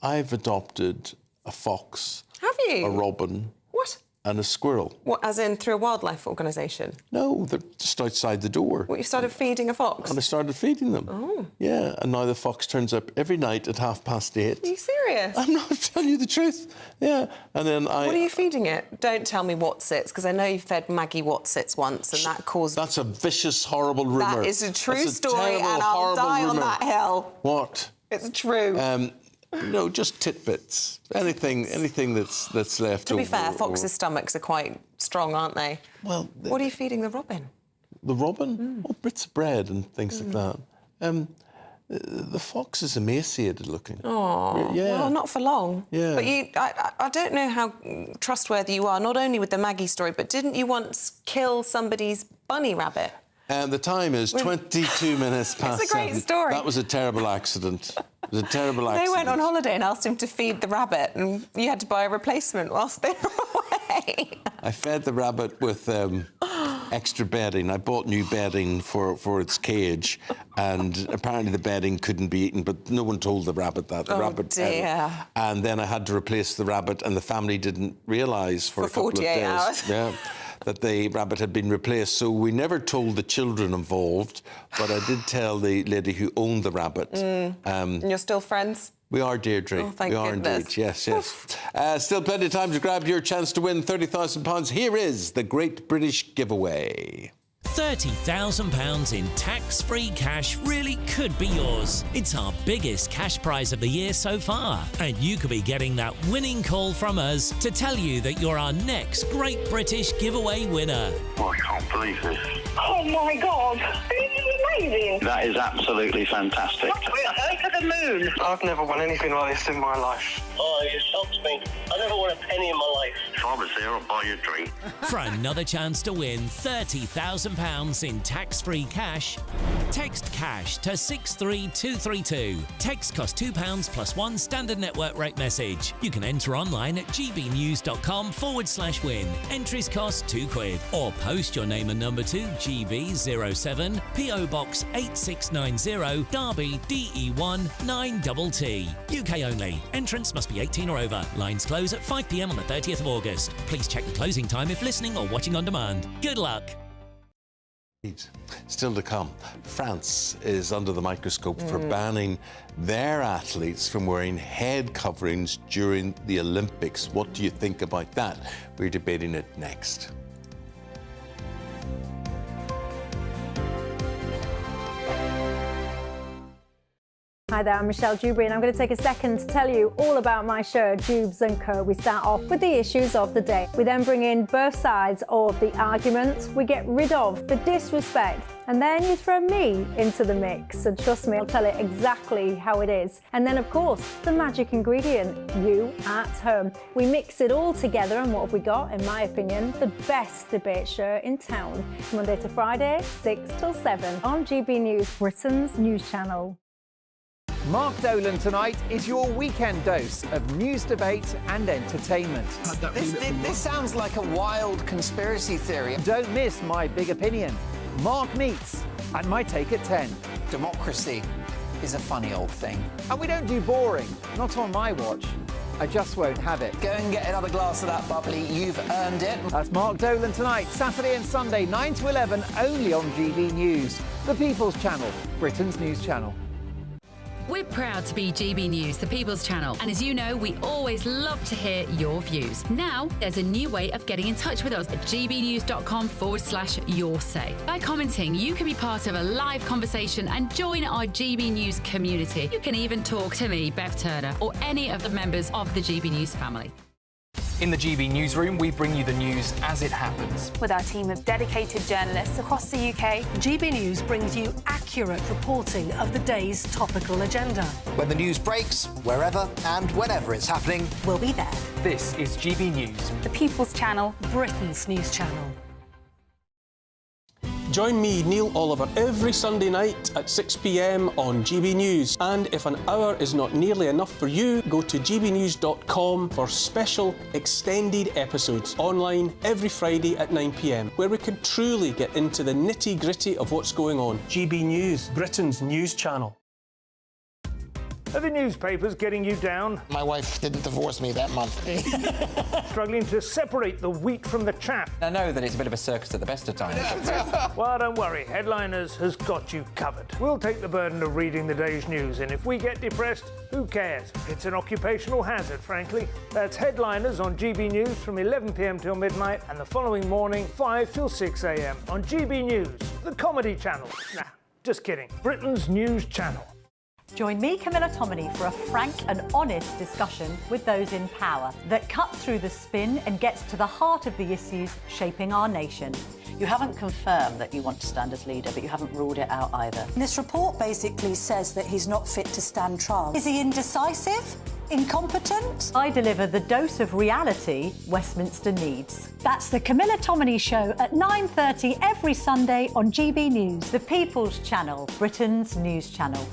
I've adopted a fox. Have you? A robin. What? And a squirrel. What, as in through a wildlife organisation? No, they're just outside the door. What, you started feeding a fox? And I started feeding them. Oh. Yeah, and now the fox turns up every night at 8:30. Are you serious? I'm not telling you the truth. Yeah, and then What are you feeding it? Don't tell me Wotsits, because I know you fed Maggie Wotsits once, and that caused... That's a vicious, horrible rumour. That is a true That's a story, terrible, and I'll die rumour. on that hill. What? It's true. No, just tidbits. Anything that's left over. To be fair, foxes' stomachs are quite strong, aren't they? Well... What are you feeding the robin? The robin? Oh, bits of bread and things like that. The fox is emaciated looking. Oh, yeah. Well, not for long. Yeah. But I don't know how trustworthy you are, not only with the Maggie story, but didn't you once kill somebody's bunny rabbit? And the time is 22 minutes past It's a great 7. story. That was a terrible accident. It was a terrible accident. They went on holiday and asked him to feed the rabbit, and you had to buy a replacement whilst they were away. I fed the rabbit with extra bedding. I bought new bedding for its cage, and apparently the bedding couldn't be eaten, but no one told the rabbit that. The rabbit dear. And then I had to replace the rabbit, and the family didn't realise for a couple of 48 days. hours. Yeah. That the rabbit had been replaced. So we never told the children involved, but I did tell the lady who owned the rabbit. And you're still friends? We are, Deirdre. Oh, thank we are goodness. indeed. Yes. Still plenty of time to grab your chance to win £30,000. Here is the Great British Giveaway. £30,000 in tax-free cash really could be yours. It's our biggest cash prize of the year so far, and you could be getting that winning call from us to tell you that you're our next Great British Giveaway winner. Oh, I can't believe this. Oh my God, this is amazing. That is absolutely fantastic. We're over the moon. I've never won anything like this in my life. Oh, you shocked me. I never won a penny in my life. If I was there, I'd buy you a drink. For another chance to win £30,000 in tax-free cash, text cash to 63232. Text costs £2 plus one standard network rate message. You can enter online at gbnews.com/win. Entries cost £2. Or post your name and number to GB07 PO Box 8690 Derby DE1 9TT. UK only. Entrance must be 18 or over. Lines close at 5 p.m. on the 30th of August. Please check the closing time if listening or watching on demand. Good luck. Still to come, France is under the microscope for banning their athletes from wearing head coverings during the Olympics. What do you think about that? We're debating it next. Hi there, I'm Michelle Dewberry and I'm going to take a second to tell you all about my show, Dubes & Co. We start off with the issues of the day. We then bring in both sides of the argument. We get rid of the disrespect. And then you throw me into the mix. And trust me, I'll tell it exactly how it is. And then, of course, the magic ingredient, you at home. We mix it all together and what have we got, in my opinion, the best debate show in town. Monday to Friday, 6 till 7 on GB News, Britain's news channel. Mark Dolan tonight is your weekend dose of news, debate and entertainment. This sounds like a wild conspiracy theory. Don't miss My Big Opinion. Mark Meets and My Take at 10. Democracy is a funny old thing. And we don't do boring, not on my watch. I just won't have it. Go and get another glass of that bubbly, you've earned it. That's Mark Dolan tonight, Saturday and Sunday, 9 to 11, only on GB News, the People's Channel, Britain's news channel. We're proud to be GB News, the People's Channel, and as you know, we always love to hear your views. Now, there's a new way of getting in touch with us at gbnews.com/your-say. By commenting, you can be part of a live conversation and join our GB News community. You can even talk to me, Bev Turner, or any of the members of the GB News family. In the GB newsroom, we bring you the news as it happens. With our team of dedicated journalists across the UK, GB News brings you accurate reporting of the day's topical agenda. When the news breaks, wherever and whenever it's happening, We'll be there. This is GB News. The People's Channel, Britain's news channel. Join me, Neil Oliver, every Sunday night at 6 p.m. on GB News. And if an hour is not nearly enough for you, go to gbnews.com for special extended episodes online every Friday at 9 p.m, where we can truly get into the nitty-gritty of what's going on. GB News, Britain's news channel. Are the newspapers getting you down? My wife didn't divorce me that month. Struggling to separate the wheat from the chaff? I know that it's a bit of a circus at the best of times. Well, don't worry. Headliners has got you covered. We'll take the burden of reading the day's news, and if we get depressed, who cares? It's an occupational hazard, frankly. That's Headliners on GB News from 11 p.m. till midnight, and the following morning, 5 till 6 a.m. on GB News, the comedy channel. Nah, just kidding. Britain's news channel. Join me, Camilla Tominey, for a frank and honest discussion with those in power that cuts through the spin and gets to the heart of the issues shaping our nation. You haven't confirmed that you want to stand as leader, but you haven't ruled it out either. This report basically says that he's not fit to stand trial. Is he indecisive? Incompetent? I deliver the dose of reality Westminster needs. That's the Camilla Tominey Show at 9:30 every Sunday on GB News. The People's Channel, Britain's news channel.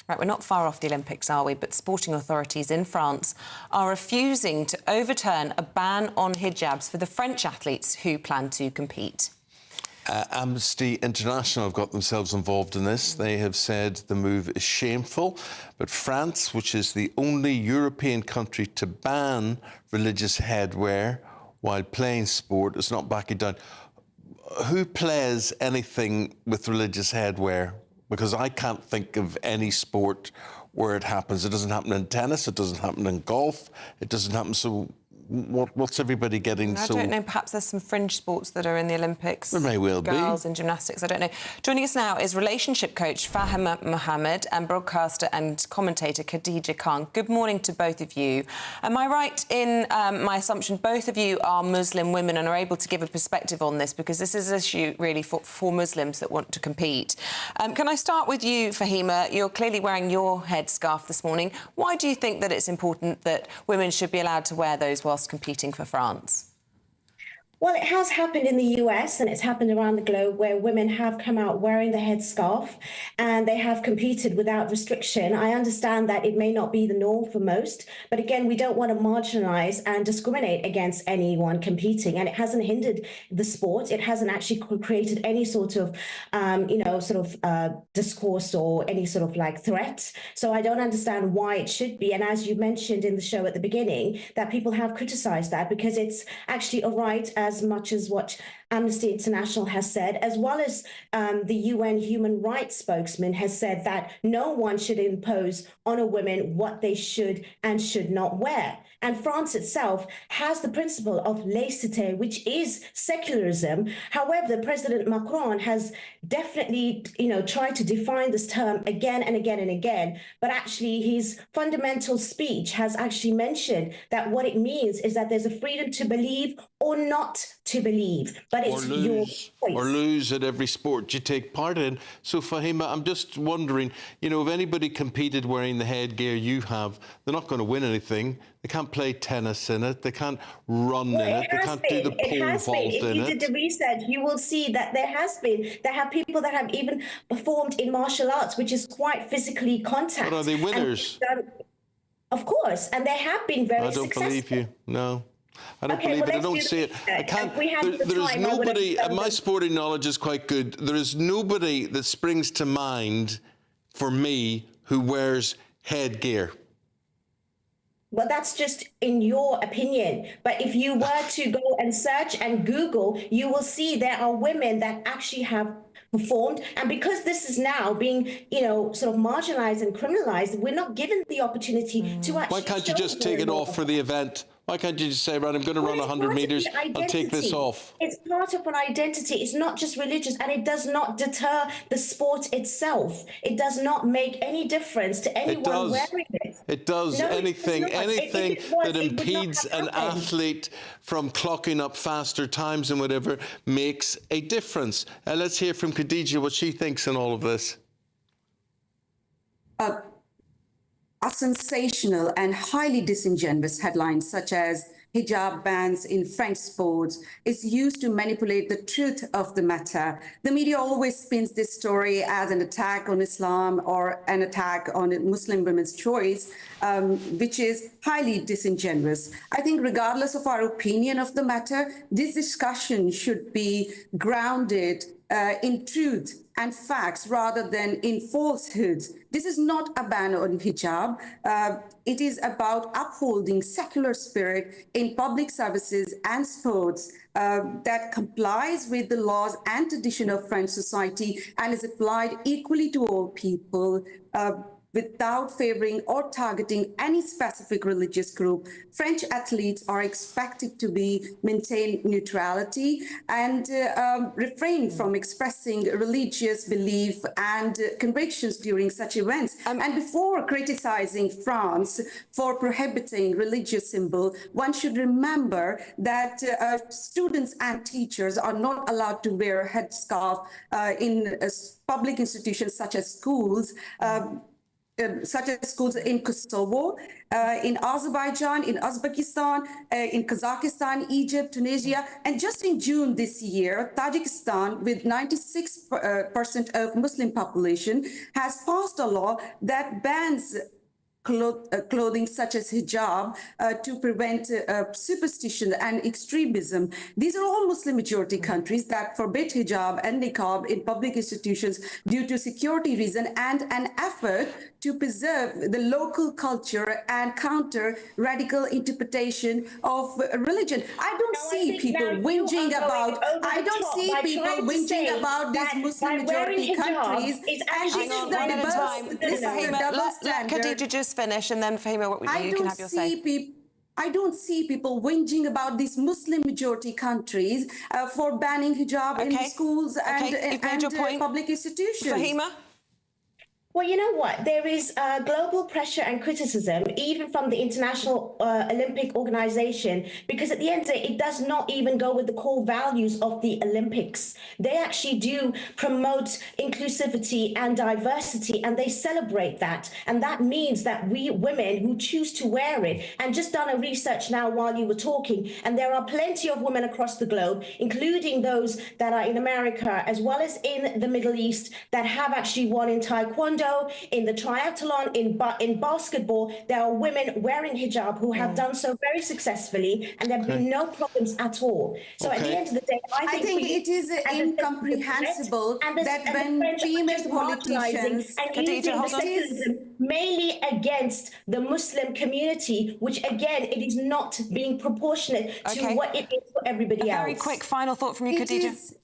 Right, we're not far off the Olympics, are we? But sporting authorities in France are refusing to overturn a ban on hijabs for the French athletes who plan to compete. Amnesty International have got themselves involved in this. They have said the move is shameful, but France, which is the only European country to ban religious headwear while playing sport, is not backing down. Who plays anything with religious headwear? Because I can't think of any sport where it happens. It doesn't happen in tennis, it doesn't happen in golf, it doesn't happen. So what's everybody getting I don't know, perhaps there's some fringe sports that are in the Olympics. There may well be. Girls in gymnastics, I don't know. Joining us now is relationship coach Fahima Mohammed and broadcaster and commentator Khadija Khan. Good morning to both of you. Am I right in my assumption both of you are Muslim women and are able to give a perspective on this, because this is an issue really for Muslims that want to compete? Can I start with you, Fahima? You're clearly wearing your headscarf this morning. Why do you think that it's important that women should be allowed to wear those whilst competing for France? Well, it has happened in the US and it's happened around the globe where women have come out wearing the headscarf and they have competed without restriction. I understand that it may not be the norm for most, but again, we don't want to marginalize and discriminate against anyone competing. And it hasn't hindered the sport. It hasn't actually created any sort of, discourse or any sort of like threat. So I don't understand why it should be. And as you mentioned in the show at the beginning, that people have criticized that because it's actually a right as much as what Amnesty International has said, as well as the UN human rights spokesman has said that no one should impose on a woman what they should and should not wear. And France itself has the principle of laïcité, which is secularism. However, President Macron has definitely, tried to define this term again and again and again. But actually, his fundamental speech has actually mentioned that what it means is that there's a freedom to believe or not to believe. But it's your choice. Or lose at every sport you take part in. So, Fahima, I'm just wondering, if anybody competed wearing the headgear you have, they're not going to win anything. They can't play tennis in it. They can't run in it. They can't do the pole vault in it. If you did the research, you will see that there have people that have even performed in martial arts, which is quite physically contact. But are they winners? Of course, and they have been very successful. I don't believe you, no. I don't believe it. I don't see it. I can't. There is nobody. My sporting knowledge is quite good. There is nobody that springs to mind for me who wears headgear. Well, that's just in your opinion. But if you were to go and search and Google, you will see there are women that actually have performed. And because this is now being, sort of marginalized and criminalized, we're not given the opportunity to actually. Why can't you just take it off for the event? Why can't you just say, right, I'm going to run 100 metres, I'll take this off? It's part of an identity. It's not just religious, and it does not deter the sport itself. It does not make any difference to anyone wearing it. It does. No, anything that impedes an happened. athlete from clocking up faster times and whatever makes a difference. Let's hear from Khadija what she thinks in all of this. A sensational and highly disingenuous headlines such as hijab bans in French sports is used to manipulate the truth of the matter. The media always spins this story as an attack on Islam or an attack on Muslim women's choice, which is highly disingenuous. I think regardless of our opinion of the matter, this discussion should be grounded in truth and facts rather than in falsehoods. This is not a ban on hijab. It is about upholding secular spirit in public services and sports that complies with the laws and tradition of French society and is applied equally to all people. without favoring or targeting any specific religious group. French athletes are expected to maintain neutrality and refrain from expressing religious belief and convictions during such events. And before criticizing France for prohibiting religious symbol, one should remember that students and teachers are not allowed to wear a headscarf in public institutions such as schools. In Kosovo, in Azerbaijan, in Uzbekistan, in Kazakhstan, Egypt, Tunisia, and just in June this year, Tajikistan, with 96% of Muslim population, has passed a law that bans clothing such as hijab to prevent superstition and extremism. These are all Muslim majority countries that forbid hijab and niqab in public institutions due to security reason and an effort to preserve the local culture and counter radical interpretation of religion. I don't see people whinging about. I don't see people whinging about these Muslim majority countries. And this is the double standard. Let Khadija just finish, and then Fahima, you can have your say. I don't see people whinging about these Muslim majority countries for banning hijab in schools and public institutions. Fahima? Well, you know what? There is global pressure and criticism, even from the International Olympic Organization, because at the end of the day, it does not even go with the core values of the Olympics. They actually do promote inclusivity and diversity, and they celebrate that. And that means that we women who choose to wear it, and just done a research now while you were talking, and there are plenty of women across the globe, including those that are in America, as well as in the Middle East, that have actually won in Taekwondo, in the triathlon, in basketball. There are women wearing hijab who have done so very successfully, and there have been no problems at all. So at the end of the day, I think it is incomprehensible that when female politicians and using the sexism mainly against the Muslim community, which again, it is not being proportionate to what it is for everybody else. Very quick final thought from you, Khadija.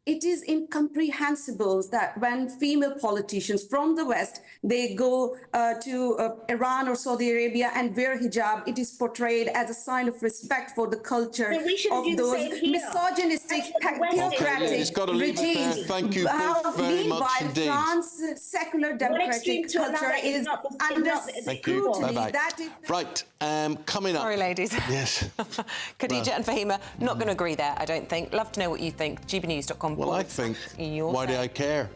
It is incomprehensible that when female politicians from the West, they go to Iran or Saudi Arabia and wear hijab, it is portrayed as a sign of respect for the culture of those misogynistic, theocratic regimes. Thank you both very much indeed. France's secular democratic culture is under scrutiny. Right, coming up. Sorry, ladies. Yes. Khadija and Fahima, not going to agree there, I don't think. Love to know what you think. GBNews.com. Well, I think, why do I care?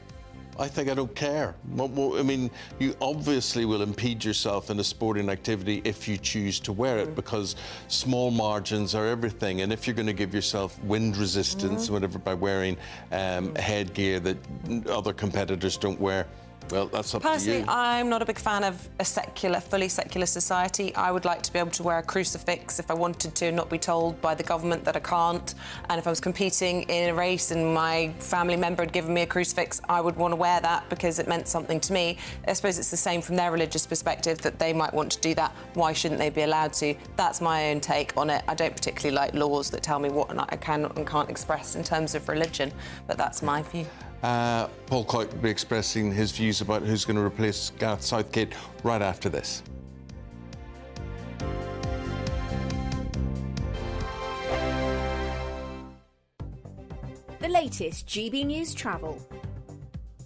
I think I don't care. I mean, you obviously will impede yourself in a sporting activity if you choose to wear it, because small margins are everything. And if you're going to give yourself wind resistance, whatever, by wearing headgear that other competitors don't wear, well, that's up to you. Personally, I'm not a big fan of a fully secular society. I would like to be able to wear a crucifix if I wanted to, not be told by the government that I can't. And if I was competing in a race and my family member had given me a crucifix, I would want to wear that because it meant something to me. I suppose it's the same from their religious perspective, that they might want to do that. Why shouldn't they be allowed to? That's my own take on it. I don't particularly like laws that tell me what I can and can't express in terms of religion, but that's my view. Paul Coyte will be expressing his views about who's going to replace Gareth Southgate right after this. The latest GB News travel.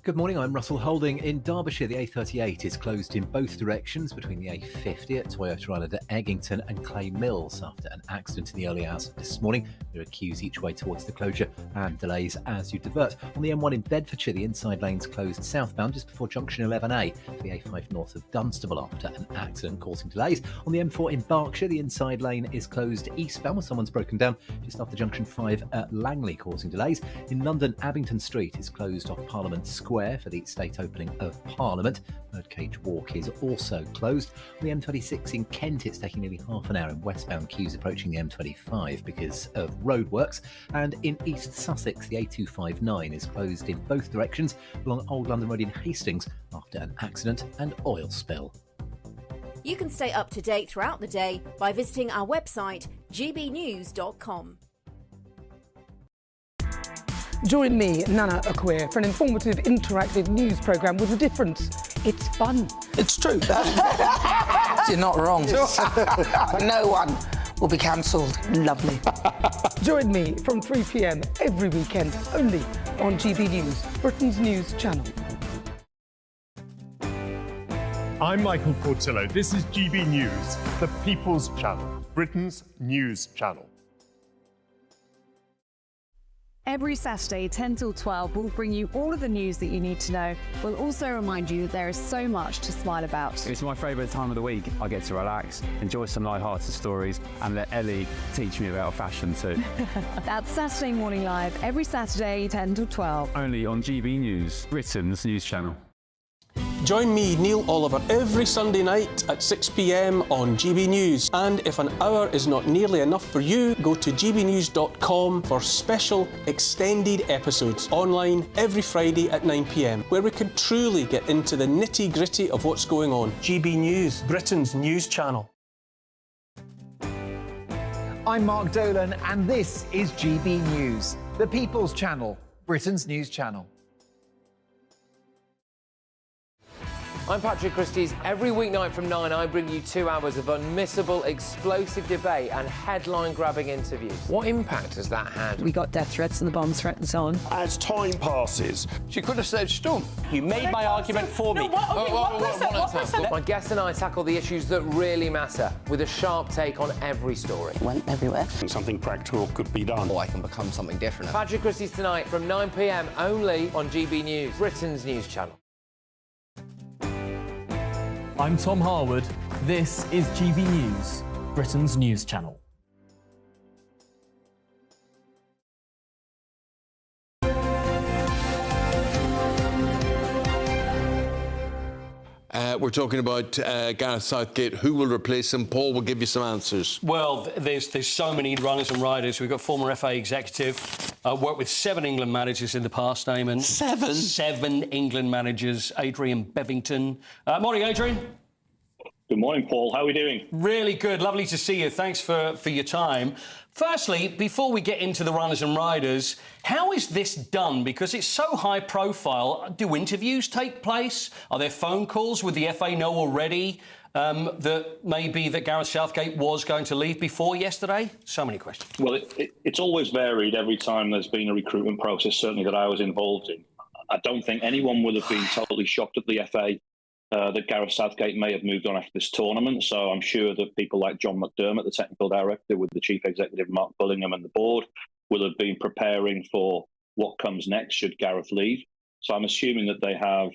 Good morning, I'm Russell Holding. In Derbyshire, the A38 is closed in both directions between the A50 at Toyota Island at Eggington and Clay Mills after an accident in the early hours of this morning. There are queues each way towards the closure and delays as you divert. On the M1 in Bedfordshire, the inside lane's closed southbound just before junction 11A for the A5 north of Dunstable after an accident causing delays. On the M4 in Berkshire, the inside lane is closed eastbound where someone's broken down just after junction 5 at Langley, causing delays. In London, Abington Street is closed off Parliament Square for the state opening of Parliament. Birdcage Walk is also closed. On the M26 in Kent, it's taking nearly half an hour in westbound queues approaching the M25 because of roadworks. And in East Sussex, the A259 is closed in both directions along Old London Road in Hastings after an accident and oil spill. You can stay up to date throughout the day by visiting our website, gbnews.com. Join me, Nana Akwe, for an informative, interactive news programme with a difference It's fun. It's true. You're not wrong. No one will be cancelled. Lovely. Join me from 3 p.m. every weekend, only on GB News, Britain's news channel. I'm Michael Portillo. This is GB News, the People's Channel, Britain's news channel. Every Saturday, 10 till 12, we'll bring you all of the news that you need to know. We'll also remind you that there is so much to smile about. It's my favourite time of the week. I get to relax, enjoy some light-hearted stories, and let Ellie teach me about fashion too. That's Saturday Morning Live, every Saturday, 10 till 12. Only on GB News, Britain's news channel. Join me, Neil Oliver, every Sunday night at 6 p.m. on GB News. And if an hour is not nearly enough for you, go to gbnews.com for special extended episodes online every Friday at 9 p.m, where we can truly get into the nitty-gritty of what's going on. GB News, Britain's news channel. I'm Mark Dolan, and this is GB News, the People's Channel, Britain's news channel. I'm Patrick Christie's. Every weeknight from 9, I bring you 2 hours of unmissable, explosive debate and headline-grabbing interviews. What impact has that had? We got death threats and the bomb threat and so on. As time passes, She could have said Stump. You made my argument for me. My guests and I tackle the issues that really matter with a sharp take on every story. Went everywhere. something practical could be done. Or I can become something different. Patrick Christie's tonight from 9 p.m. only on GB News, Britain's news channel. I'm Tom Harwood. This is GB News, Britain's news channel. We're talking about Gareth Southgate. Who will replace him? Paul will give you some answers. Well, there's so many runners and riders. We've got former FA executive, worked with 7 England managers in the past, Eamonn. 7? 7 England managers. Adrian Bevington. Morning, Adrian. Good morning, Paul. How are we doing? Really good. Lovely to see you. Thanks for your time. Firstly, before we get into the runners and riders, how is this done? Because it's so high profile. Do interviews take place? Are there phone calls? Would the FA know already that maybe that Gareth Southgate was going to leave before yesterday? So many questions. Well, it's always varied every time there's been a recruitment process, certainly that I was involved in. I don't think anyone would have been totally shocked at the FA that Gareth Southgate may have moved on after this tournament. So I'm sure that people like John McDermott, the technical director, with the chief executive Mark Bullingham and the board, will have been preparing for what comes next should Gareth leave. So I'm assuming that they have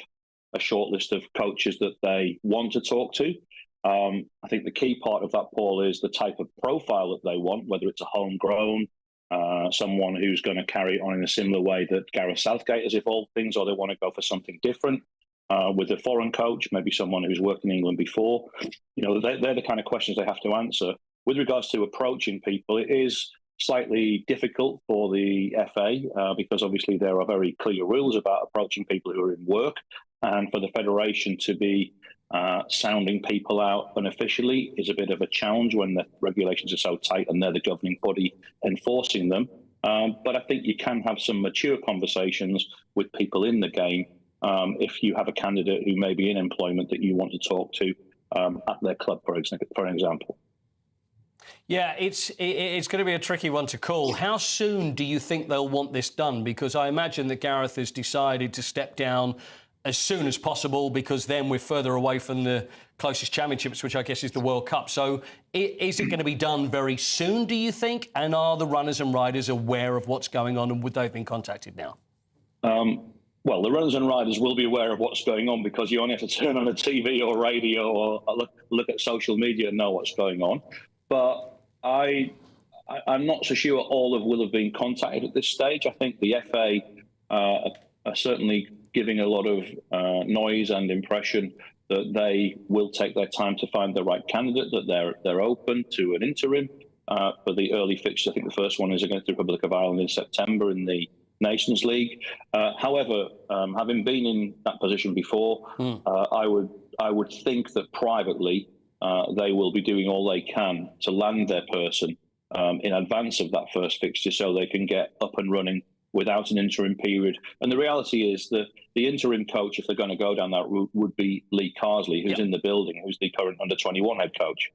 a short list of coaches that they want to talk to. I think the key part of that, Paul, is the type of profile that they want, whether it's a homegrown, someone who's going to carry on in a similar way that Gareth Southgate has evolved things, or they want to go for something different. With a foreign coach, maybe someone who's worked in England before. You know, they're the kind of questions they have to answer. With regards to approaching people, it is slightly difficult for the FA because obviously there are very clear rules about approaching people who are in work, and for the Federation to be sounding people out unofficially is a bit of a challenge when the regulations are so tight and they're the governing body enforcing them. But I think you can have some mature conversations with people in the game if you have a candidate who may be in employment that you want to talk to at their club, for example. Yeah, it's going to be a tricky one to call. How soon do you think they'll want this done? Because I imagine that Gareth has decided to step down as soon as possible, because then we're further away from the closest championships, which I guess is the World Cup. So is it going to be done very soon, do you think? And are the runners and riders aware of what's going on, and would they have been contacted now? Well, the runners and riders will be aware of what's going on, because you only have to turn on a TV or radio or look at social media and know what's going on. But I'm not so sure all of will have been contacted at this stage. I think the FA are certainly giving a lot of noise and impression that they will take their time to find the right candidate, that they're open to an interim for the early fixture. I think the first one is against the Republic of Ireland in September in the Nations League. However, having been in that position before, I would think that privately they will be doing all they can to land their person in advance of that first fixture, so they can get up and running without an interim period. And the reality is that the interim coach, if they're going to go down that route, would be Lee Carsley, who's in the building, who's the current under-21 head coach.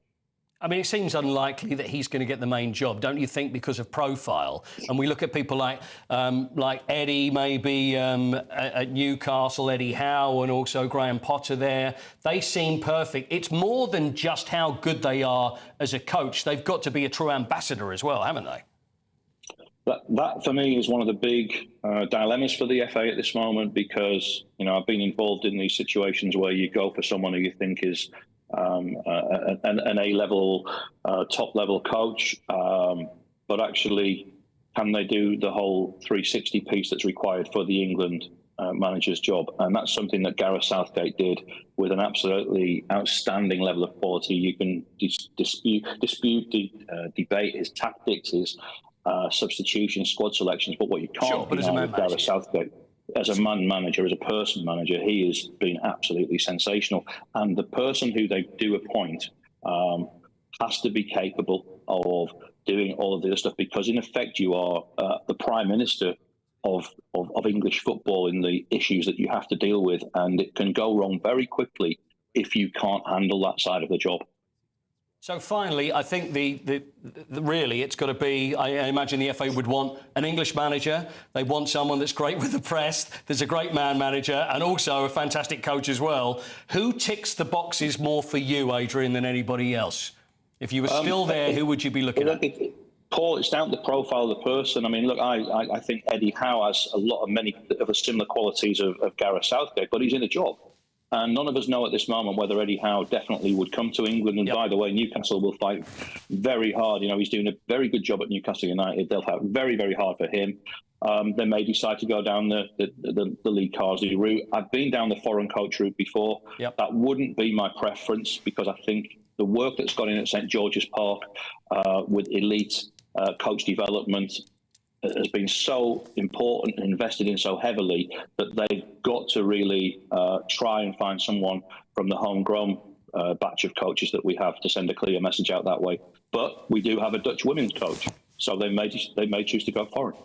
I mean, it seems unlikely that he's going to get the main job, don't you think, because of profile? And we look at people like Eddie, maybe at Newcastle, Eddie Howe, and also Graham Potter there. They seem perfect. It's more than just how good they are as a coach. They've got to be a true ambassador as well, haven't they? That for me, is one of the big dilemmas for the FA at this moment, because, you know, I've been involved in these situations where you go for someone who you think is an A-level, top-level coach, but actually, can they do the whole 360 piece that's required for the England manager's job? And that's something that Gareth Southgate did with an absolutely outstanding level of quality. You can debate his tactics, his substitution, squad selections, but what you can't deny with Gareth Southgate, as a man manager, as a person manager, he has been absolutely sensational. And the person who they do appoint has to be capable of doing all of the other stuff, because in effect you are the Prime Minister of English football in the issues that you have to deal with, and it can go wrong very quickly if you can't handle that side of the job. So finally, I think really it's got to be, I imagine the FA would want an English manager. They want someone that's great with the press. There's a great man manager and also a fantastic coach as well. Who ticks the boxes more for you, Adrian, than anybody else? If you were still there, who would you be looking at? Paul, it's down to the profile of the person. I mean, look, I think Eddie Howe has many of the similar qualities of Gareth Southgate, but he's in a job. And none of us know at this moment whether Eddie Howe definitely would come to England. And by the way, Newcastle will fight very hard. You know, he's doing a very good job at Newcastle United. They'll fight very, very hard for him. They may decide to go down the Lee Carsley route. I've been down the foreign coach route before. That wouldn't be my preference, because I think the work that's gone in at St George's Park with elite coach development has been so important and invested in so heavily that they've got to really try and find someone from the homegrown batch of coaches that we have to send a clear message out that way. But we do have a Dutch women's coach, so they may choose to go foreign.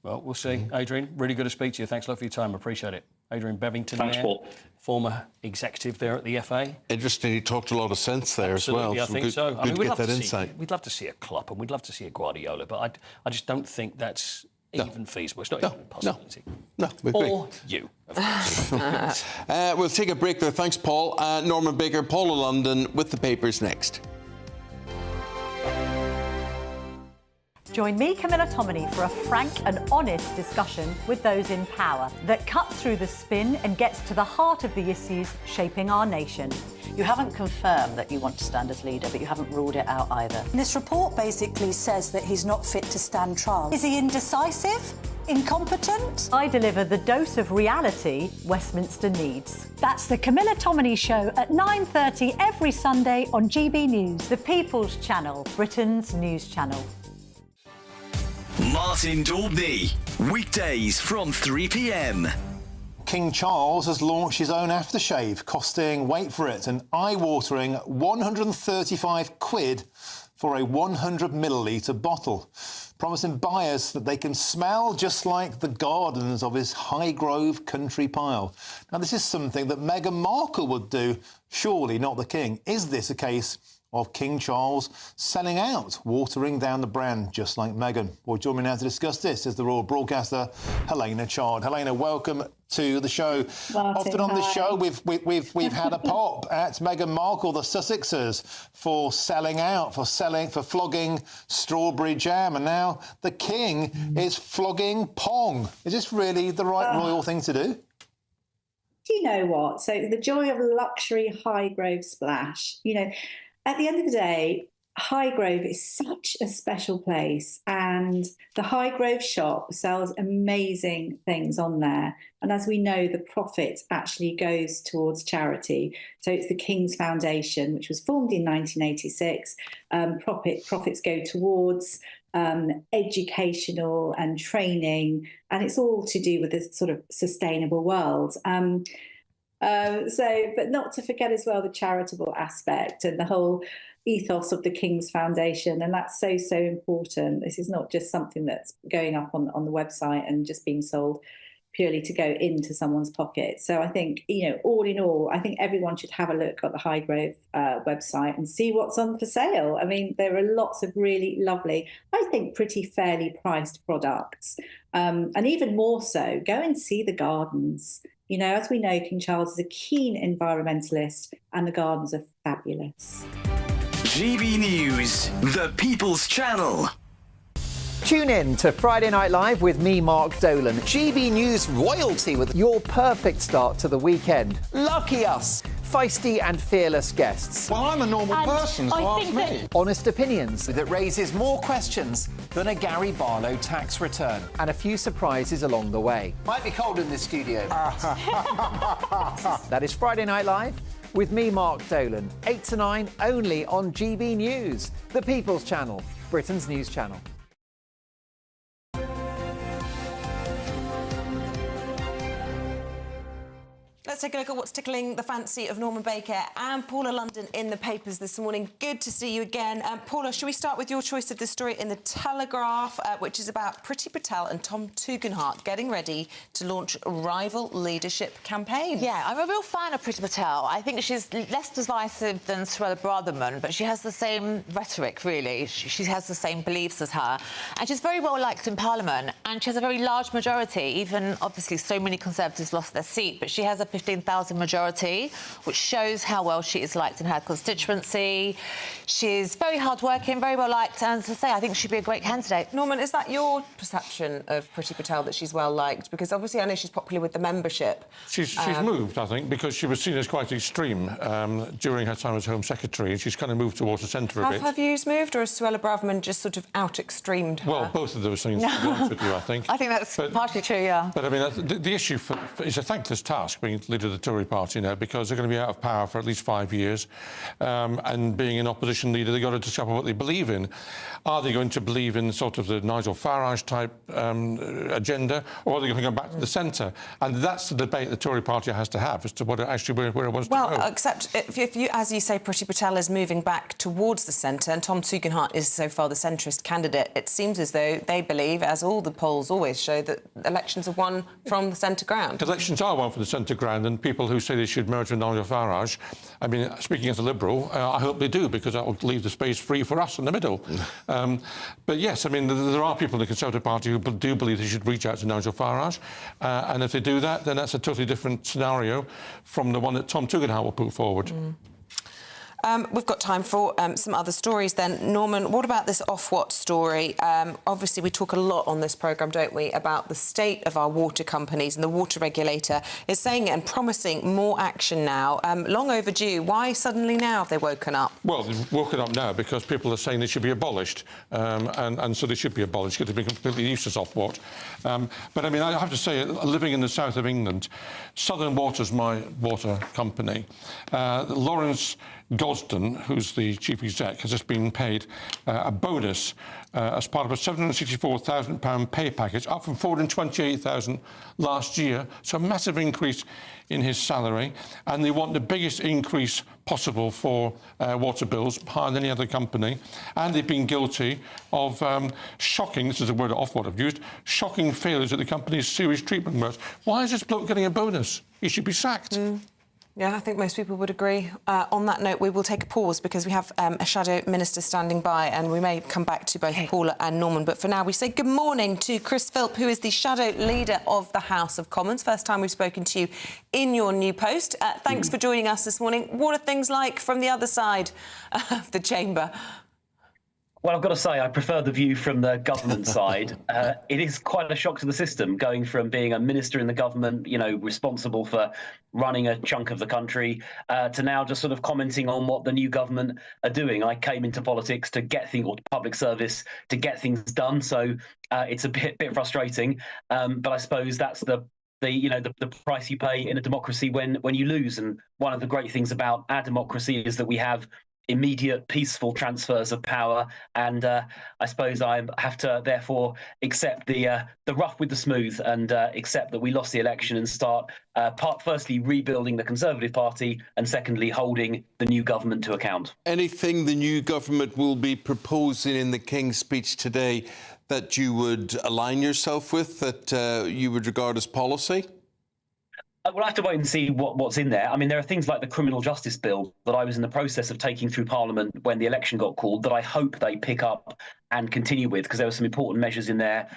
Well, we'll see. Adrian, really good to speak to you. Thanks a lot for your time. I appreciate it. Adrian Bevington, thanks, Paul. Former executive there at the FA. Interesting, he talked a lot of sense there as well. I think so. Good to get that insight. We'd love to see a Klopp and we'd love to see a Guardiola, but I just don't think that's even feasible. It's not even a possibility. No, we agree. Or you, of course. We'll take a break there. Thanks, Paul. Norman Baker, Paul of London with the papers next. Join me, Camilla Tominey, for a frank and honest discussion with those in power that cuts through the spin and gets to the heart of the issues shaping our nation. You haven't confirmed that you want to stand as leader, but you haven't ruled it out either. This report basically says that he's not fit to stand trial. Is he indecisive? Incompetent? I deliver the dose of reality Westminster needs. That's the Camilla Tominey Show at 9:30 every Sunday on GB News. The People's Channel, Britain's news channel. Martin Daubney, weekdays from 3 p.m. King Charles has launched his own aftershave, costing, wait for it, an eye-watering 135 quid for a 100 millilitre bottle, promising buyers that they can smell just like the gardens of his Highgrove country pile. Now, this is something that Meghan Markle would do, surely not the King. Is this a case of King Charles selling out, watering down the brand just like Meghan? Well, join me now to discuss this is the royal broadcaster Helena Chard. Helena, welcome to the show. Martin, often on the hi. show we've had a pop at Meghan Markle, the Sussexers, for selling out, for flogging strawberry jam, and now the King is flogging Pong. Is this really the right royal thing to do? Do you know what? So the joy of a luxury Highgrove splash, you know, at the end of the day, Highgrove is such a special place, and the Highgrove shop sells amazing things on there. And as we know, the profit actually goes towards charity. So it's the King's Foundation, which was formed in 1986. Profits go towards educational and training, and it's all to do with this sort of sustainable world. But not to forget as well the charitable aspect and the whole ethos of the King's Foundation, and that's so important. This is not just something that's going up on the website and just being sold purely to go into someone's pocket. So I think, all in all, I think everyone should have a look at the Highgrove website and see what's on for sale. I mean, there are lots of really lovely, I think pretty fairly priced products. And even more so, go and see the gardens. As we know, King Charles is a keen environmentalist and the gardens are fabulous. GB News, the People's Channel. Tune in to Friday Night Live with me, Mark Dolan. GB News royalty with your perfect start to the weekend. Lucky us. Feisty and fearless guests. Well, I'm a normal person, so ask me. Honest opinions that raises more questions than a Gary Barlow tax return. And a few surprises along the way. Might be cold in this studio. That is Friday Night Live with me, Mark Dolan. 8 to 9, only on GB News, the People's Channel, Britain's news channel. Let's take a look at what's tickling the fancy of Norman Baker and Paula London in the papers this morning. Good to see you again. Paula, should we start with your choice of the story in The Telegraph, which is about Priti Patel and Tom Tugendhat getting ready to launch rival leadership campaigns? Yeah, I'm a real fan of Priti Patel. I think she's less divisive than Suella Braverman, but she has the same rhetoric, really. She has the same beliefs as her. And she's very well liked in Parliament, and she has a very large majority. Even, obviously, so many Conservatives lost their seat, but she has a 15,000 majority, which shows how well she is liked in her constituency. She's very hard-working, very well liked, and as I say, I think she'd be a great candidate. Norman, is that your perception of Priti Patel, that she's well liked? Because obviously I know she's popular with the membership. She's moved, I think, because she was seen as quite extreme during her time as Home Secretary, and she's kind of moved towards the centre a bit. Have her views moved, or has Suella Braverman just sort of out-extremed her? Well, both of those things, to be honest with you, I think. I think that's partially true, yeah. But, I mean, the issue is a thankless task, being leader of the Tory party now, because they're going to be out of power for at least 5 years, and being an opposition leader, they've got to discover what they believe in. Are they going to believe in sort of the Nigel Farage-type agenda, or are they going to go back to the centre? And that's the debate the Tory party has to have as to what it actually where it wants to go. Well, except if you, as you say, Priti Patel is moving back towards the centre, and Tom Tugendhat is so far the centrist candidate, it seems as though they believe, as all the polls always show, that elections are won from the centre ground. Elections are won from the centre ground, and people who say they should merge with Nigel Farage, I mean, speaking as a Liberal, I hope they do, because that will leave the space free for us in the middle. But yes, I mean, there are people in the Conservative Party who do believe they should reach out to Nigel Farage, and if they do that, then that's a totally different scenario from the one that Tom Tugendhat will put forward. We've got time for some other stories then. Norman, what about this Ofwat story? Obviously, we talk a lot on this programme, don't we, about the state of our water companies, and the water regulator is saying it and promising more action now. Long overdue. Why suddenly now have they woken up? Well, they've woken up now because people are saying they should be abolished, and so they should be abolished because they've been completely useless, Ofwat. But, I mean, I have to say, living in the south of England, Southern Water's my water company. Lawrence Gosden, who's the chief exec, has just been paid a bonus as part of a £764,000 pay package, up from £428,000 last year. So a massive increase in his salary, and they want the biggest increase possible for water bills, higher than any other company. And they've been guilty of shocking, this is the word Ofwat have used, shocking failures at the company's sewage treatment works. Why is this bloke getting a bonus? He should be sacked. Yeah, I think most people would agree. On that note, we will take a pause because we have a shadow minister standing by, and we may come back to both Paula and Norman. But for now, we say good morning to Chris Philp, who is the shadow leader of the House of Commons. First time we've spoken to you in your new post. Thanks for joining us this morning. What are things like from the other side of the chamber? Well, I've got to say, I prefer the view from the government side. It is quite a shock to the system, going from being a minister in the government, you know, responsible for running a chunk of the country, to now just sort of commenting on what the new government are doing. I came into politics to get things, or public service, to get things done. So it's a bit frustrating. But I suppose that's the price you pay in a democracy when you lose. And one of the great things about our democracy is that we have immediate, peaceful transfers of power, and I suppose I have to therefore accept the rough with the smooth, and accept that we lost the election and start firstly rebuilding the Conservative Party, and secondly holding the new government to account. Anything the new government will be proposing in the King's speech today that you would align yourself with, that you would regard as policy? We'll have to wait and see what's in there. I mean, there are things like the criminal justice bill that I was in the process of taking through Parliament when the election got called that I hope they pick up and continue with, because there were some important measures in there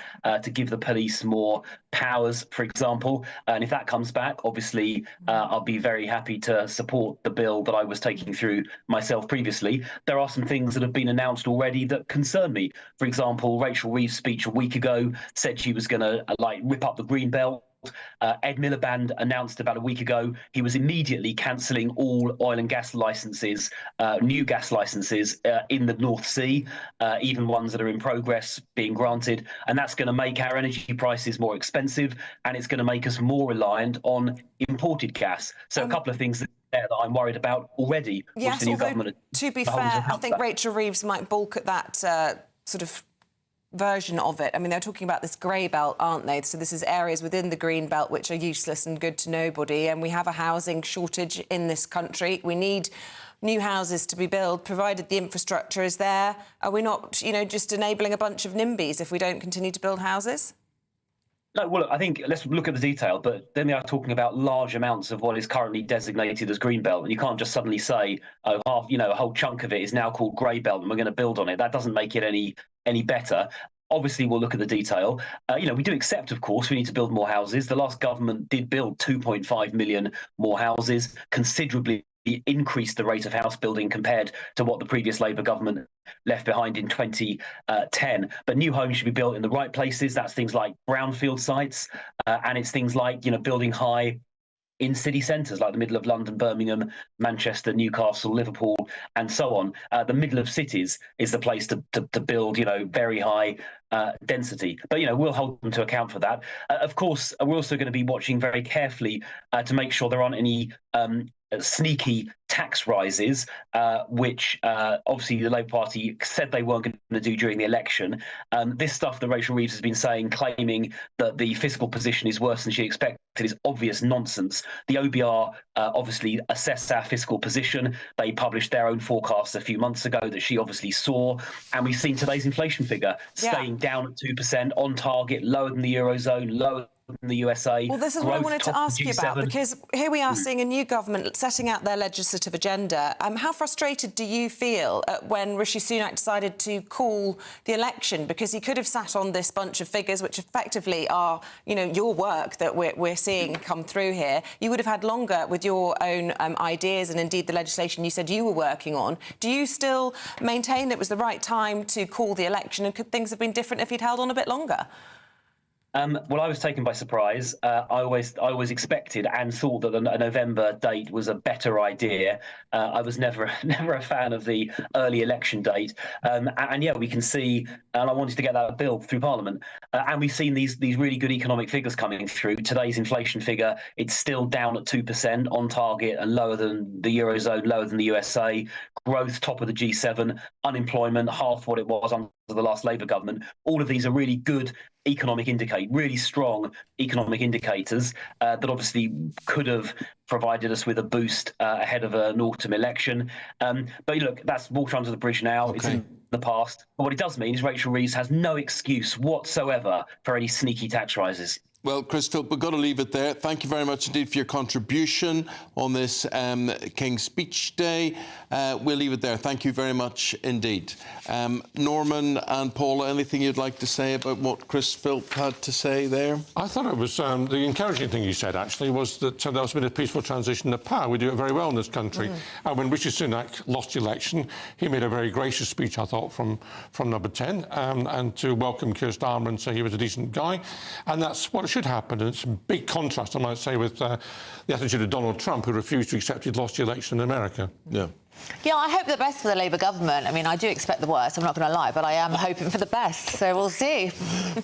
to give the police more powers, for example. And if that comes back, obviously, I'll be very happy to support the bill that I was taking through myself previously. There are some things that have been announced already that concern me. For example, Rachel Reeves' speech a week ago said she was going to rip up the Green Belt. Ed Miliband announced about a week ago he was immediately cancelling all oil and gas licences, new gas licences in the North Sea, even ones that are in progress being granted. And that's going to make our energy prices more expensive, and it's going to make us more reliant on imported gas. So a couple of things there that I'm worried about already. Yes, the new although, government to be fair, I think Rachel Reeves might balk at that sort of version of it. I mean, they're talking about this grey belt, aren't they? So this is areas within the green belt which are useless and good to nobody, and we have a housing shortage in this country. We need new houses to be built, provided the infrastructure is there. Are we not, you know, just enabling a bunch of NIMBYs if we don't continue to build houses? No, well, I think let's look at the detail, but then they are talking about large amounts of what is currently designated as green belt, and you can't just suddenly say, oh, half, you know, a whole chunk of it is now called grey belt, and we're going to build on it. That doesn't make it any better. Obviously, we'll look at the detail. You know, we do accept, of course, we need to build more houses. The last government did build 2.5 million more houses, considerably increased the rate of house building compared to what the previous Labour government left behind in 2010. But new homes should be built in the right places. That's things like brownfield sites, and it's things like, you know, building high in city centres like the middle of London, Birmingham, Manchester, Newcastle, Liverpool, and so on. The middle of cities is the place to build, you know, very high density. But, you know, we'll hold them to account for that. Of course, we're also going to be watching very carefully to make sure there aren't any sneaky tax rises, which obviously the Labour Party said they weren't going to do during the election. This stuff that Rachel Reeves has been saying, claiming that the fiscal position is worse than she expected, is obvious nonsense. The OBR obviously assessed our fiscal position. They published their own forecasts a few months ago that she obviously saw, and we've seen today's inflation figure staying down at 2%, on target, lower than the Eurozone, lower in the USA. Well, this is what I wanted to ask you about, because here we are seeing a new government setting out their legislative agenda. How frustrated do you feel when Rishi Sunak decided to call the election? Because he could have sat on this bunch of figures, which effectively are, you know, your work that we're seeing come through here. You would have had longer with your own ideas and indeed the legislation you said you were working on. Do you still maintain it was the right time to call the election, and could things have been different if he'd held on a bit longer? Well, I was taken by surprise. I always expected and thought that a November date was a better idea. I was never a fan of the early election date. And yeah, we can see, and I wanted to get that bill through Parliament. And we've seen these really good economic figures coming through. Today's inflation figure, it's still down at 2%, on target, and lower than the Eurozone, lower than the USA. Growth, top of the G7. Unemployment, half what it was under the last Labour government. All of these are really good really strong economic indicators that obviously could have provided us with a boost ahead of an autumn election. But look, that's water under the bridge now. Okay. It's in the past. But what it does mean is Rachel Reeves has no excuse whatsoever for any sneaky tax rises. Well, Chris Philp, we've got to leave it there. Thank you very much indeed for your contribution on this King's Speech Day. We'll leave it there. Thank you very much indeed. Norman and Paula, anything you'd like to say about what Chris Philp had to say there? I thought it was the encouraging thing he said, actually, was that there's been a peaceful transition to power. We do it very well in this country. And when Rishi Sunak lost the election, he made a very gracious speech, I thought, from number 10, and to welcome Keir Starmer and say he was a decent guy. And that's what should happen, and it's a big contrast, I might say, with the attitude of Donald Trump, who refused to accept he'd lost the election in America. Yeah. Yeah, I hope the best for the Labour government. I mean, I do expect the worst, I'm not going to lie, but I am hoping for the best, so we'll see.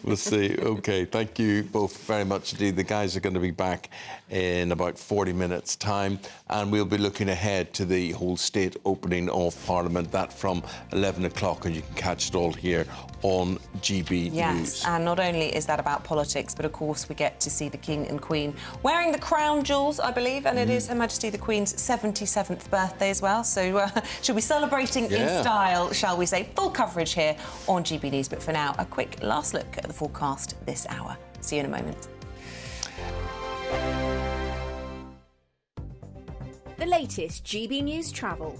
We'll see. OK, thank you both very much indeed. The guys are going to be back in about 40 minutes' time, and we'll be looking ahead to the whole state opening of Parliament, that from 11 o'clock, and you can catch it all here on GB News. Yes, and not only is that about politics, but of course we get to see the King and Queen wearing the crown jewels, I believe, and it is Her Majesty the Queen's 77th birthday as well. So she'll be celebrating in style, shall we say. Full coverage here on GB News. But for now, a quick last look at the forecast this hour. See you in a moment. The latest GB News travel.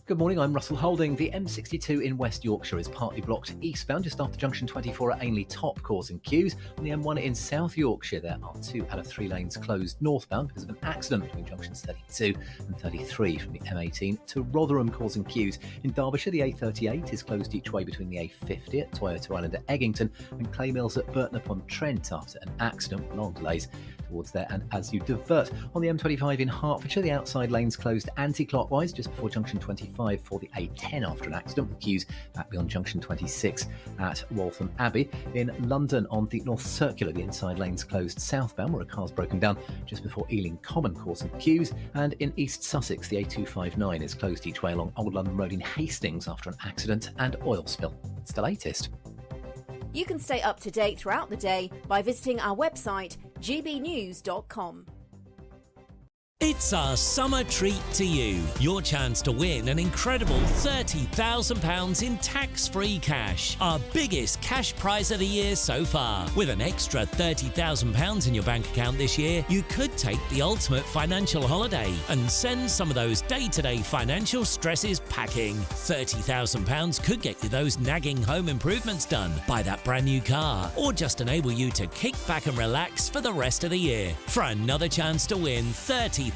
Good morning, I'm Russell Holding. The M62 in West Yorkshire is partly blocked eastbound just after junction 24 at Ainley Top, causing queues. On the M1 in South Yorkshire, there are 2 out of 3 lanes closed northbound because of an accident between junctions 32 and 33 from the M18 to Rotherham, causing queues. In Derbyshire, the A38 is closed each way between the A50 at Toyota Island at Eggington and Clay Mills at Burton-upon-Trent after an accident with long delays towards there and as you divert. On the M25 in Hertfordshire, the outside lanes closed anti-clockwise just before junction 25 for the A10 after an accident, with queues back beyond junction 26 at Waltham Abbey. In London on the North Circular, the inside lanes closed southbound where a car's broken down just before Ealing Common, causing queues. And in East Sussex, the A259 is closed each way along Old London Road in Hastings after an accident and oil spill. It's the latest. You can stay up to date throughout the day by visiting our website, gbnews.com. It's our summer treat to you. Your chance to win an incredible £30,000 in tax-free cash. Our biggest cash prize of the year so far. With an extra £30,000 in your bank account this year, you could take the ultimate financial holiday and send some of those day-to-day financial stresses packing. £30,000 could get you those nagging home improvements done, buy that brand new car, or just enable you to kick back and relax for the rest of the year. For another chance to win £30,000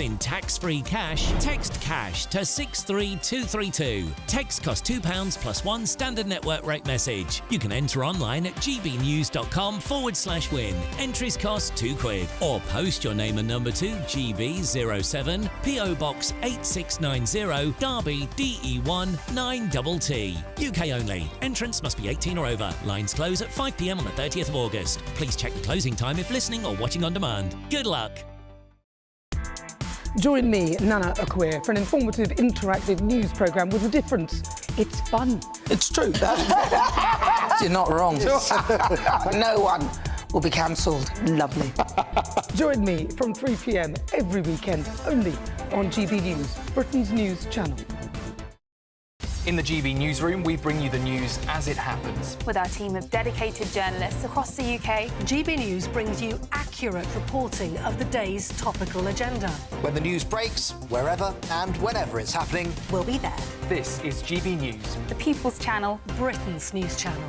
in tax-free cash, text cash to 63232. Text costs £2 plus 1 standard network rate message. You can enter online at gbnews.com/win. Entries cost £2. Or post your name and number to GB07 PO Box 8690 Derby DE1 9TT. UK only. Entrance must be 18 or over. Lines close at 5 p.m. on the 30th of August. Please check the closing time if listening or watching on demand. Good luck. Join me, Nana Akweer, for an informative, interactive news programme with a difference. It's fun. It's true, You're not wrong. No one will be cancelled. Lovely. Join me from 3 p.m. every weekend, only on GB News, Britain's news channel. In the GB newsroom, we bring you the news as it happens. With our team of dedicated journalists across the UK, GB News brings you accurate reporting of the day's topical agenda. When the news breaks, wherever and whenever it's happening, we'll be there. This is GB News, the People's Channel, Britain's news channel.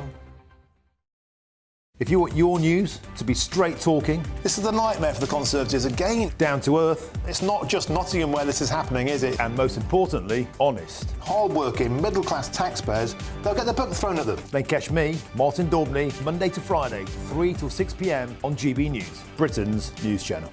If you want your news to be straight talking, this is a nightmare for the Conservatives again. Down to earth. It's not just Nottingham where this is happening, is it? And most importantly, honest. Hard-working, middle-class taxpayers, they'll get the book thrown at them. They catch me, Martin Daubney, Monday to Friday, 3 till 6 p.m. on GB News, Britain's news channel.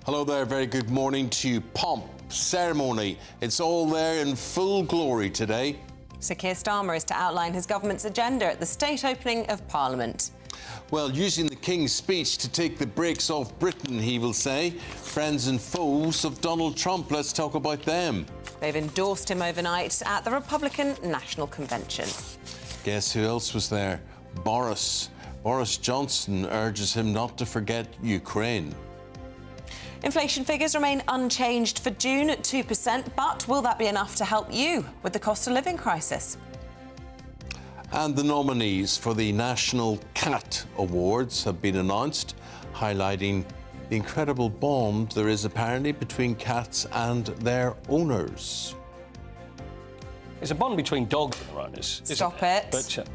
Hello there, very good morning to you. Pomp, ceremony, it's all there in full glory today. Sir Keir Starmer is to outline his government's agenda at the state opening of Parliament. Well, using the King's speech to take the brakes off Britain, he will say. Friends and foes of Donald Trump, let's talk about them. They've endorsed him overnight at the Republican National Convention. Guess who else was there? Boris. Boris Johnson urges him not to forget Ukraine. Inflation figures remain unchanged for June at 2%, but will that be enough to help you with the cost of living crisis? And the nominees for the National Cat Awards have been announced, highlighting the incredible bond there is apparently between cats and their owners. There's a bond between dogs and their owners. Stop it. But,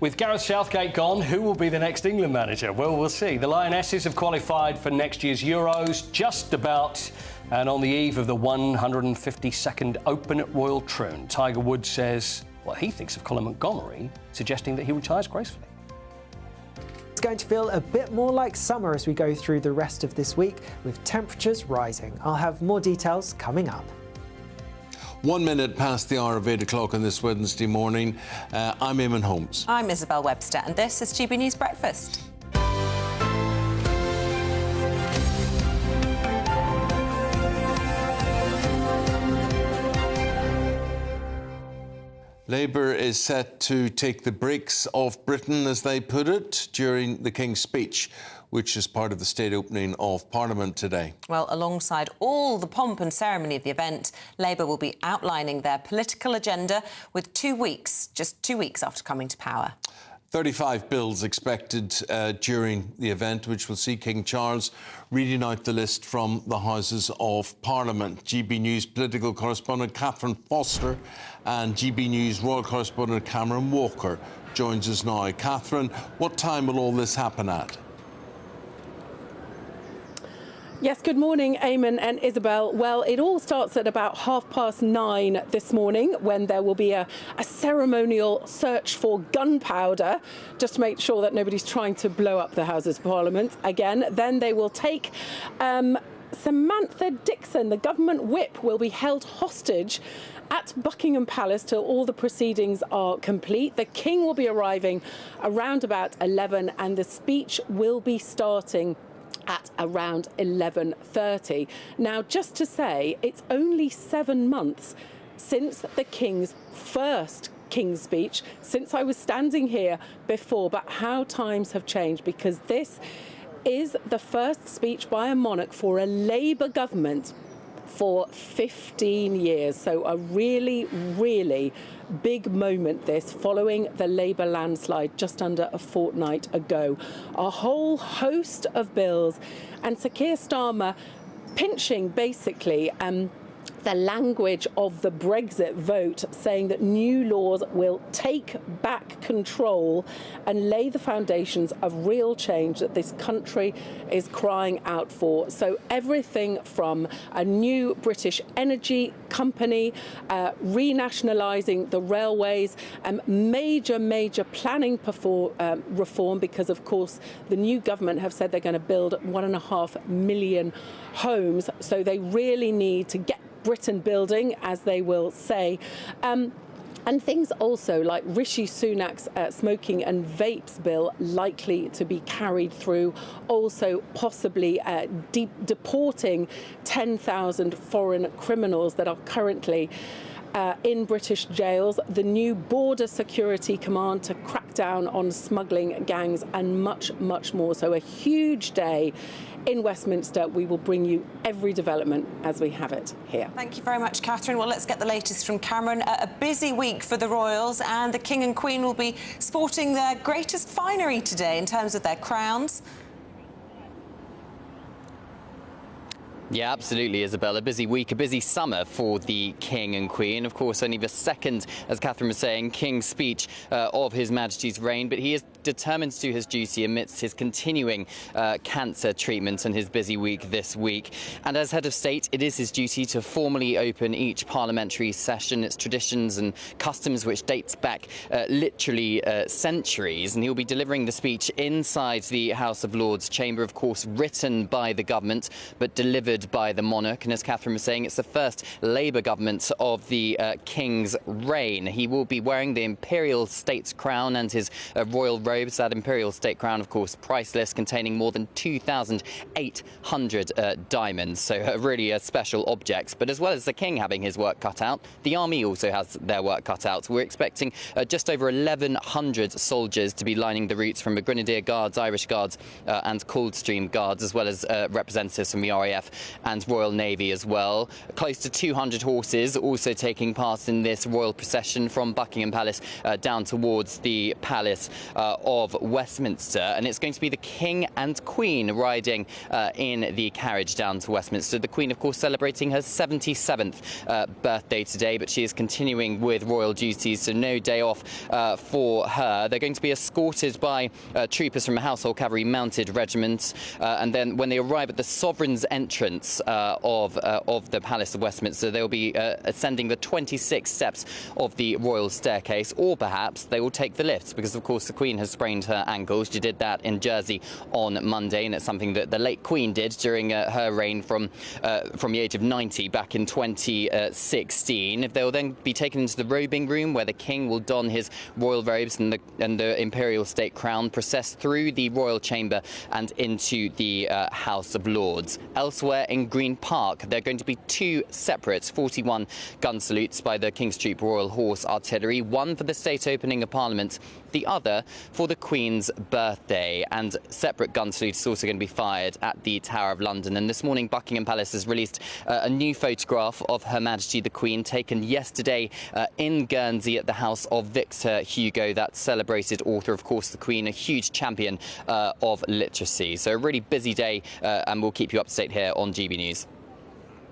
with Gareth Southgate gone, who will be the next England manager? Well, we'll see. The Lionesses have qualified for next year's Euros, just about, and on the eve of the 152nd Open at Royal Troon. Tiger Woods says what he thinks of Colin Montgomery, suggesting that he retires gracefully. It's going to feel a bit more like summer as we go through the rest of this week, with temperatures rising. I'll have more details coming up. 1 minute past the hour of 8 o'clock on this Wednesday morning. I'm Eamonn Holmes. I'm Isabel Webster, and this is GB News Breakfast. Labour is set to take the brakes off Britain, as they put it, during the King's speech, which is part of the state opening of Parliament today. Well, alongside all the pomp and ceremony of the event, Labour will be outlining their political agenda with 2 weeks, just 2 weeks after coming to power. 35 bills expected during the event, which will see King Charles reading out the list from the Houses of Parliament. GB News political correspondent Catherine Foster and GB News royal correspondent Cameron Walker joins us now. Catherine, what time will all this happen at? Yes, good morning, Eamonn and Isabel. Well, it all starts at about 9:30 this morning, when there will be a ceremonial search for gunpowder, just to make sure that nobody's trying to blow up the Houses of Parliament again. Then they will take Samantha Dixon, the government whip, will be held hostage at Buckingham Palace till all the proceedings are complete. The King will be arriving around about 11, and the speech will be starting at around 11:30. Now, just to say, it's only 7 months since the King's first King's speech, since I was standing here before, but how times have changed, because this is the first speech by a monarch for a Labour government for 15 years. So a really, really big moment, this, following the Labour landslide just under a fortnight ago. A whole host of bills, and Sir Keir Starmer pinching basically the language of the Brexit vote, saying that new laws will take back control and lay the foundations of real change that this country is crying out for. So everything from a new British energy company, renationalising the railways, major planning reform, because of course the new government have said they're going to build 1.5 million homes, so they really need to get Britain building, as they will say. And things also like Rishi Sunak's smoking and vapes bill likely to be carried through. Also possibly deporting 10,000 foreign criminals that are currently in British jails, the new border security command to crack down on smuggling gangs, and much, much more. So a huge day in Westminster. We will bring you every development as we have it here. Thank you very much, Catherine. Well, let's get the latest from Cameron. A busy week for the royals, and the King and Queen will be sporting their greatest finery today in terms of their crowns. Yeah, absolutely, Isabel. A busy week, a busy summer for the King and Queen. Of course, only the second, as Catherine was saying, King's speech of His Majesty's reign, but he is determined to do his duty amidst his continuing cancer treatment and his busy week this week. And as head of state, it is his duty to formally open each parliamentary session, its traditions and customs, which dates back literally centuries. And he'll be delivering the speech inside the House of Lords chamber, of course, written by the government, but delivered by the monarch. And as Catherine was saying, it's the first Labour government of the King's reign. He will be wearing the imperial state's crown and his royal robes. That imperial state crown, of course, priceless, containing more than 2,800 diamonds. So really a special object. But as well as the King having his work cut out, the army also has their work cut out. We're expecting just over 1,100 soldiers to be lining the routes from the Grenadier Guards, Irish Guards and Coldstream Guards, as well as representatives from the RAF and Royal Navy as well. Close to 200 horses also taking part in this royal procession from Buckingham Palace down towards the Palace of Westminster. And it's going to be the King and Queen riding in the carriage down to Westminster. The Queen, of course, celebrating her 77th birthday today, but she is continuing with royal duties, so no day off for her. They're going to be escorted by troopers from a Household Cavalry Mounted Regiment, and then when they arrive at the Sovereign's entrance entrance of the Palace of Westminster. They'll be ascending the 26 steps of the royal staircase, or perhaps they will take the lifts, because of course the Queen has sprained her ankle. She did that in Jersey on Monday, and it's something that the late Queen did during her reign from the age of 90 back in 2016. They'll then be taken into the robing room, where the King will don his royal robes and the imperial state crown, process through the royal chamber and into the House of Lords. Elsewhere in Green Park, there are going to be two separate 41 gun salutes by the King's Troop Royal Horse Artillery, one for the state opening of Parliament, the other for the Queen's birthday. And separate gun salutes are also going to be fired at the Tower of London. And this morning, Buckingham Palace has released a new photograph of Her Majesty the Queen, taken yesterday in Guernsey at the house of Victor Hugo, that celebrated author. Of course, the Queen, a huge champion of literacy. So a really busy day, and we'll keep you up to date here on GB News.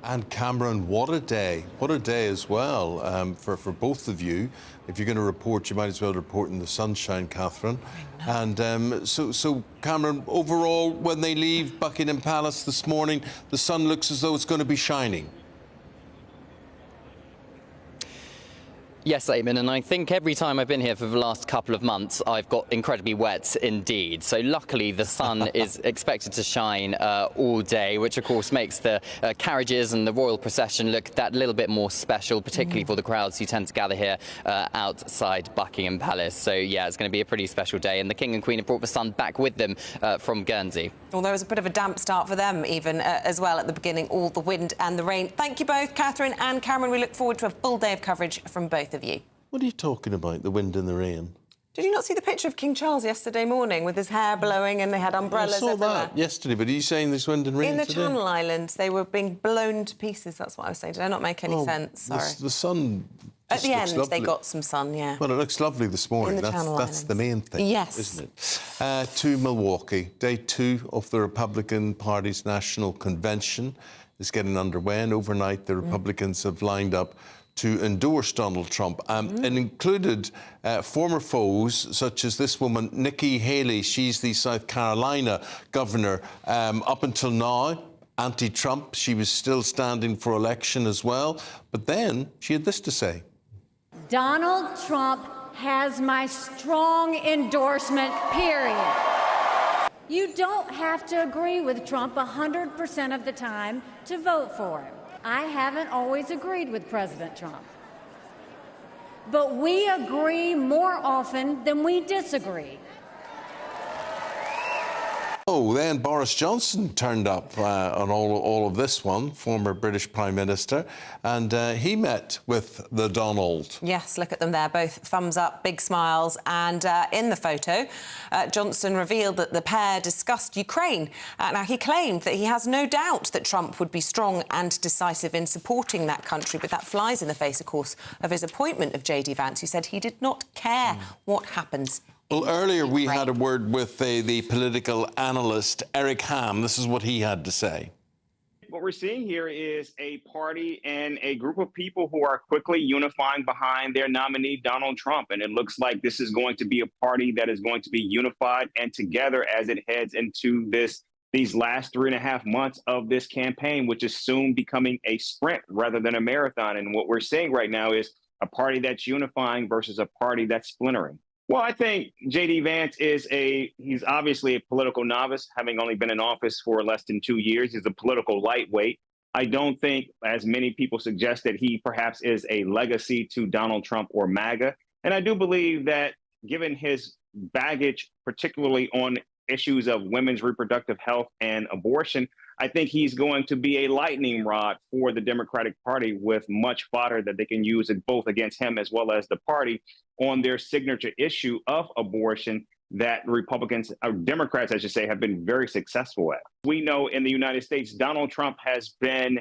And Cameron, what a day as well for both of you. If you're going to report, you might as well report in the sunshine, Catherine. And so Cameron, overall, when they leave Buckingham Palace this morning, the sun looks as though it's going to be shining. Yes, Eamonn, and I think every time I've been here for the last couple of months, I've got incredibly wet indeed. So luckily, the sun is expected to shine all day, which of course makes the carriages and the royal procession look that little bit more special, particularly for the crowds who tend to gather here outside Buckingham Palace. So yeah, it's going to be a pretty special day, and the King and Queen have brought the sun back with them from Guernsey. Well, there was a bit of a damp start for them even as well at the beginning, all the wind and the rain. Thank you both, Catherine and Cameron. We look forward to a full day of coverage from both of you. What are you talking about, the wind and the rain? Did you not see the picture of King Charles yesterday morning with his hair blowing and they had umbrellas I saw everywhere? that yesterday, but are you saying there's wind and rain in the today? Channel Islands, they were being blown to pieces. That's what I was saying. Did I not make any sense? Sorry. The sun At the end, lovely. they got some sun, yeah. Well, it looks lovely this morning. In the Channel That's the main thing, yes. isn't it? To Milwaukee, day 2 of the Republican Party's National Convention is getting underway, and overnight the Republicans have lined up to endorse Donald Trump, and included former foes such as this woman, Nikki Haley. She's the South Carolina governor. Up until now, anti-Trump, she was still standing for election as well. But then she had this to say. Donald Trump has my strong endorsement, period. You don't have to agree with Trump 100% of the time to vote for him. I haven't always agreed with President Trump. But we agree more often than we disagree. Oh, then Boris Johnson turned up on all of this one, former British Prime Minister, and he met with the Donald. Yes, look at them there, both thumbs up, big smiles, and in the photo, Johnson revealed that the pair discussed Ukraine. Now, he claimed that he has no doubt that Trump would be strong and decisive in supporting that country, but that flies in the face, of course, of his appointment of J.D. Vance, who said he did not care what happens. Well, earlier we had a word with the political analyst, Eric Ham. This is what he had to say. What we're seeing here is a party and a group of people who are quickly unifying behind their nominee, Donald Trump. And it looks like this is going to be a party that is going to be unified and together as it heads into these last 3.5 months of this campaign, which is soon becoming a sprint rather than a marathon. And what we're seeing right now is a party that's unifying versus a party that's splintering. Well, I think J.D. Vance he's obviously a political novice, having only been in office for less than 2 years. He's a political lightweight. I don't think, as many people suggest, that he perhaps is a legacy to Donald Trump or MAGA. And I do believe that given his baggage, particularly on issues of women's reproductive health and abortion, I think he's going to be a lightning rod for the Democratic Party with much fodder that they can use both against him as well as the party on their signature issue of abortion that Republicans, or Democrats, I should say, have been very successful at. We know in the United States, Donald Trump has been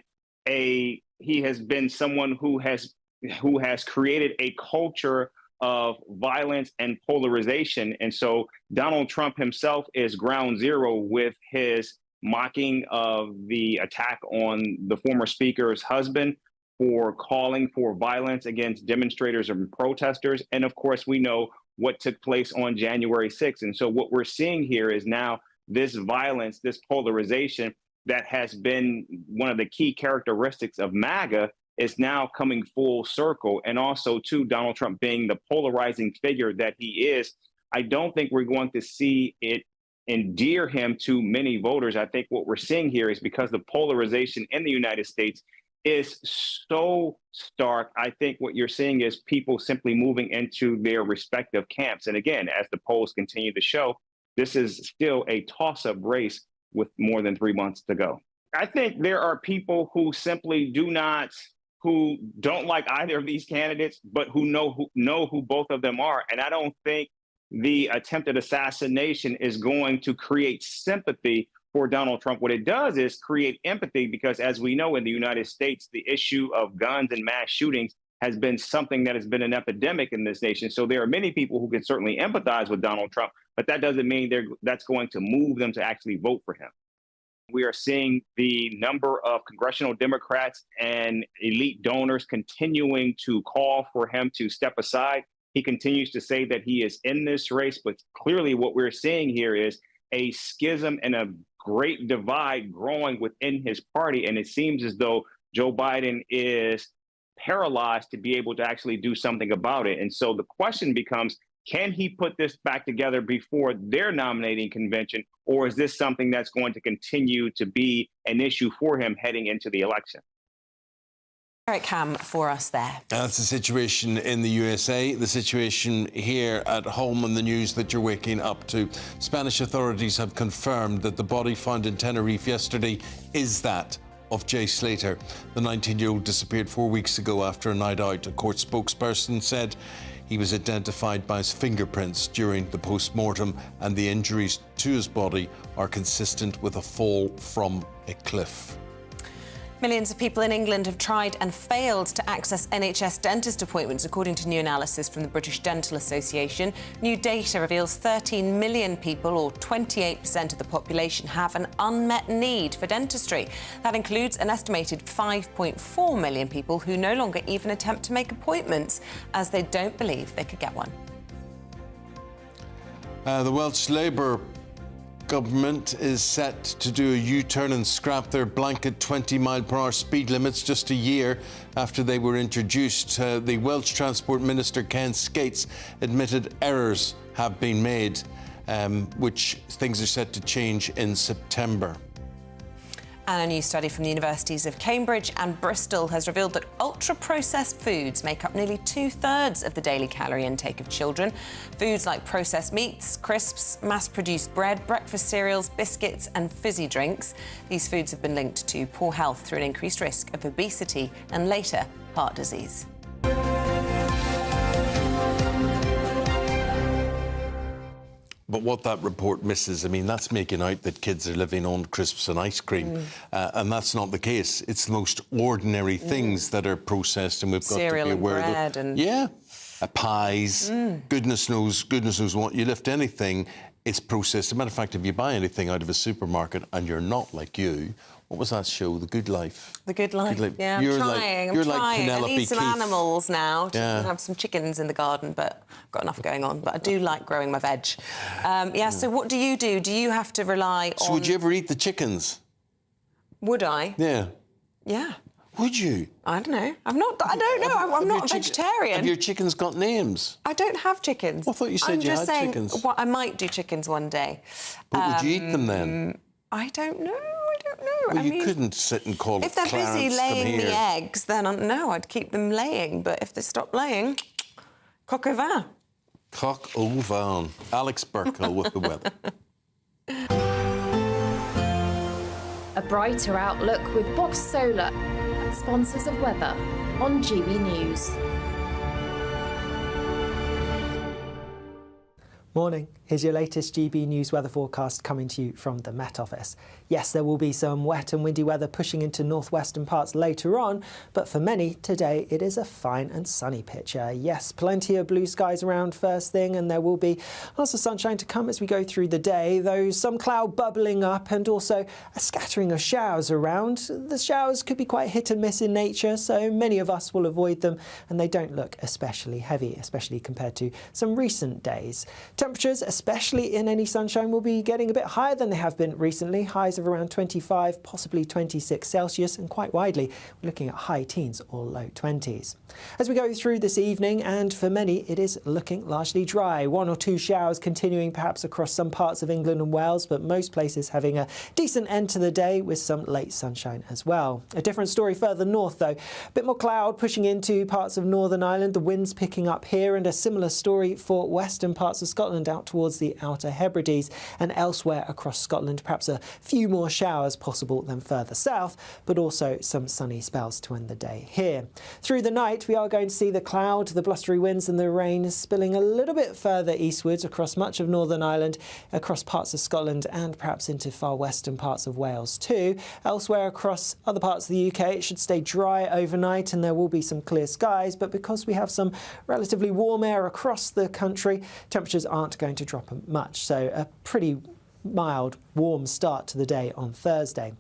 someone who has created a culture of violence and polarization. And so Donald Trump himself is ground zero with his mocking of the attack on the former speaker's husband, for calling for violence against demonstrators and protesters. And of course, we know what took place on January 6th. And so what we're seeing here is now this violence, this polarization that has been one of the key characteristics of MAGA is now coming full circle. And also, too, Donald Trump being the polarizing figure that he is, I don't think we're going to see it endear him to many voters. I think what we're seeing here is because the polarization in the United States is so stark. I think what you're seeing is people simply moving into their respective camps. And again, as the polls continue to show, this is still a toss-up race with more than 3 months to go. I think there are people who simply who don't like either of these candidates, but who know who both of them are. And I don't think the attempted assassination is going to create sympathy for Donald Trump. What it does is create empathy, because as we know, in the United States, the issue of guns and mass shootings has been something that has been an epidemic in this nation. So there are many people who can certainly empathize with Donald Trump, but that doesn't mean that's going to move them to actually vote for him. We are seeing the number of congressional Democrats and elite donors continuing to call for him to step aside. He continues to say that he is in this race, but clearly what we're seeing here is a schism and a great divide growing within his party. And it seems as though Joe Biden is paralyzed to be able to actually do something about it. And so the question becomes, can he put this back together before their nominating convention, or is this something that's going to continue to be an issue for him heading into the election? Eric Ham for us there. That's the situation in the USA. The situation here at home and the news that you're waking up to. Spanish authorities have confirmed that the body found in Tenerife yesterday is that of Jay Slater. The 19-year-old disappeared 4 weeks ago after a night out. A court spokesperson said he was identified by his fingerprints during the post-mortem, and the injuries to his body are consistent with a fall from a cliff. Millions of people in England have tried and failed to access NHS dentist appointments, according to new analysis from the British Dental Association. New data reveals 13 million people, or 28% of the population, have an unmet need for dentistry. That includes an estimated 5.4 million people who no longer even attempt to make appointments, as they don't believe they could get one. The Welsh Labour government is set to do a U-turn and scrap their blanket 20-mile-per-hour speed limits just a year after they were introduced. The Welsh Transport Minister, Ken Skates, admitted errors have been made, which things are set to change in September. And a new study from the universities of Cambridge and Bristol has revealed that ultra-processed foods make up nearly 2/3 of the daily calorie intake of children. Foods like processed meats, crisps, mass-produced bread, breakfast cereals, biscuits and fizzy drinks. These foods have been linked to poor health through an increased risk of obesity and later heart disease. But what that report misses, I mean, that's making out that kids are living on crisps and ice cream, and that's not the case. It's the most ordinary things that are processed, and we've got cereal to be aware and bread of them. and yeah, pies. Goodness knows what. You lift anything, it's processed. As a matter of fact, if you buy anything out of a supermarket and you're not like you, what was that show? The Good Life. The Good Life. Yeah, you're I'm trying. You're I'm trying. like Penelope I need some Keith. animals now. Yeah. I have some chickens in the garden, but I've got enough going on. But I do like growing my veg. Yeah. So what do you do? Do you have to rely on? So would you ever eat the chickens? Would I? Yeah. Yeah. Would you? I don't know. I don't know. I'm not a vegetarian. Have your chickens got names? I don't have chickens. I thought you said you had chickens. Well, I might do chickens one day. But would you eat them then? I don't know. Well, you couldn't sit and call if they're Clarence, busy laying come the here. eggs, then no, I'd keep them laying. But if they stop laying, coq au vin. Coq au vin. Alex Burkle with the weather. A brighter outlook with Box Solar, sponsors of weather on GB News. Morning. Here's your latest GB News weather forecast coming to you from the Met Office. Yes, there will be some wet and windy weather pushing into northwestern parts later on, but for many, today it is a fine and sunny picture. Yes, plenty of blue skies around first thing, and there will be lots of sunshine to come as we go through the day, though some cloud bubbling up and also a scattering of showers around. The showers could be quite hit and miss in nature, so many of us will avoid them, and they don't look especially heavy, especially compared to some recent days. Temperatures, especially in any sunshine, will be getting a bit higher than they have been recently. Highs of around 25, possibly 26 Celsius, and quite widely, we're looking at high teens or low 20s. As we go through this evening, and for many, it is looking largely dry. 1 or 2 showers continuing perhaps across some parts of England and Wales, but most places having a decent end to the day with some late sunshine as well. A different story further north, though. A bit more cloud pushing into parts of Northern Ireland, the winds picking up here, and a similar story for western parts of Scotland out towards the Outer Hebrides and elsewhere across Scotland. Perhaps a few more showers possible than further south, but also some sunny spells to end the day here. Through the night, we are going to see the cloud, the blustery winds and the rain spilling a little bit further eastwards across much of Northern Ireland, across parts of Scotland and perhaps into far western parts of Wales too. Elsewhere across other parts of the UK, it should stay dry overnight and there will be some clear skies, but because we have some relatively warm air across the country, temperatures aren't going to drop much. So a pretty mild, warm start to the day on Thursday.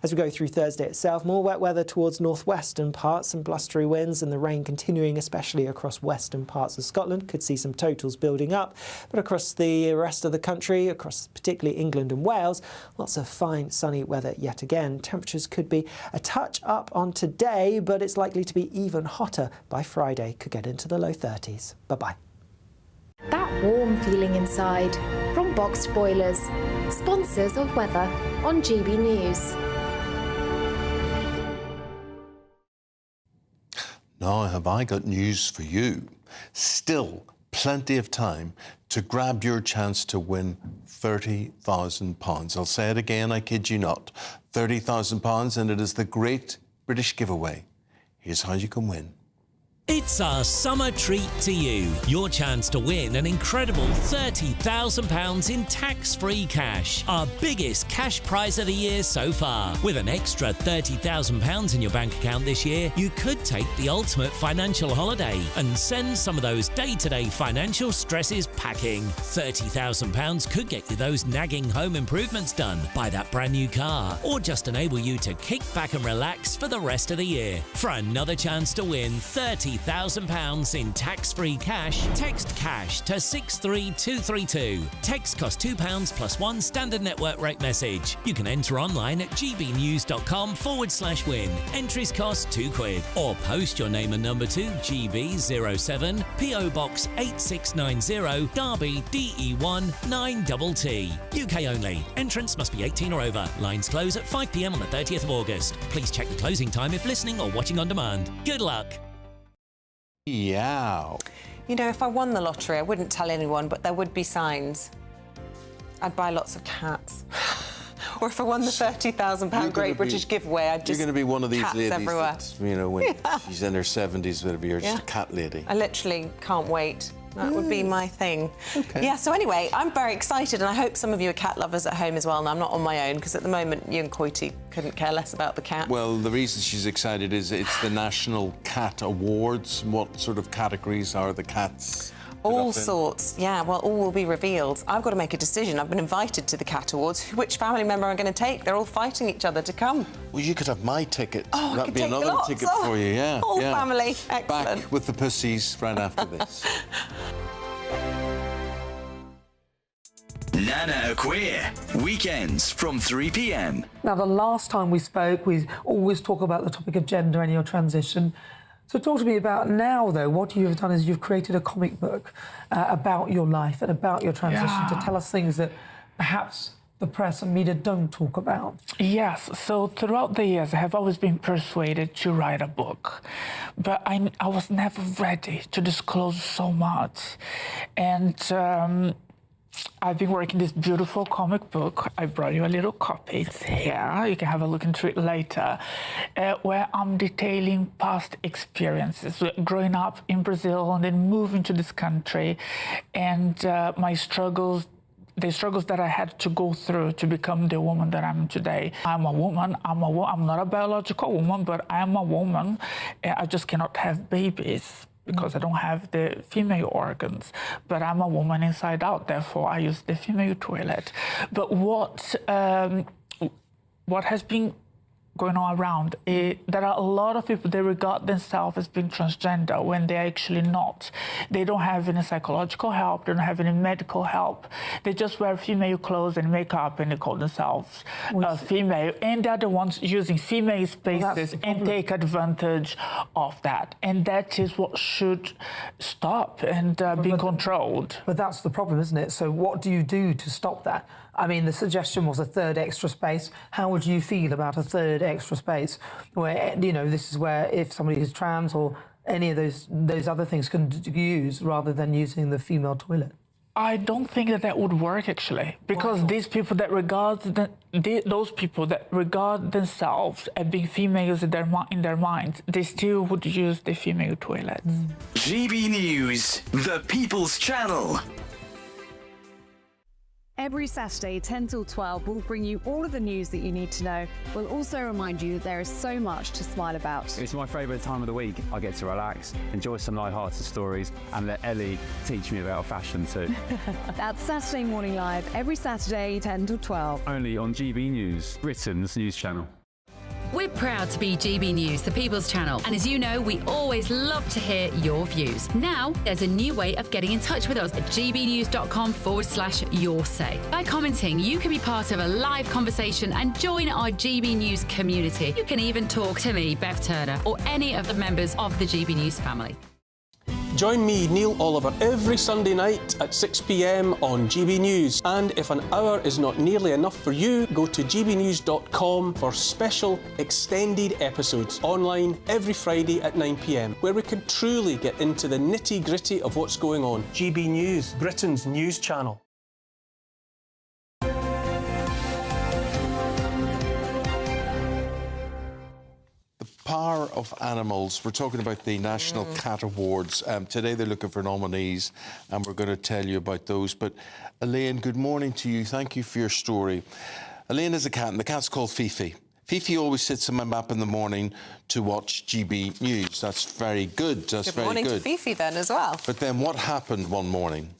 As we go through Thursday itself, more wet weather towards northwestern parts, some blustery winds and the rain continuing especially across western parts of Scotland. Could see some totals building up, but across the rest of the country, across particularly England and Wales, lots of fine sunny weather yet again. Temperatures could be a touch up on today, but it's likely to be even hotter by Friday. Could get into the low 30s. Bye-bye. That warm feeling inside from Boxed Boilers, sponsors of weather on GB News. Now have I got news for you. Still plenty of time to grab your chance to win £30,000. I'll say it again, I kid you not. £30,000, and it is the Great British Giveaway. Here's how you can win. It's our summer treat to you. Your chance to win an incredible £30,000 in tax-free cash. Our biggest cash prize of the year so far. With an extra £30,000 in your bank account this year, you could take the ultimate financial holiday and send some of those day-to-day financial stresses packing. £30,000 could get you those nagging home improvements done, buy that brand new car, or just enable you to kick back and relax for the rest of the year. For another chance to win £30,000 in tax-free cash, text cash to 63232. Text costs £2 plus one standard network rate message. You can enter online at gbnews.com/win. Entries cost £2. Or post your name and number to GB07 PO Box 8690 Derby DE1 9TT. UK only. Entrance must be 18 or over. Lines close at 5 p.m. on the 30th of August. Please check the closing time if listening or watching on demand. Good luck. Yeah. You know, if I won the lottery, I wouldn't tell anyone, but there would be signs. I'd buy lots of cats. Or if I won the £30,000 Great British Giveaway, I'd just... You're going to be one of these cats ladies everywhere. that, you know, when she's in her 70s, whatever, you're just a cat lady. I literally can't wait. That would be my thing. Okay. Yeah, so anyway, I'm very excited, and I hope some of you are cat lovers at home as well, and I'm not on my own, because at the moment, you and Coity couldn't care less about the cat. Well, the reason she's excited is it's the National Cat Awards. What sort of categories are the cats? All sorts, yeah, well, all will be revealed. I've got to make a decision. I've been invited to the Cat Awards. Which family member am I going to take? They're all fighting each other to come. Well, you could have my ticket. Oh, that'd be another ticket for you, yeah. Whole yeah. family, excellent. Back with the pussies right after this. Nana Queer, weekends from 3 p.m. Now, the last time we spoke, we always talk about the topic of gender and your transition. So talk to me about now, though. What you've done is you've created a comic book about your life and about your transition to tell us things that perhaps the press and media don't talk about. Yes, so throughout the years, I have always been persuaded to write a book, but I was never ready to disclose so much. And I've been working this beautiful comic book. I brought you a little copy. It's here. You can have a look into it later, where I'm detailing past experiences, growing up in Brazil and then moving to this country, and my struggles, the struggles that I had to go through to become the woman that I'm today. I'm a woman. I'm not a biological woman, but I am a woman. I just cannot have babies because I don't have the female organs, but I'm a woman inside out, therefore I use the female toilet. But what has been going on around. There are a lot of people, they regard themselves as being transgender when they're actually not. They don't have any psychological help, they don't have any medical help. They just wear female clothes and makeup and they call themselves female. And they're the ones using female spaces and take advantage of that. And that is what should stop and be controlled. But that's the problem, isn't it? So what do you do to stop that? I mean, the suggestion was a third extra space. How would you feel about a third extra space where, you know, this is where if somebody is trans or any of those other things can use rather than using the female toilet? I don't think that would work, actually, because these people that those people that regard themselves as being females in their minds, they still would use the female toilets. GB News, the People's Channel. Every Saturday, 10 till 12, we'll bring you all of the news that you need to know. We'll also remind you that there is so much to smile about. It's my favourite time of the week. I get to relax, enjoy some light-hearted stories, and let Ellie teach me about fashion too. That's Saturday Morning Live, every Saturday, 10 till 12. Only on GB News, Britain's news channel. We're proud to be GB News, the People's Channel, and as you know, we always love to hear your views. Now, there's a new way of getting in touch with us at gbnews.com/your say. By commenting, you can be part of a live conversation and join our GB News community. You can even talk to me, Bev Turner, or any of the members of the GB News family. Join me, Neil Oliver, every Sunday night at 6 p.m. on GB News. And if an hour is not nearly enough for you, go to gbnews.com for special extended episodes online every Friday at 9 p.m, where we can truly get into the nitty-gritty of what's going on. GB News, Britain's news channel. Power of animals. We're talking about the National Cat Awards. Today they're looking for nominees and we're going to tell you about those. But Elaine, good morning to you. Thank you for your story. Elaine is a cat and the cat's called Fifi. Fifi always sits on my lap in the morning to watch GB News. That's very good. That's very good. Good morning to Fifi then as well. But then what happened one morning?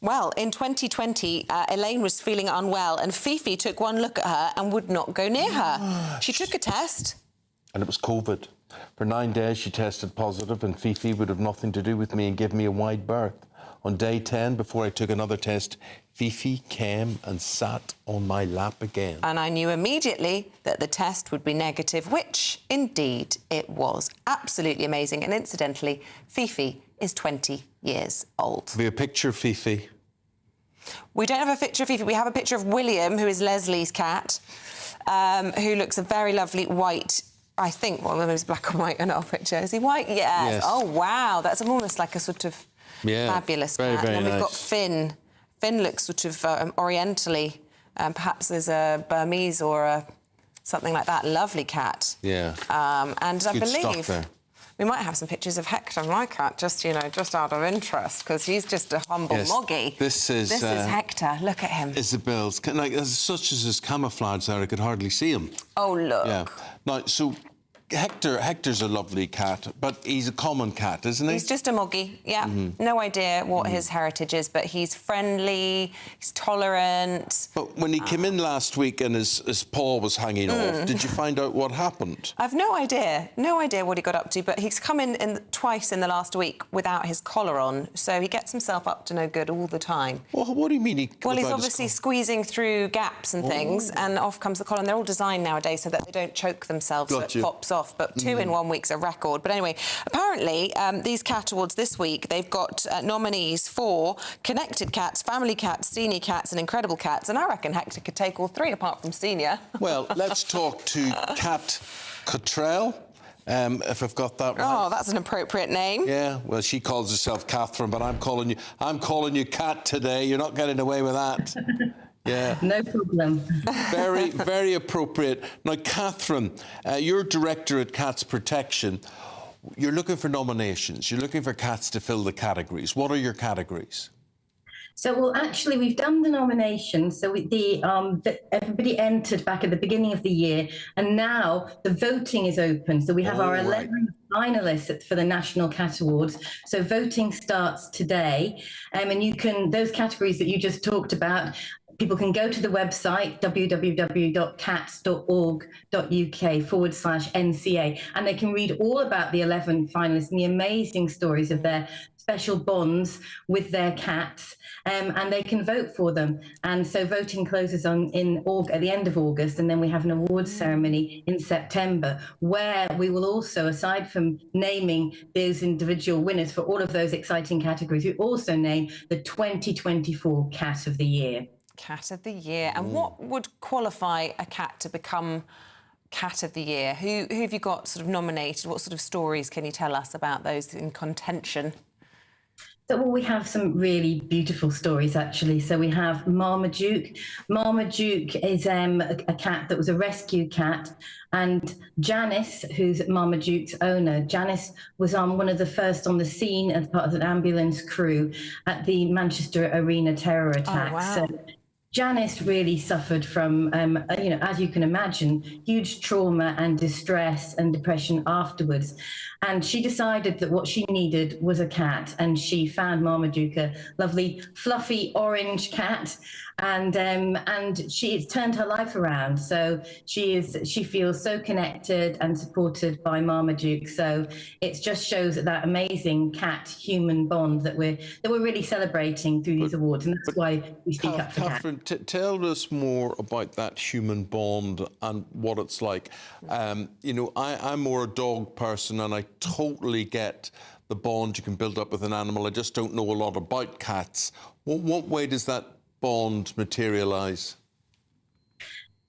Well, in 2020, Elaine was feeling unwell and Fifi took one look at her and would not go near her. She took a test. And it was COVID. For 9 days, she tested positive, and Fifi would have nothing to do with me and give me a wide berth. On day 10, before I took another test, Fifi came and sat on my lap again. And I knew immediately that the test would be negative, which, indeed, it was. Absolutely amazing. And incidentally, Fifi is 20 years old. Have you a picture of Fifi? We don't have a picture of Fifi. We have a picture of William, who is Leslie's cat, who looks a very lovely white... I think, well, there's black and white in our picture. Is he white? Yes. Oh, wow. That's almost like a sort of fabulous cat. Very and then nice. we've got Finn. Finn looks sort of orientally. Perhaps there's a Burmese or something like that. Lovely cat. Yeah. And I Good believe stuff there. we might have some pictures of Hector, my cat, just, you know, just out of interest, because he's just a humble moggy. This is Hector. Look at him. Isabel's. Like, as such as his camouflage there, I could hardly see him. Oh, look. Yeah. Now, so Hector's a lovely cat, but he's a common cat, isn't he? He's just a moggy, yeah. No idea what his heritage is, but he's friendly, he's tolerant. But when he came in last week and his paw was hanging off, did you find out what happened? I've no idea what he got up to, but he's come in twice in the last week without his collar on, so he gets himself up to no good all the time. Well, what do you mean Well, he's obviously squeezing through gaps and things, and off comes the collar, and they're all designed nowadays so that they don't choke themselves, so it pops off. But 2 in 1 week's a record. But anyway, apparently, these cat awards this week, they've got nominees for connected cats, family cats, senior cats and incredible cats. And I reckon Hector could take all three, apart from senior. Well, let's talk to Cat Cottrell. If I've got that right. Oh, that's an appropriate name. Yeah, well, she calls herself Catherine, but I'm calling you Cat today. You're not getting away with that. Yeah. No problem. Very, very appropriate. Now, Catherine, you're director at Cats Protection. You're looking for nominations. You're looking for cats to fill the categories. What are your categories? So, well, actually, we've done the nominations. So everybody entered back at the beginning of the year, and now the voting is open. So we have our 11 finalists for the National Cat Awards. So voting starts today, and those categories that you just talked about, people can go to the website www.cats.org.uk/NCA, and they can read all about the 11 finalists and the amazing stories of their special bonds with their cats, and they can vote for them. And so voting closes at the end of August, and then we have an awards ceremony in September, where we will also, aside from naming those individual winners for all of those exciting categories, we also name the 2024 Cat of the Year. Cat of the Year. And what would qualify a cat to become Cat of the Year? Who have you got sort of nominated? What sort of stories can you tell us about those in contention? So, well, we have some really beautiful stories, actually. So we have Marmaduke. Marmaduke is a cat that was a rescue cat. And Janice, who's Marmaduke's owner, Janice was one of the first on the scene as part of an ambulance crew at the Manchester Arena terror attack. Oh, wow. So Janice really suffered from, as you can imagine, huge trauma and distress and depression afterwards. And she decided that what she needed was a cat, and she found Marmaduke, a lovely, fluffy orange cat, and it's turned her life around. So she feels so connected and supported by Marmaduke. So it just shows that amazing cat-human bond that we're really celebrating through these awards, and that's why we speak up for cats. Catherine, tell us more about that human bond and what it's like. I'm more a dog person, and I totally get the bond you can build up with an animal. I just don't know a lot about cats. What way does that bond materialise?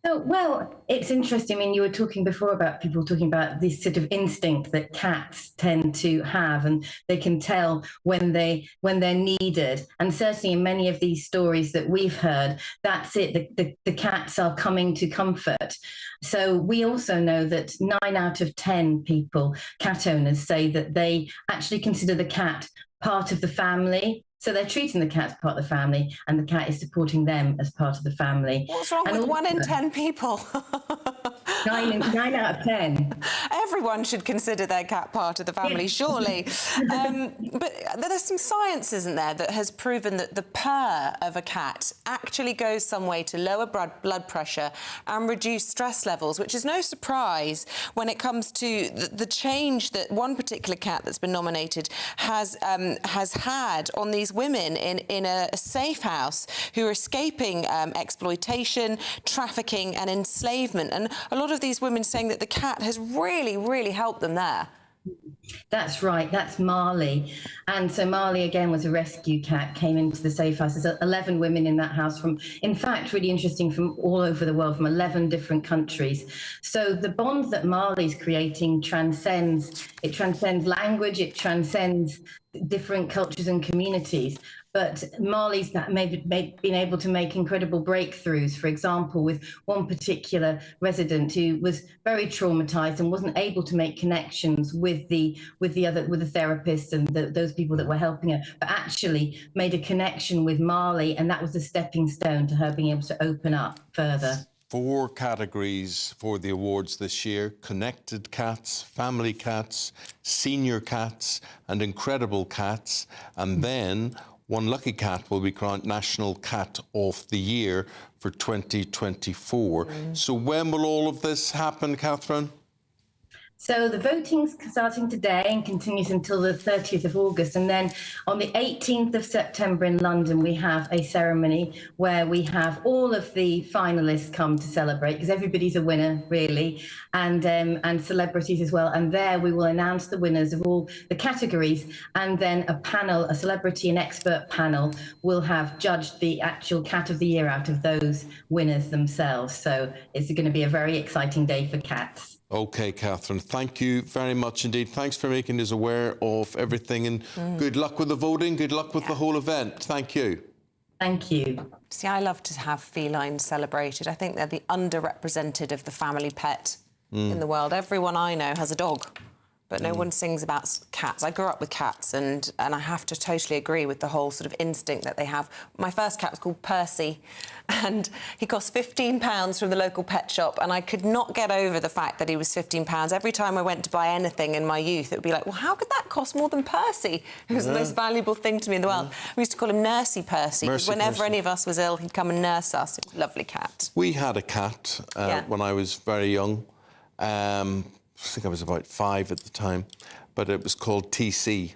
Oh, well, it's interesting. I mean, you were talking before about people talking about this sort of instinct that cats tend to have, and they can tell when they're needed. And certainly in many of these stories that we've heard, that's it. The cats are coming to comfort. So we also know that 9 out of 10 people, cat owners, say that they actually consider the cat part of the family. So they're treating the cat as part of the family, and the cat is supporting them as part of the family. What's wrong with 1 in 10 people? 9 out of 10. Everyone should consider their cat part of the family, surely. But there's some science, isn't there, that has proven that the purr of a cat actually goes some way to lower blood pressure and reduce stress levels, which is no surprise when it comes to the change that one particular cat that's been nominated has had on these women in a safe house who are escaping exploitation, trafficking and enslavement. And a lot of these women saying that the cat has really, really helped them there. That's right. That's Marley. And so Marley, again, was a rescue cat, came into the safe house. There's 11 women in that house from, in fact, really interesting, from all over the world, from 11 different countries. So the bond that Marley's creating transcends language, it transcends different cultures and communities. But Marley's been able to make incredible breakthroughs. For example, with one particular resident who was very traumatized and wasn't able to make connections with the therapists and those people that were helping her, but actually made a connection with Marley, and that was a stepping stone to her being able to open up further. 4 categories for the awards this year: connected cats, family cats, senior cats and incredible cats. And then one lucky cat will be crowned National Cat of the Year for 2024. So when will all of this happen, Catherine? So the voting's starting today and continues until the 30th of August. And then on the 18th of September in London, we have a ceremony where we have all of the finalists come to celebrate, because everybody's a winner, really, and celebrities as well. And there we will announce the winners of all the categories. And then a panel, a celebrity and expert panel, will have judged the actual Cat of the Year out of those winners themselves. So it's going to be a very exciting day for cats. OK, Catherine, thank you very much indeed. Thanks for making us aware of everything, and good luck with the voting. Good luck with the whole event. Thank you. Thank you. See, I love to have felines celebrated. I think they're the underrepresented of the family pet in the world. Everyone I know has a dog, but no one sings about cats. I grew up with cats, and I have to totally agree with the whole sort of instinct that they have. My first cat was called Percy, and he cost £15 from the local pet shop, and I could not get over the fact that he was £15. Every time I went to buy anything in my youth, it would be like, well, how could that cost more than Percy? It was the most valuable thing to me in the world. We used to call him Nursey Percy, because whenever any of us was ill, he'd come and nurse us. He was a lovely cat. We had a cat when I was very young. I think I was about 5 at the time, but it was called TC.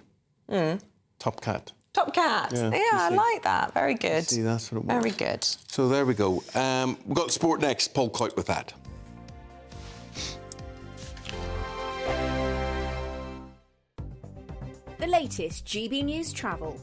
Top Cat. Top Cat. Yeah, I like that. Very good. TC, that's what it was. Very good. So there we go. We've got sport next. Paul Coit with that. The latest GB News travel.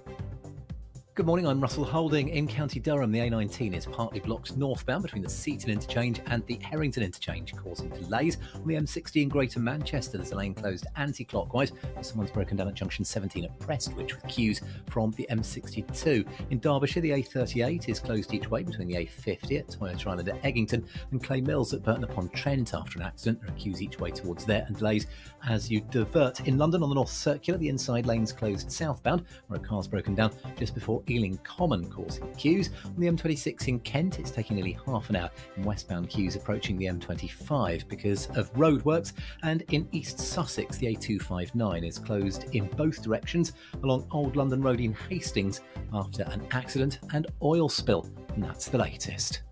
Good morning, I'm Russell Holding. In County Durham, the A19 is partly blocked northbound between the Seaton interchange and the Herrington interchange, causing delays. On the M60 in Greater Manchester, there's a lane closed anti-clockwise. Someone's broken down at junction 17 at Prestwich with queues from the M62. In Derbyshire, the A38 is closed each way between the A50 at Toyota Island at Eggington and Clay Mills at Burton-upon-Trent after an accident. There are queues each way towards there and delays as you divert. In London, on the North Circular, the inside lane's closed southbound, where a car's broken down just before Ealing Common, causing queues. On the M26 in Kent, it's taking nearly half an hour in westbound queues approaching the M25 because of roadworks. And in East Sussex, the A259 is closed in both directions along Old London Road in Hastings after an accident and oil spill. And that's the latest.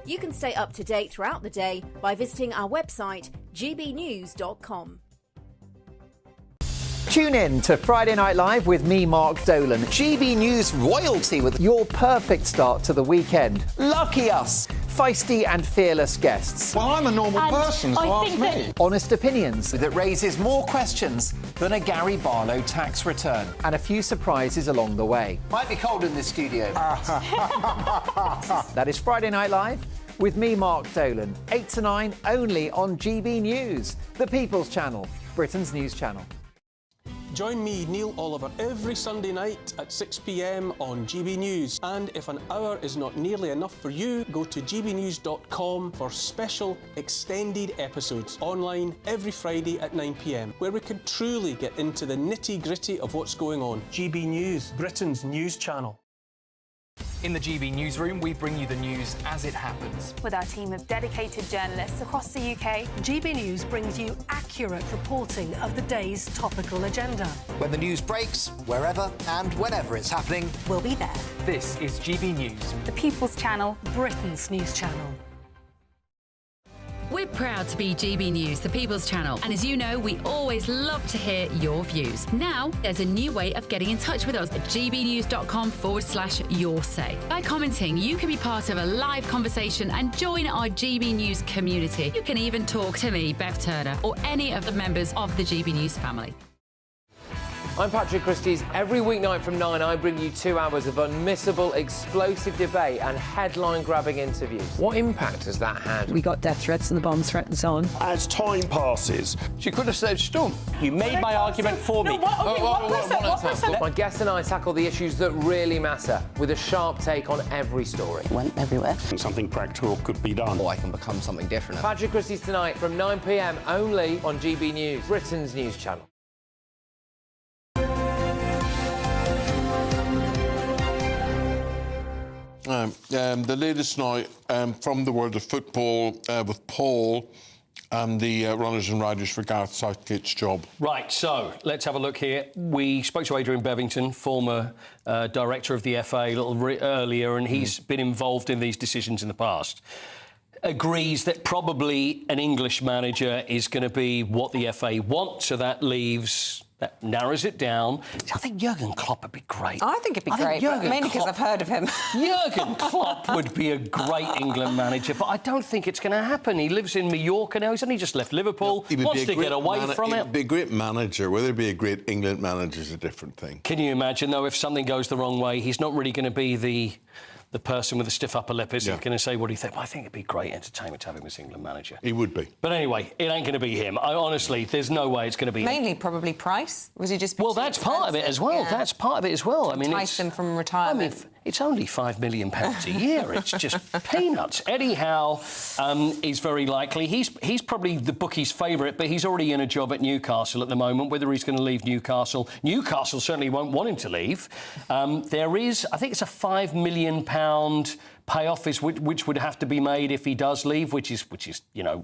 You can stay up to date throughout the day by visiting our website, gbnews.com. Tune in to Friday Night Live with me, Mark Dolan. GB News royalty with your perfect start to the weekend. Lucky us! Feisty and fearless guests. Well, I'm a normal person, so ask me. Honest opinions that raises more questions than a Gary Barlow tax return. And a few surprises along the way. Might be cold in this studio. That is Friday Night Live with me, Mark Dolan. 8 to 9 only on GB News, the People's Channel, Britain's news channel. Join me, Neil Oliver, every Sunday night at 6 p.m. on GB News. And if an hour is not nearly enough for you, go to gbnews.com for special extended episodes online every Friday at 9 p.m, where we can truly get into the nitty-gritty of what's going on. GB News, Britain's news channel. In the GB newsroom, we bring you the news as it happens. With our team of dedicated journalists across the UK, GB News brings you accurate reporting of the day's topical agenda. When the news breaks, wherever and whenever it's happening, we'll be there. This is GB News, the People's Channel, Britain's news channel. We're proud to be GB News, the People's Channel. And as you know, we always love to hear your views. Now, there's a new way of getting in touch with us at gbnews.com/your say. By commenting, you can be part of a live conversation and join our GB News community. You can even talk to me, Bev Turner, or any of the members of the GB News family. I'm Patrick Christie's. Every weeknight from 9, I bring you 2 hours of unmissable, explosive debate and headline-grabbing interviews. What impact has that had? We got death threats and the bomb threat and so on. As time passes, she could have said Stump. You made my argument for me. My guests and I tackle the issues that really matter with a sharp take on every story. Went everywhere. Something practical could be done. Or I can become something different. Patrick Christie's tonight from 9 p.m. only on GB News, Britain's news channel. The latest now from the world of football with Paul and the runners and riders for Gareth Southgate's job. Right, so let's have a look here. We spoke to Adrian Bevington, former director of the FA, a little earlier, and he's been involved in these decisions in the past. Agrees that probably an English manager is going to be what the FA want, so that narrows it down. I think Jurgen Klopp would be great. I think it'd be great, but mainly because I've heard of him. Jurgen Klopp would be a great England manager, but I don't think it's going to happen. He lives in Mallorca now. He's only just left Liverpool. He wants to get away from it. He'd be a great manager. Whether he'd be a great England manager is a different thing. Can you imagine, though, if something goes the wrong way, he's not really going to be the person with the stiff upper lip, is he? Going to say, what do you think? Well, I think it'd be great entertainment to have him as England manager. He would be. But anyway, it ain't going to be him. Honestly, there's no way it's going to be Mainly him. probably price. Was he just... Well, that's part of it as well. Yeah. That's part of it as well. I mean, entice him from retirement. It's only £5 million a year. It's just peanuts. Eddie Howe is very likely. He's probably the bookie's favourite, but he's already in a job at Newcastle at the moment. Whether he's going to leave Newcastle certainly won't want him to leave. There is, I think it's a £5 million payoff which would have to be made if he does leave, which is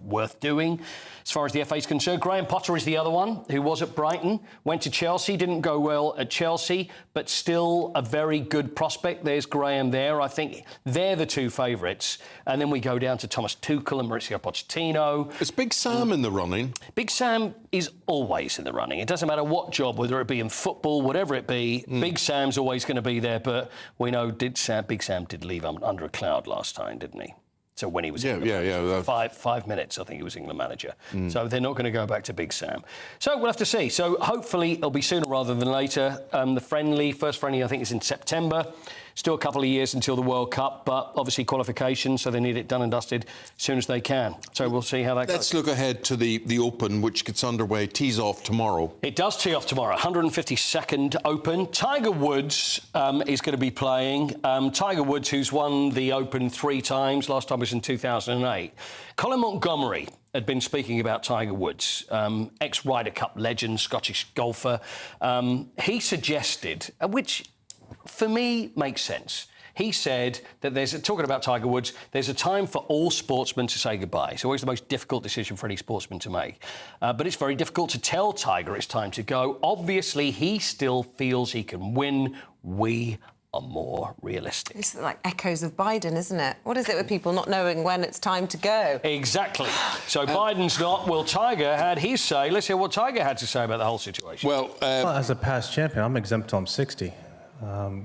worth doing. As far as the FA is concerned, Graham Potter is the other one, who was at Brighton, went to Chelsea, didn't go well at Chelsea, but still a very good prospect. There's Graham there. I think they're the two favourites. And then we go down to Thomas Tuchel and Mauricio Pochettino. Is Big Sam in the running? Big Sam is always in the running. It doesn't matter what job, whether it be in football, whatever it be, Big Sam's always going to be there. But we know Big Sam did leave under a cloud last time, didn't he? So when he was five minutes, I think he was England manager. So they're not going to go back to Big Sam. So we'll have to see. So hopefully it'll be sooner rather than later. The first friendly, I think, is in September. Still a couple of years until the World Cup, but obviously qualification, so they need it done and dusted as soon as they can. So we'll see how that goes. Let's look ahead to the Open, which gets underway, tees off tomorrow. It does tee off tomorrow, 152nd Open. Tiger Woods is going to be playing. Tiger Woods, who's won the Open 3 times, last time was in 2008. Colin Montgomerie had been speaking about Tiger Woods, ex-Ryder Cup legend, Scottish golfer. He suggested, which for me makes sense. He said that talking about Tiger Woods, there's a time for all sportsmen to say goodbye. It's always the most difficult decision for any sportsman to make. But it's very difficult to tell Tiger it's time to go. Obviously, he still feels he can win. We are more realistic. It's like echoes of Biden, isn't it? What is it with people not knowing when it's time to go? Exactly. So Biden's not. Well, Tiger had his say. Let's hear what Tiger had to say about the whole situation. Well, as a past champion, I'm exempt till I'm 60.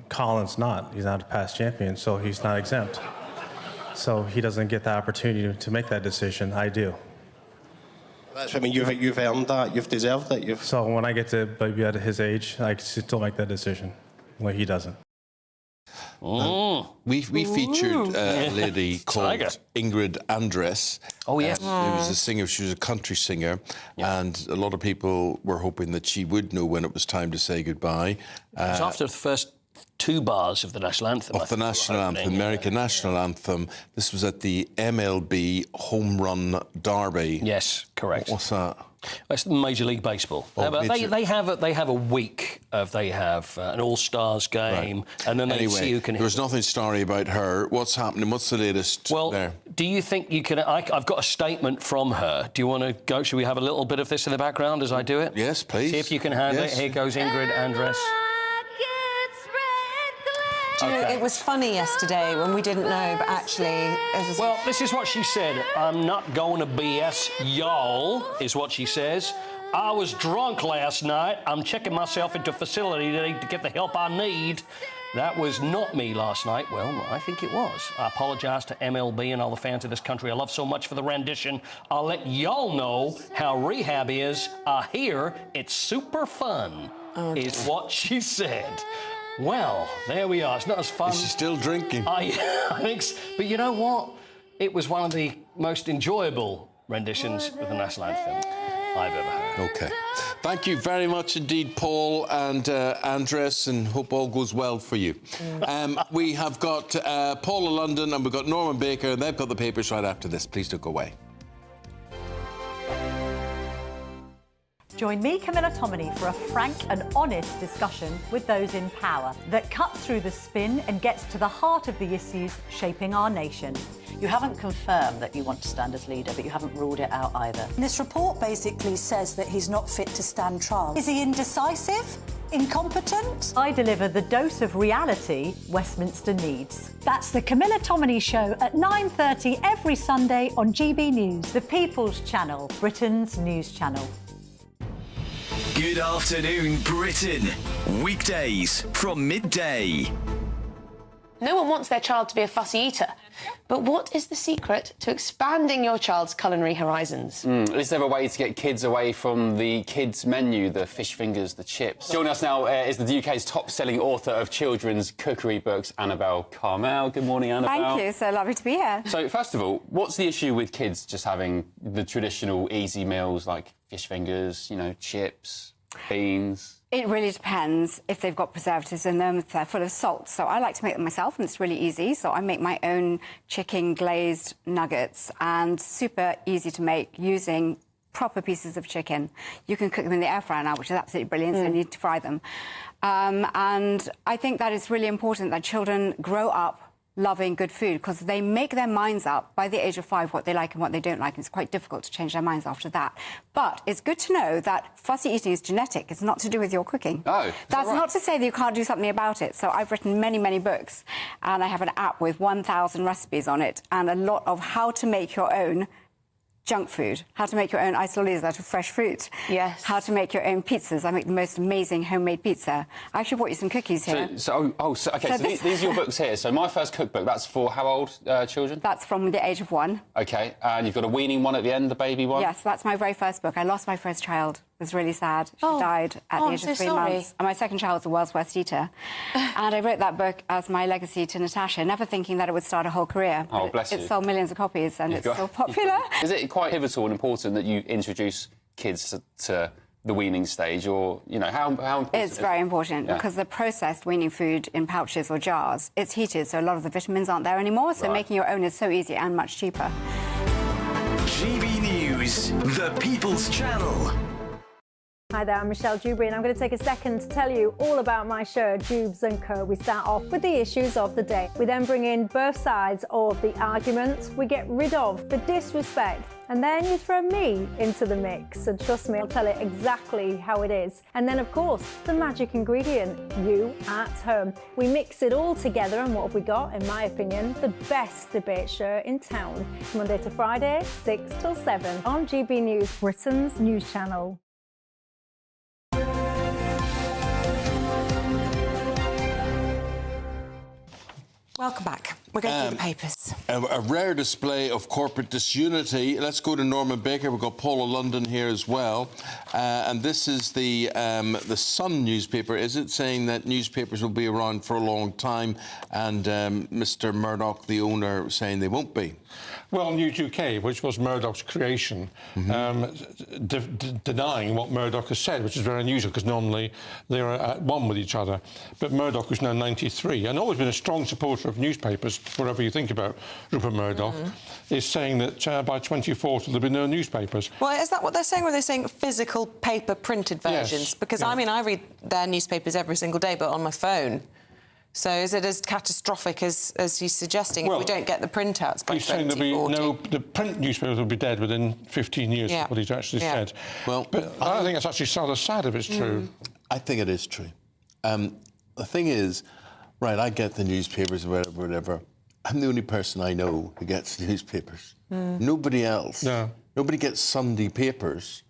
Colin's not. He's not a past champion, so he's not exempt. So he doesn't get the opportunity to make that decision. I do. I mean, you've earned that. You've deserved it. So when I get to be at his age, I can still make that decision, when he doesn't. We featured a lady called Ingrid Andress. Oh, yes. Who was a singer. She was a country singer. Yeah. And a lot of people were hoping that she would know when it was time to say goodbye. It was after the first 2 bars of the national anthem. Of the national anthem, American national anthem. This was at the MLB Home Run Derby. Yes, correct. What's that? It's Major League Baseball. They have a week of an All-Stars game, and then they see who can hit. There was nothing starry about her. What's happening? What's the latest there? Do you think you can... I've got a statement from her. Do you want to go? Should we have a little bit of this in the background as I do it? Yes, please. See if you can handle it. Here goes Ingrid Andress. Do you know, it was funny yesterday when we didn't know, but actually... Well, this is what she said. I'm not going to BS y'all, is what she says. I was drunk last night. I'm checking myself into a facility today to get the help I need. That was not me last night. Well, I think it was. I apologise to MLB and all the fans of this country I love so much for the rendition. I'll let y'all know how rehab is. I hear it's super fun, is what she said. Well, there we are. It's not as fun. Is she still drinking? I think so. But you know what? It was one of the most enjoyable renditions of the national anthem I've ever heard. OK. Thank you very much indeed, Paul and Andres, and hope all goes well for you. We have got Paul in London and we've got Norman Baker. They've got the papers right after this. Please don't go away. Join me, Camilla Tominey, for a frank and honest discussion with those in power that cuts through the spin and gets to the heart of the issues shaping our nation. You haven't confirmed that you want to stand as leader, but you haven't ruled it out either. This report basically says that he's not fit to stand trial. Is he indecisive? Incompetent? I deliver the dose of reality Westminster needs. That's the Camilla Tominey Show at 9:30 every Sunday on GB News, the People's Channel, Britain's news channel. Good afternoon, Britain. Weekdays from midday. No one wants their child to be a fussy eater. But what is the secret to expanding your child's culinary horizons? Is there a way to get kids away from the kids' menu, the fish fingers, the chips? Joining us now is the UK's top-selling author of children's cookery books, Annabel Carmel. Good morning, Annabel. Thank you. So lovely to be here. So, first of all, what's the issue with kids just having the traditional easy meals like fish fingers, chips, beans? It really depends if they've got preservatives in them, if they're full of salt. So I like to make them myself, and it's really easy. So I make my own chicken glazed nuggets, and super easy to make using proper pieces of chicken. You can cook them in the air fryer now, which is absolutely brilliant, so you need to fry them. And I think that it's really important that children grow up loving good food, because they make their minds up by the age of 5 what they like and what they don't like. It's quite difficult to change their minds after that. But it's good to know that fussy eating is genetic. It's not to do with your cooking. Oh, that's not to say that you can't do something about it. So I've written many, many books, and I have an app with 1,000 recipes on it, and a lot of how to make your own junk food, how to make your own isolis out of fresh fruit. Yes. How to make your own pizzas. I make the most amazing homemade pizza. I actually brought you some cookies here. So these are your books here. So my first cookbook, that's for how old children? That's from the age of 1. OK, and you've got a weaning one at the end, the baby one? Yes, that's my very first book. I lost my first child. It was really sad. She died at the age of 3 months. And my second child was the world's worst eater. And I wrote that book as my legacy to Natasha, never thinking that it would start a whole career. Oh, bless you. It sold millions of copies, and it's so popular. Is it quite pivotal and important that you introduce kids to the weaning stage, or, you know, how important? It's very important, because the processed weaning food in pouches or jars, it's heated, so a lot of the vitamins aren't there anymore, so making your own is so easy and much cheaper. GB News, the People's Channel. Hi there, I'm Michelle Dewberry, and I'm going to take a second to tell you all about my show, Dubes & Co. We start off with the issues of the day. We then bring in both sides of the arguments. We get rid of the disrespect, and then you throw me into the mix. And trust me, I'll tell it exactly how it is. And then, of course, the magic ingredient, you at home. We mix it all together, and what have we got? In my opinion, the best debate show in town. Monday to Friday, 6 till 7 on GB News, Britain's news channel. Welcome back. We're going through the papers. A rare display of corporate disunity. Let's go to Norman Baker. We've got Paula London here as well. And this is the Sun newspaper, is it? Saying that newspapers will be around for a long time, and Mr Murdoch, the owner, saying they won't be. Well, News UK, which was Murdoch's creation, denying what Murdoch has said, which is very unusual, because normally they're at one with each other. But Murdoch, who's now 93, and always been a strong supporter of newspapers, whatever you think about Rupert Murdoch, is saying that by 2040 there'll be no newspapers. Well, is that what they're saying, or are they saying physical paper printed versions? Yes. Because, I mean, I read their newspapers every single day, but on my phone. So is it as catastrophic as he's suggesting, if we don't get the printouts by 2040? He's saying there'll be no... The print newspapers will be dead within 15 years, is what he's actually said. Well, but I think it's actually rather sad if it's true. I think it is true. The thing is, right, I get the newspapers, whatever. I'm the only person I know who gets newspapers. Nobody else. No. Nobody gets Sunday papers.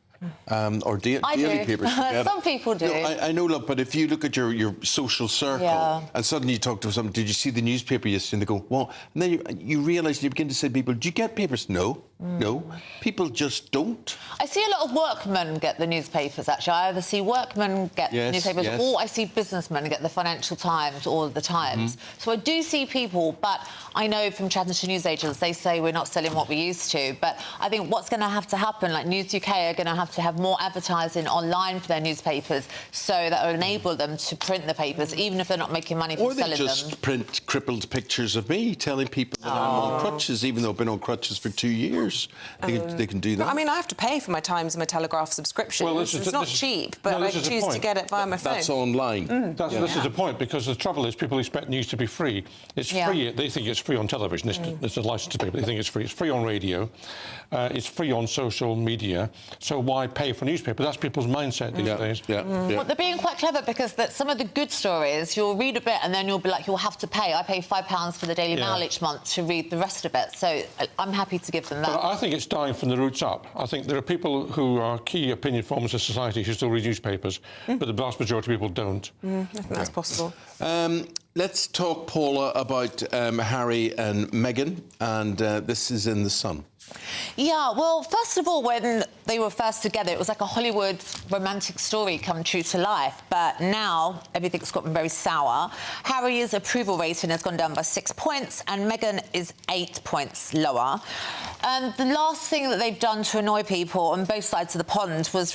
Or daily papers. Some people do. No, I know, look, but if you look at your social circle and suddenly you talk to someone, did you see the newspaper yesterday? And they go, well, and then you realise, you begin to say to people, do you get papers? No. No. People just don't. I see a lot of workmen get the newspapers, actually. I either see workmen get newspapers or I see businessmen get the Financial Times or the Times. So I do see people, but I know from chatting to newsagents, they say we're not selling what we used to. But I think what's going to have to happen, like News UK are going to have more advertising online for their newspapers, so that will enable them to print the papers, even if they're not making money from selling them. Or they just print crippled pictures of me, telling people that I'm on crutches, even though I've been on crutches for 2 years. They can do that. I mean, I have to pay for my Times and my Telegraph subscription. Well, it's not cheap, but I choose to get it via my phone. That's online. This is the point, because the trouble is people expect news to be free. It's free. They think it's free on television. It's a licensed paper. They think it's free. It's free on radio. It's free on social media. So why pay for newspapers? That's people's mindset these days. Well, they're being quite clever, because some of the good stories, you'll read a bit and then you'll be like, you'll have to pay. I pay £5 for the Daily Mail each month to read the rest of it. So I'm happy to give them that. But I think it's dying from the roots up. I think there are people who are key opinion formers in society who still read newspapers, but the vast majority of people don't. I think that's possible. Let's talk, Paula, about Harry and Meghan, and this is in The Sun. Yeah, well, first of all, when they were first together, it was like a Hollywood romantic story come true to life. But now everything's gotten very sour. Harry's approval rating has gone down by 6 points, and Meghan is 8 points lower. The last thing that they've done to annoy people on both sides of the pond was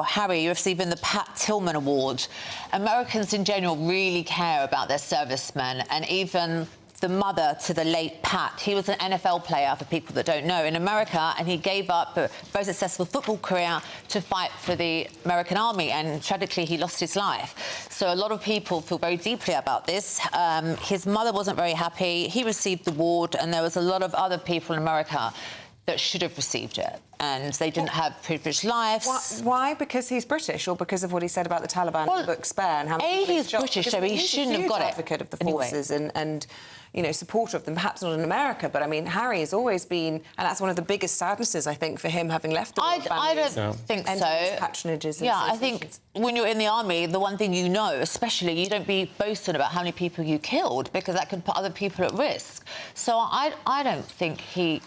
Harry receiving the Pat Tillman Award. Americans in general really care about their servicemen, and even the mother to the late Pat. He was an NFL player, for people that don't know, in America, and he gave up a very successful football career to fight for the American Army, and tragically he lost his life. So a lot of people feel very deeply about this. His mother wasn't very happy. He received the award, and there was a lot of other people in America that should have received it, and they didn't have privileged lives. Why? Because he's British, or because of what he said about the Taliban in the book Spare? And how he's British, so he shouldn't have got it. Advocate of the forces and you know, supporter of them, perhaps not in America, but I mean, Harry has always been, and that's one of the biggest sadnesses, I think, for him, having left the royal family. I don't think so. Patronages. Yeah, I think when you're in the army, the one thing you know, especially, you don't be boasting about how many people you killed, because that could put other people at risk. So I don't think he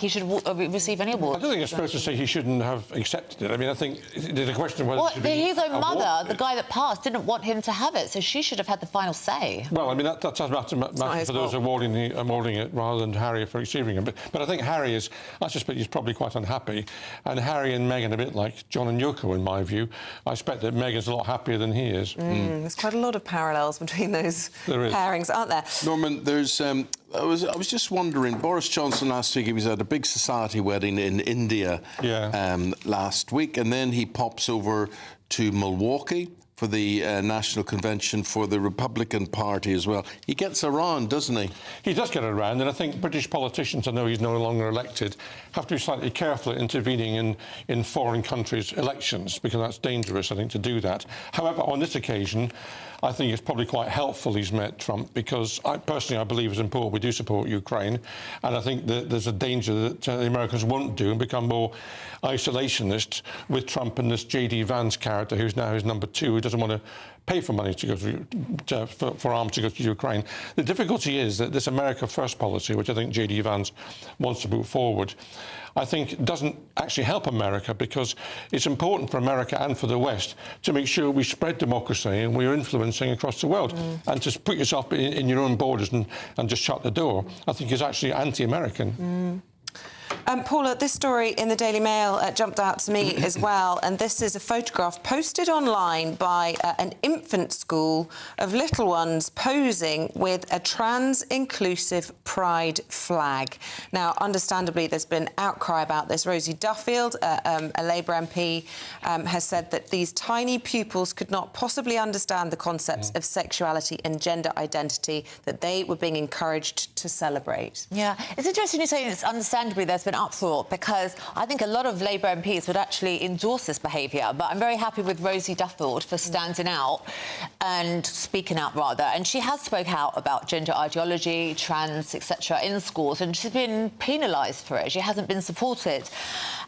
should receive any award. I don't think it's fair to say he shouldn't have accepted it. I mean, I think there's a question of whether it should be his own mother, awarded. the guy that passed, didn't want him to have it, so she should have had the final say. Well, I mean, that does matter for those awarding it rather than Harry for receiving it. But I think Harry is, I suspect he's probably quite unhappy. And Harry and Meghan are a bit like John and Yoko, in my view. I expect that Meghan's a lot happier than he is. There's quite a lot of parallels between those pairings, aren't there? Norman, there's... I was just wondering, Boris Johnson last week, he was at a big society wedding in India last week, and then he pops over to Milwaukee for the National Convention for the Republican Party as well. He gets around, doesn't he? He does get around, and I think British politicians, I know he's no longer elected, have to be slightly careful at intervening in foreign countries' elections, because that's dangerous, I think, to do that. However, on this occasion, I think it's probably quite helpful he's met Trump, because I believe it's important we do support Ukraine, and I think that there's a danger that the Americans won't do and become more isolationist with Trump and this J.D. Vance character, who's now his number 2, who doesn't want to pay for money to go for arms to go to Ukraine. The difficulty is that this America First policy, which I think J.D. Vance wants to move forward, I think doesn't actually help America, because it's important for America and for the West to make sure we spread democracy and we're influencing across the world. And to put yourself in your own borders and just shut the door, I think is actually anti-American. Paula, this story in the Daily Mail jumped out to me as well, and this is a photograph posted online by an infant school of little ones posing with a trans-inclusive pride flag. Now, understandably, there's been outcry about this. Rosie Duffield, a Labour MP, has said that these tiny pupils could not possibly understand the concepts of sexuality and gender identity that they were being encouraged to celebrate. Yeah, it's interesting you say it's understandably there's been uproar, because I think a lot of Labour MPs would actually endorse this behaviour, but I'm very happy with Rosie Duffield for standing out and speaking out, rather, and she has spoke out about gender ideology, trans, etc. in schools, and she's been penalised for it. She hasn't been supported.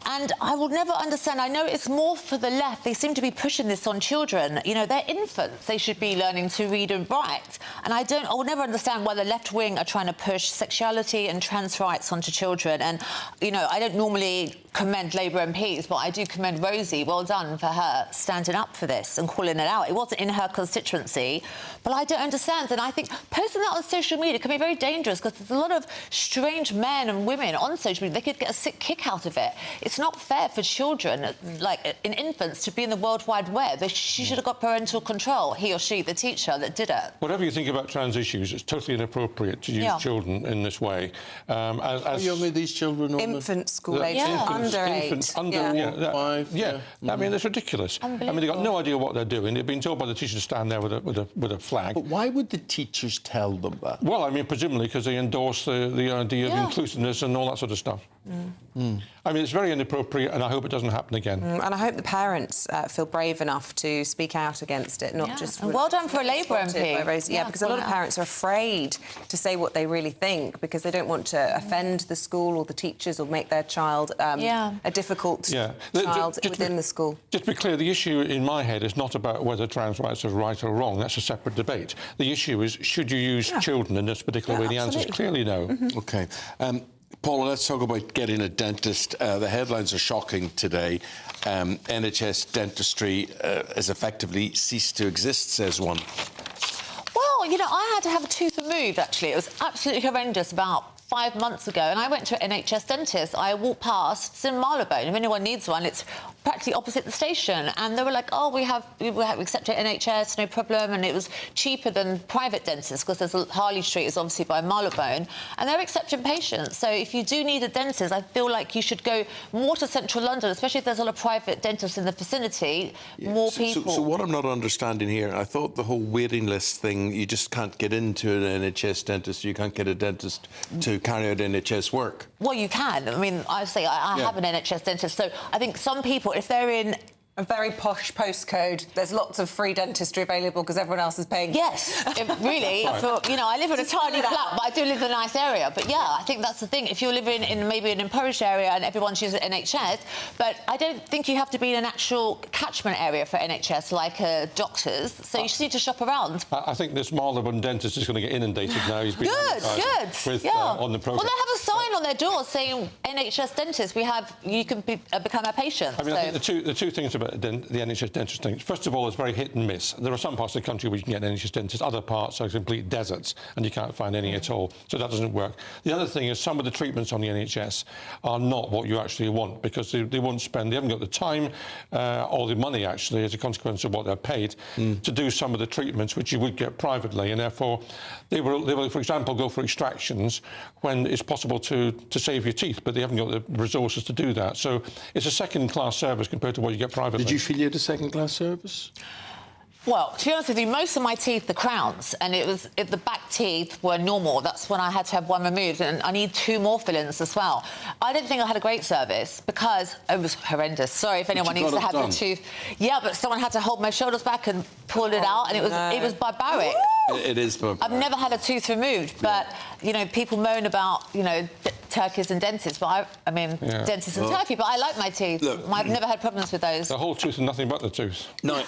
And I will never understand, I know it's more for the left, they seem to be pushing this on children. You know, they're infants, they should be learning to read and write. And I will never understand why the left wing are trying to push sexuality and trans rights onto children. And, you know, I don't normally commend Labour MPs, but I do commend Rosie. Well done for her standing up for this and calling it out. It wasn't in her constituency, but I don't understand. And I think posting that on social media can be very dangerous, because there's a lot of strange men and women on social media. They could get a sick kick out of it. It's not fair for children, like in infants, to be in the World Wide Web. She should have got parental control, he or she, the teacher that did it. Whatever you think about trans issues, it's totally inappropriate to use children in this way. How young are these children? Infant school age, under 8. Under 5. Yeah. I mean, it's ridiculous. I mean, they've got no idea what they're doing. They've been told by the teacher to stand there with a flag. But why would the teachers tell them that? Well, I mean, presumably because they endorse the idea of inclusiveness and all that sort of stuff. I mean, it's very inappropriate, and I hope it doesn't happen again. And I hope the parents feel brave enough to speak out against it, not just... And well done for a Labour MP. Yeah, because a lot of parents are afraid to say what they really think, because they don't want to offend the school or the teachers or make their child a difficult child within the school. Just to be clear, the issue in my head is not about whether trans rights are right or wrong. That's a separate debate. The issue is, should you use children in this particular way? The answer is clearly no. OK. Paula, let's talk about getting a dentist. The headlines are shocking today. NHS dentistry has effectively ceased to exist, says one. Well, you know, I had to have a tooth removed, actually. It was absolutely horrendous about 5 months ago, and I went to an NHS dentist. I walked past, it's in Marylebone. If anyone needs one, it's practically opposite the station. And they were like, oh, we accept it NHS, no problem. And it was cheaper than private dentists, because there's Harley Street is obviously by Marylebone, and they're accepting patients. So if you do need a dentist, I feel like you should go more to central London, especially if there's a lot of private dentists in the vicinity, more people. So what I'm not understanding here, I thought the whole waiting list thing, you just can't get into an NHS dentist, you can't get a dentist to carry out NHS work. Well, you can. I mean, I say I have an NHS dentist, so I think some people, if they're in a very posh postcode, there's lots of free dentistry available because everyone else is paying. Yes, really. Right. You know, I live in a tiny flat, but I do live in a nice area. But yeah, I think that's the thing. If you're living in maybe an impoverished area and everyone's using NHS, but I don't think you have to be in an actual catchment area for NHS like doctors. So you just need to shop around. I think this Marylebone dentist is going to get inundated now. He's been good. With, on the programme. Well, they have a sign on their door saying NHS dentist. You can become our patient. I mean, I think the two things about the NHS dentist thing. First of all, it's very hit and miss. There are some parts of the country where you can get an NHS dentist, other parts are complete deserts and you can't find any at all. So that doesn't work. The other thing is some of the treatments on the NHS are not what you actually want, because they won't spend, they haven't got the time or the money actually as a consequence of what they're paid to do some of the treatments which you would get privately, and therefore they will, for example, go for extractions when it's possible to save your teeth, but they haven't got the resources to do that. So it's a second-class service compared to what you get privately. Did you feel you had a second-class service? Well, to be honest with you, most of my teeth, the crowns, and the back teeth were normal. That's when I had to have one removed, and I need 2 more fillings as well. I don't think I had a great service because it was horrendous. Sorry if anyone needs to have a tooth. Yeah, but someone had to hold my shoulders back and pull it out, and it was barbaric. It is barbaric. I've never had a tooth removed, but you know, people moan about turkeys and dentists, but I mean dentists and turkey. But I like my teeth. Look, I've never had problems with those. The whole tooth and nothing but the tooth. No.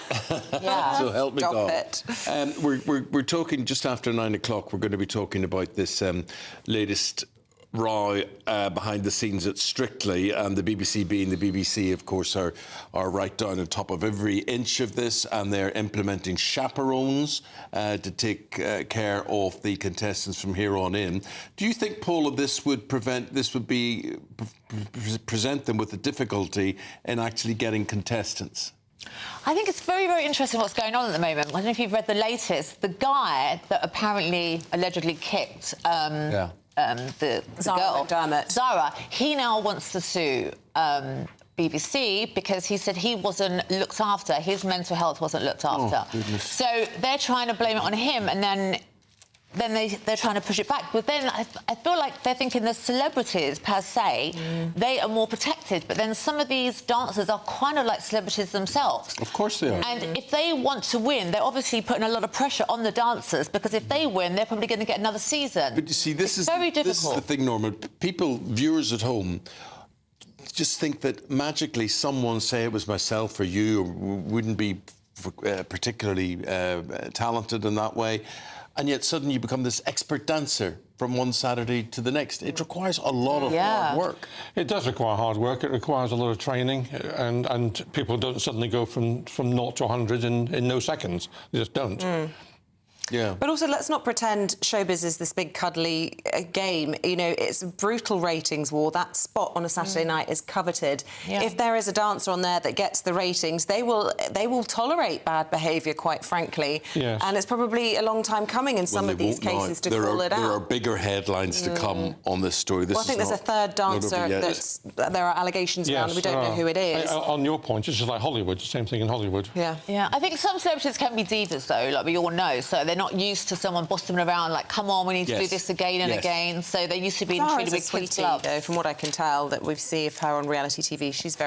Yeah. So help me Stop God. it. We're talking just after 9 o'clock. We're going to be talking about this latest row behind the scenes at Strictly, and the BBC being the BBC, of course, are right down on top of every inch of this, and they're implementing chaperones to take care of the contestants from here on in. Do you think, Paula, this would present them with a difficulty in actually getting contestants? I think it's very, very interesting what's going on at the moment. I don't know if you've read the latest. The guy that apparently allegedly kicked the Zara girl, Zara, he now wants to sue BBC because he said he wasn't looked after. His mental health wasn't looked after. Oh, goodness. So they're trying to blame it on him, and then they're trying to push it back. But then I feel like they're thinking the celebrities, per se, they are more protected. But then some of these dancers are kind of like celebrities themselves. Of course they are. And if they want to win, they're obviously putting a lot of pressure on the dancers, because if they win, they're probably going to get another season. But you see, this is very difficult. This is the thing, Norman. People, viewers at home, just think that magically someone, say it was myself or you, wouldn't be particularly talented in that way, and yet suddenly you become this expert dancer from one Saturday to the next. It requires a lot of hard work. It does require hard work. It requires a lot of training, and people don't suddenly go from 0 to 100 in no seconds. They just don't. Yeah. But also, let's not pretend showbiz is this big cuddly game. You know, it's a brutal ratings war. That spot on a Saturday night is coveted. Yeah. If there is a dancer on there that gets the ratings, they will tolerate bad behaviour, quite frankly. Yes. And it's probably a long time coming in some of these cases to call it out. There are bigger headlines to come on this story. Well, I think there's a third dancer there are allegations around. We don't know who it is. On your point, it's just like Hollywood. The same thing in Hollywood. Yeah. I think some celebrities can be divas, though, like we all know. So they're not used to someone bossing them around, like, come on, we need to do this again and again. So they used to be treated with kids' gloves. Though, from what I can tell, that we see of her on reality TV, she's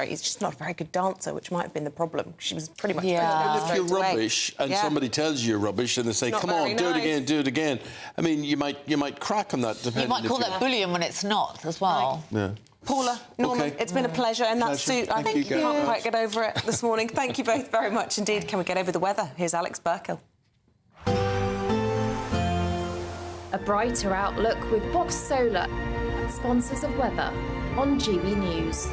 not a very good dancer, which might have been the problem. She was pretty much... And if you're rubbish and somebody tells you you're rubbish and they say, come on, do it again. I mean, you might crack on that, depending... You might call that bullying when it's not, as well. Yeah. Paula, Norman, it's been a pleasure. And that suit, I think you can't quite get over it this morning. Thank you both very much indeed. Can we get over the weather? Here's Alex Burkill. A brighter outlook with Box Solar. sponsors of weather on GB News.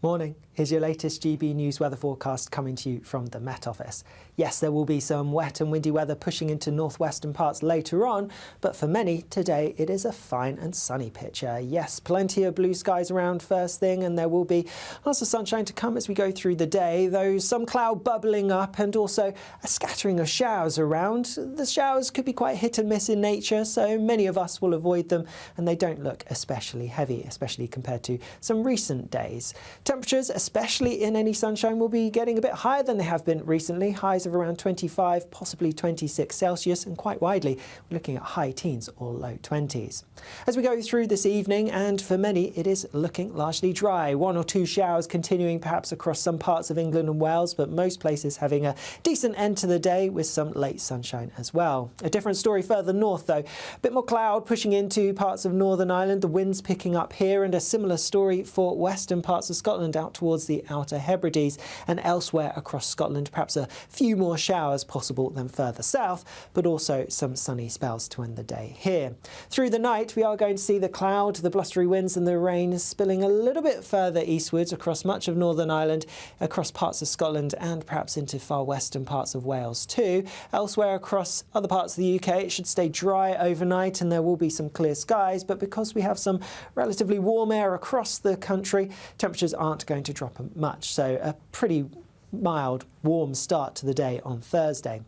Morning. Here's your latest GB News weather forecast coming to you from the Met Office. Yes, there will be some wet and windy weather pushing into northwestern parts later on, but for many, today it is a fine and sunny picture. Yes, plenty of blue skies around first thing, and there will be lots of sunshine to come as we go through the day, though some cloud bubbling up and also a scattering of showers around. The showers could be quite hit and miss in nature, so many of us will avoid them, and they don't look especially heavy, especially compared to some recent days. Temperatures, especially in any sunshine, will be getting a bit higher than they have been recently. Highs of around 25, possibly 26 Celsius, and quite widely, we're looking at high teens or low 20s. As we go through this evening, and for many, it is looking largely dry. One or two showers continuing perhaps across some parts of England and Wales, but most places having a decent end to the day with some late sunshine as well. A different story further north, though. A bit more cloud pushing into parts of Northern Ireland, the winds picking up here, and a similar story for western parts of Scotland out towards the Outer Hebrides, and elsewhere across Scotland, perhaps a few more showers possible than further south, but also some sunny spells to end the day here. Through the night, we are going to see the cloud, the blustery winds and the rain spilling a little bit further eastwards across much of Northern Ireland, across parts of Scotland and perhaps into far western parts of Wales too. Elsewhere across other parts of the UK, it should stay dry overnight and there will be some clear skies, but because we have some relatively warm air across the country, temperatures aren't going to drop much, so a pretty mild, warm start to the day on Thursday.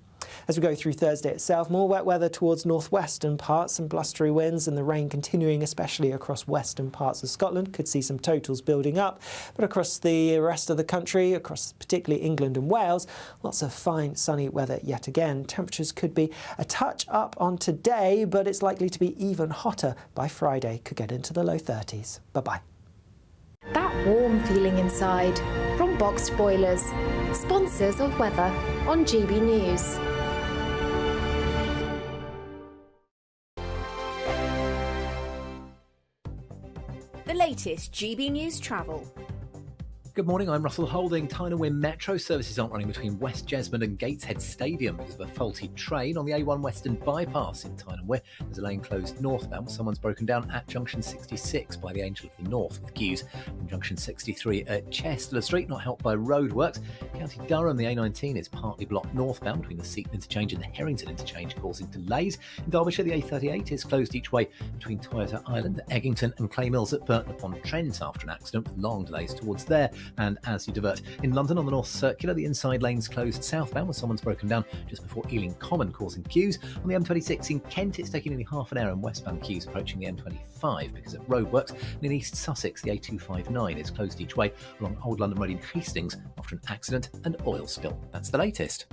As we go through Thursday itself, more wet weather towards northwestern parts, some blustery winds and the rain continuing, especially across western parts of Scotland. Could see some totals building up, but across the rest of the country, across particularly England and Wales, lots of fine sunny weather yet again. Temperatures could be a touch up on today, but it's likely to be even hotter by Friday. Could get into the low 30s. Bye-bye. That warm feeling inside from Boxed Boilers, sponsors of weather on GB News. The latest GB News travel. Good morning, I'm Russell Holding. Tyne and Wear Metro services aren't running between West Jesmond and Gateshead Stadium because of a faulty train on the A1 Western bypass in Tyne and Wear. There's a lane closed northbound. Someone's broken down at junction 66 by the Angel of the North with queues from junction 63 at Chester Street, not helped by roadworks. County Durham, the A19 is partly blocked northbound between the Seaton interchange and the Herrington interchange, causing delays. In Derbyshire, the A38 is closed each way between Toyota Island, Eggington and Clay Mills at Burton upon Trent after an accident with long delays towards there. And as you divert in London on the North Circular, the inside lane's closed southbound with someone's broken down just before Ealing Common, causing queues. On the M26 in Kent, it's taking nearly half an hour, and westbound queues approaching the M25 because of roadworks. And in East Sussex, the A259 is closed each way along Old London Road in Hastings after an accident and oil spill. That's the latest.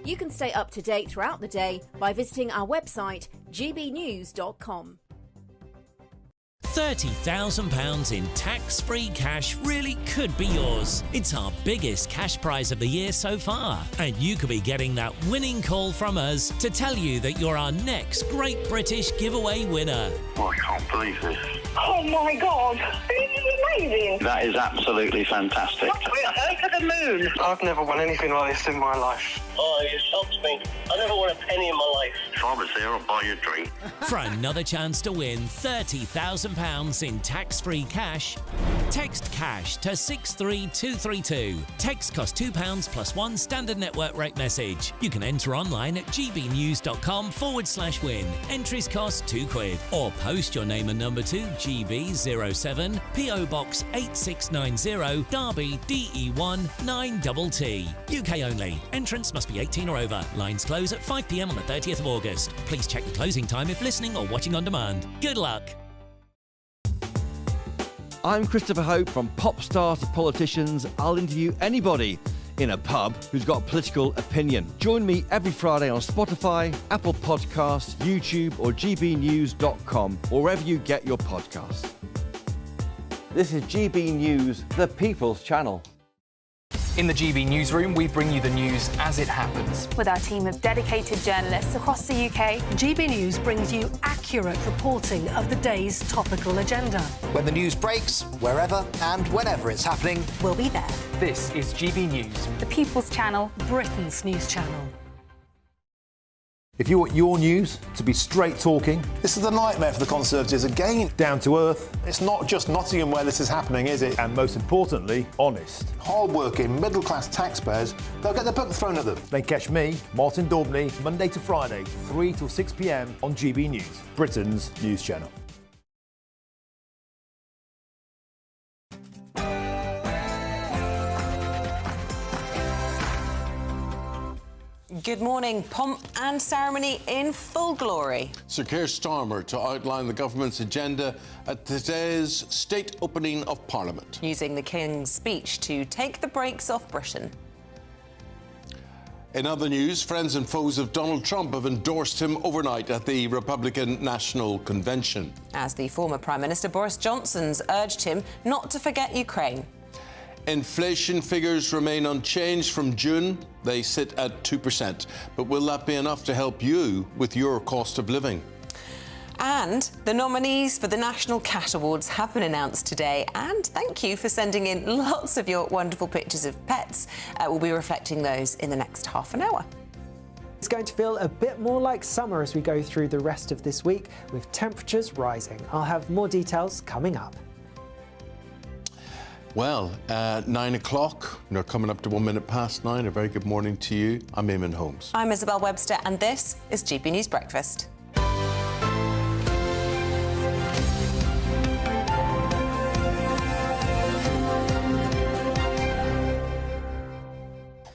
You can stay up to date throughout the day by visiting our website, gbnews.com. £30,000 in tax-free cash really could be yours. It's our biggest cash prize of the year so far. And you could be getting that winning call from us to tell you that you're our next Great British Giveaway winner. Oh, I can't believe this. Oh my God, this is amazing. That is absolutely fantastic. We're over the moon. I've never won anything like this in my life. Oh, you shocked me. I never won a penny in my life. If I was there, I'd buy you a drink. For another chance to win £30,000 in tax-free cash, text cash to 63232. Text costs £2 plus one standard network rate message. You can enter online at gbnews.com/win. Entries cost £2. Or post your name and number to GB07 PO Box 8690 Derby DE1 9TT. UK only. Entrants must be 18 or over. Lines close at 5 p.m. on the 30th of August. Please check the closing time if listening or watching on demand. Good luck. I'm Christopher Hope. From pop stars to politicians, I'll interview anybody in a pub who's got a political opinion. Join me every Friday on Spotify, Apple Podcasts, YouTube or gbnews.com, or wherever you get your podcasts. This is GB News, the People's Channel. In the GB newsroom, we bring you the news as it happens. With our team of dedicated journalists across the UK, GB News brings you accurate reporting of the day's topical agenda. When the news breaks, wherever and whenever it's happening, we'll be there. This is GB News, the People's Channel, Britain's news channel. If you want your news to be straight talking, this is a nightmare for the Conservatives again. Down to earth, it's not just Nottingham where this is happening, is it? And most importantly, honest. Hard-working, middle-class taxpayers, they'll get the book thrown at them. Then catch me, Martin Daubney, Monday to Friday, 3 till 6 p.m. on GB News, Britain's news channel. Good morning. Pomp and ceremony in full glory. Sir Keir Starmer to outline the government's agenda at today's state opening of Parliament. Using the King's speech to take the brakes off Britain. In other news, friends and foes of Donald Trump have endorsed him overnight at the Republican National Convention. As the former Prime Minister Boris Johnson's urged him not to forget Ukraine. Inflation figures remain unchanged from June. They sit at 2%. But will that be enough to help you with your cost of living? And the nominees for the National Cat Awards have been announced today. And thank you for sending in lots of your wonderful pictures of pets. We'll be reflecting those in the next half an hour. It's going to feel a bit more like summer as we go through the rest of this week, with temperatures rising. I'll have more details coming up. Well, 9 o'clock, coming up to 1 minute past 9. A very good morning to you. I'm Eamonn Holmes. I'm Isabel Webster, and this is GB News Breakfast.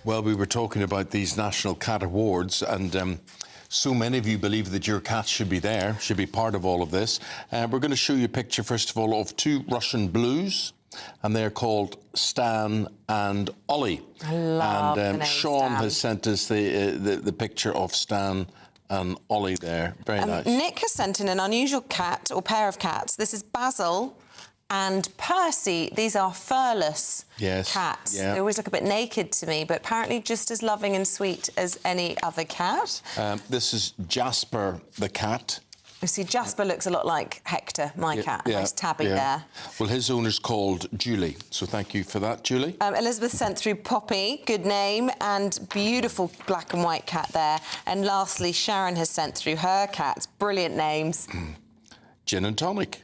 Well, we were talking about these National Cat Awards, and so many of you believe that your cat should be there, should be part of all of this. We're going to show you a picture, first of all, of two Russian blues. And they're called Stan and Ollie. I love the name Sean Stan. has sent us the picture of Stan and Ollie there. Very nice. Nick has sent in an unusual cat, or pair of cats. This is Basil and Percy. These are furless cats. Yeah. They always look a bit naked to me, but apparently just as loving and sweet as any other cat. This is Jasper the cat. You see, Jasper looks a lot like Hector, my cat. Nice tabby there. Well, his owner's called Julie, so thank you for that, Julie. Elizabeth sent through Poppy, good name, and beautiful black and white cat there. And lastly, Sharon has sent through her cats, brilliant names. Gin and tonic.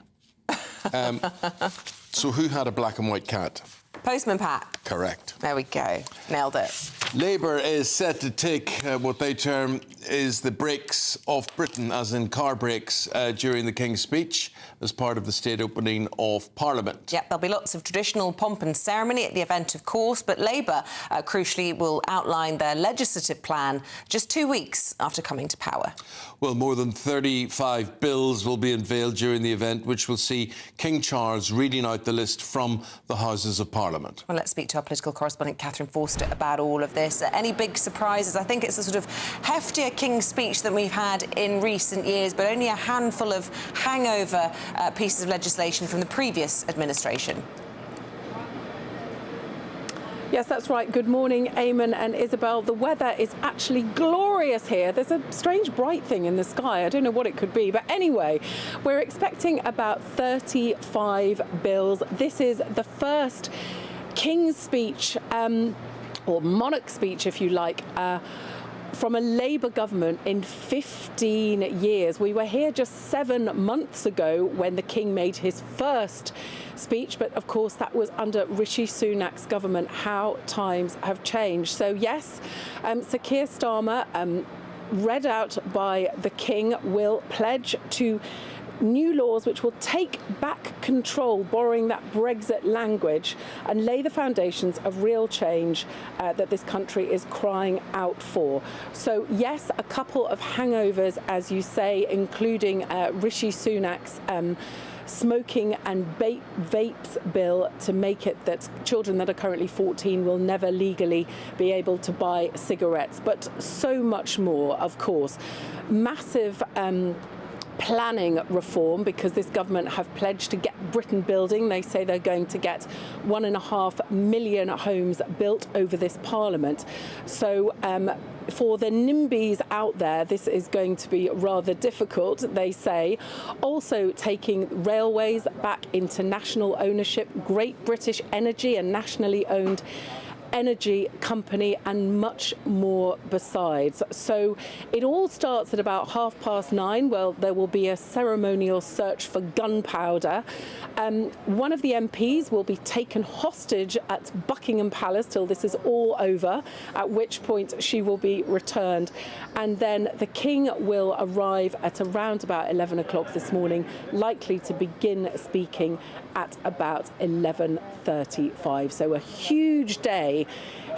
So who had a black and white cat? Postman Pat. Correct. There we go. Nailed it. Labour is set to take what they term is the brakes off Britain, as in car brakes, during the King's speech as part of the state opening of Parliament. Yep, there'll be lots of traditional pomp and ceremony at the event, of course, but Labour, crucially, will outline their legislative plan just 2 weeks after coming to power. Well, more than 35 bills will be unveiled during the event, which will see King Charles reading out the list from the Houses of Parliament. Well, let's speak to our political correspondent, Catherine Forster, about all of this. Any big surprises? I think it's a sort of heftier King's speech than we've had in recent years, but only a handful of hangover pieces of legislation from the previous administration. Yes, that's right. Good morning, Eamonn and Isabel. The weather is actually glorious here. There's a strange bright thing in the sky. I don't know what it could be. But anyway, we're expecting about 35 bills. This is the first King's speech, or monarch speech, if you like, from a Labour government in 15 years. We were here just 7 months ago when the King made his first speech, but of course that was under Rishi Sunak's government. How times have changed. So yes, Sir Keir Starmer, read out by the King, will pledge to new laws which will take back control, borrowing that Brexit language, and lay the foundations of real change that this country is crying out for. So yes, a couple of hangovers, as you say, including Rishi Sunak's smoking and vapes bill to make it that children that are currently 14 will never legally be able to buy cigarettes, but so much more, of course. Massive planning reform, because this government have pledged to get Britain building. They say they're going to get 1.5 million homes built over this Parliament. So for the NIMBYs out there, this is going to be rather difficult, they say. Also taking railways back into national ownership, Great British Energy, a nationally owned energy company, and much more besides. So it all starts at about 9:30. Well, there will be a ceremonial search for gunpowder. One of the MPs will be taken hostage at Buckingham Palace till this is all over, at which point she will be returned. And then the King will arrive at around about 11 o'clock this morning, likely to begin speaking at about 11:35. So a huge day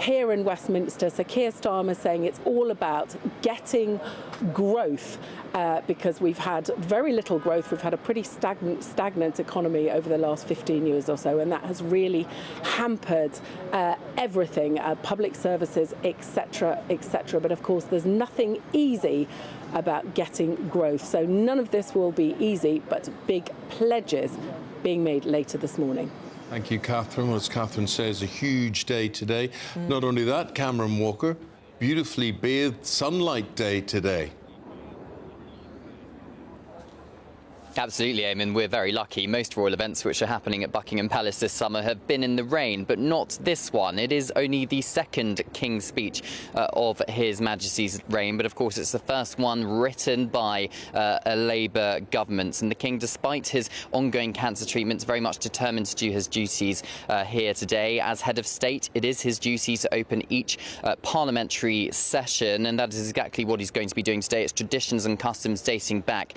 here in Westminster. So Keir Starmer saying it's all about getting growth, because we've had very little growth. We've had a pretty stagnant economy over the last 15 years or so, and that has really hampered everything, public services, etc., etc. But of course, there's nothing easy about getting growth. So none of this will be easy, but big pledges being made later this morning. Thank you, Catherine. Well, as Catherine says, a huge day today. Not only that, Cameron Walker, beautifully bathed sunlight day today. Absolutely, Eamonn. We're very lucky. Most royal events which are happening at Buckingham Palace this summer have been in the rain, but not this one. It is only the second King's speech of His Majesty's reign, but of course it's the first one written by a Labour government. And the King, despite his ongoing cancer treatments, very much determined to do his duties here today. As head of state, it is his duty to open each parliamentary session, and that is exactly what he's going to be doing today. It's traditions and customs dating back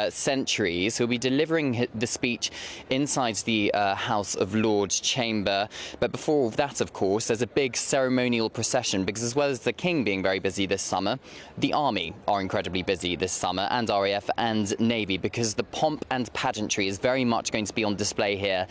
centuries. He'll be delivering the speech inside the House of Lords chamber. But before that, of course, there's a big ceremonial procession, because as well as the King being very busy this summer, the Army are incredibly busy this summer, and RAF and Navy, because the pomp and pageantry is very much going to be on display here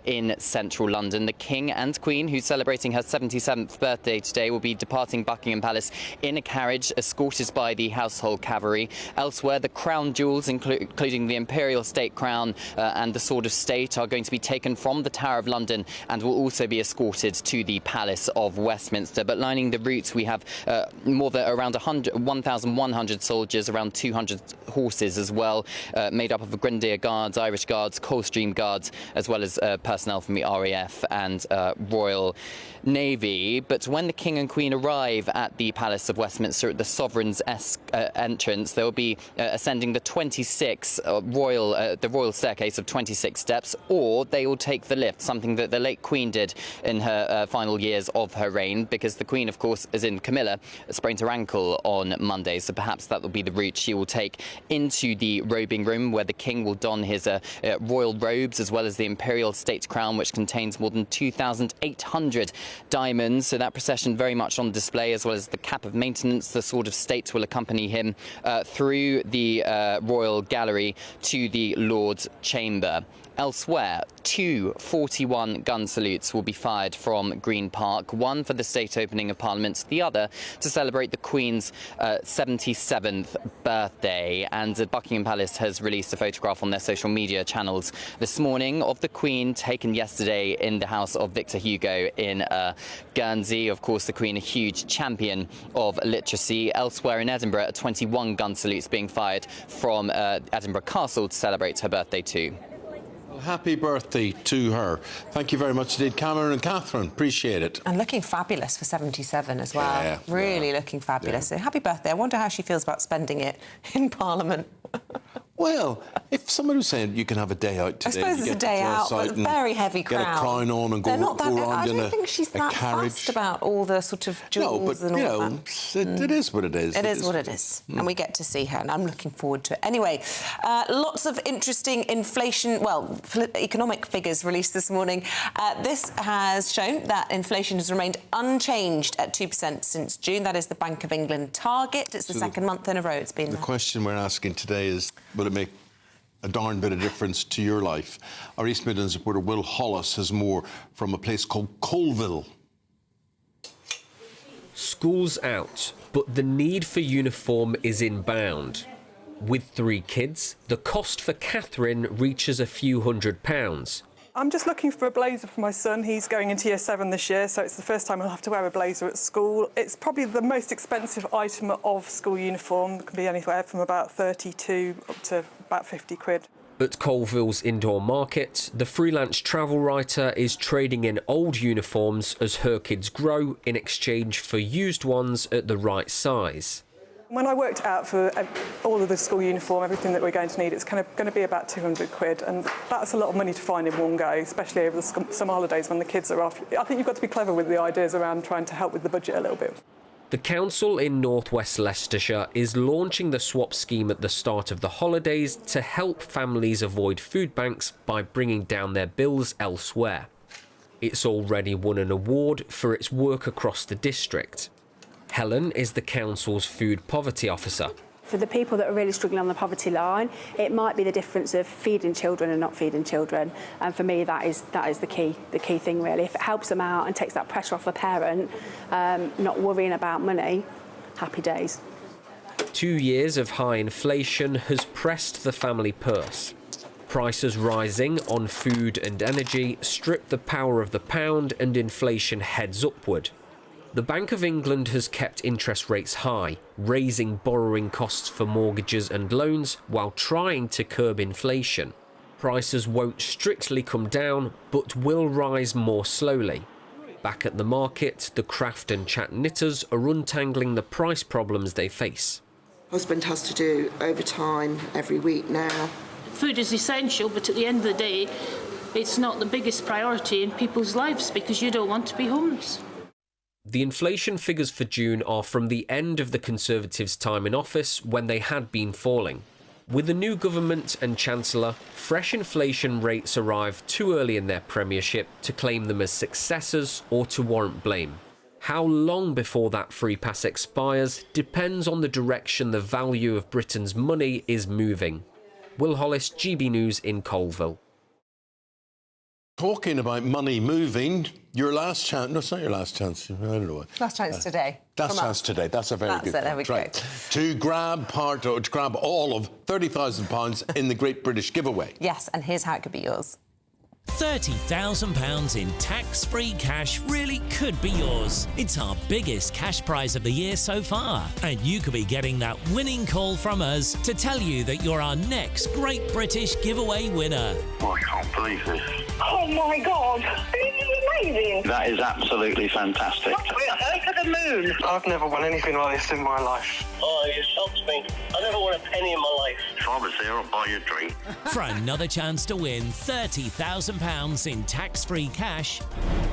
in central London. The King and Queen, who's celebrating her 77th birthday today, will be departing Buckingham Palace in a carriage escorted by the household cavalry. Elsewhere, the crown jewels, including the Imperial State Crown and the Sword of State, are going to be taken from the Tower of London and will also be escorted to the Palace of Westminster. But lining the route, we have around 1,100 soldiers, around 200 horses as well, made up of Grenadier Guards, Irish Guards, Coldstream Guards, as well as personnel from the RAF and Royal Navy. But when the King and Queen arrive at the Palace of Westminster at the Sovereign's entrance, they will be ascending the 26 the royal staircase of 26 steps, or they will take the lift, something that the late Queen did in her final years of her reign, because the Queen, of course, as in Camilla, sprained her ankle on Monday, so perhaps that will be the route she will take into the robing room, where the King will don his royal robes, as well as the Imperial State Crown, which contains more than 2,800 diamonds. So that procession very much on display, as well as the cap of maintenance. The Sword of State will accompany him through the Royal Gallery to the Lord's Chamber. Elsewhere, 2 41 gun salutes will be fired from Green Park, one for the state opening of Parliament, the other to celebrate the Queen's 77th birthday. And Buckingham Palace has released a photograph on their social media channels this morning of the Queen, taken yesterday in the house of Victor Hugo in Guernsey. Of course, the Queen, a huge champion of literacy. Elsewhere in Edinburgh, 21 gun salutes being fired from Edinburgh Castle to celebrate her birthday too. Happy birthday to her. Thank you very much indeed, Cameron and Catherine. Appreciate it. And looking fabulous for 77 as well. Yeah, really looking fabulous. Yeah. So happy birthday. I wonder how she feels about spending it in Parliament. Well, if somebody was saying you can have a day out today, I suppose it's a day out, but a very heavy crown. Get a crown on and go around I don't think she's that fussed about all the sort of jewels and all that. It is what it is. It is what it is. And we get to see her, and I'm looking forward to it. Anyway, lots of interesting economic figures released this morning. This has shown that inflation has remained unchanged at 2% since June. That is the Bank of England target. It's the second month in a row it's been there. The question we're asking today is, will it make a darn bit of difference to your life? Our East Midlands reporter Will Hollis has more from a place called Colville. School's out, but the need for uniform is inbound. With 3 kids, the cost for Catherine reaches a few £100s. I'm just looking for a blazer for my son. He's going into Year 7 this year, so it's the first time I'll have to wear a blazer at school. It's probably the most expensive item of school uniform. It can be anywhere from about 32 up to about 50 quid. At Colville's indoor market, the freelance travel writer is trading in old uniforms as her kids grow in exchange for used ones at the right size. When I worked out for all of the school uniform, everything that we're going to need, it's kind of going to be about 200 quid, and that's a lot of money to find in one go, especially over the summer holidays when the kids are off. I think you've got to be clever with the ideas around trying to help with the budget a little bit. The council in North West Leicestershire is launching the swap scheme at the start of the holidays to help families avoid food banks by bringing down their bills elsewhere. It's already won an award for its work across the district. Helen is the council's food poverty officer. For the people that are really struggling on the poverty line, it might be the difference of feeding children and not feeding children. And for me, that is the key thing, really. If it helps them out and takes that pressure off a parent, not worrying about money, happy days. 2 years of high inflation has pressed the family purse. Prices rising on food and energy strip the power of the pound and inflation heads upward. The Bank of England has kept interest rates high, raising borrowing costs for mortgages and loans while trying to curb inflation. Prices won't strictly come down, but will rise more slowly. Back at the market, the craft and chat knitters are untangling the price problems they face. Husband has to do overtime every week now. Food is essential, but at the end of the day, it's not the biggest priority in people's lives because you don't want to be homeless. The inflation figures for June are from the end of the Conservatives' time in office when they had been falling. With the new government and Chancellor, fresh inflation rates arrive too early in their premiership to claim them as successors or to warrant blame. How long before that free pass expires depends on the direction the value of Britain's money is moving. Will Hollis, GB News in Colville. Talking about money moving, your last chance... No, it's not your last chance. I don't know. Last chance today. Last chance today. That's a very good point. There we go. To grab all of £30,000 in the Great British Giveaway. Yes, and here's how it could be yours. £30,000 in tax-free cash really could be yours. It's our biggest cash prize of the year so far, and you could be getting that winning call from us to tell you that you're our next Great British Giveaway winner. Oh, I can't believe this. Oh my God, this is amazing. That is absolutely fantastic. We're over the moon. I've never won anything like this in my life. Oh, you shocked me. I never won a penny in my life. If I was there, I'd buy you a drink. For another chance to win £30,000 in tax-free cash,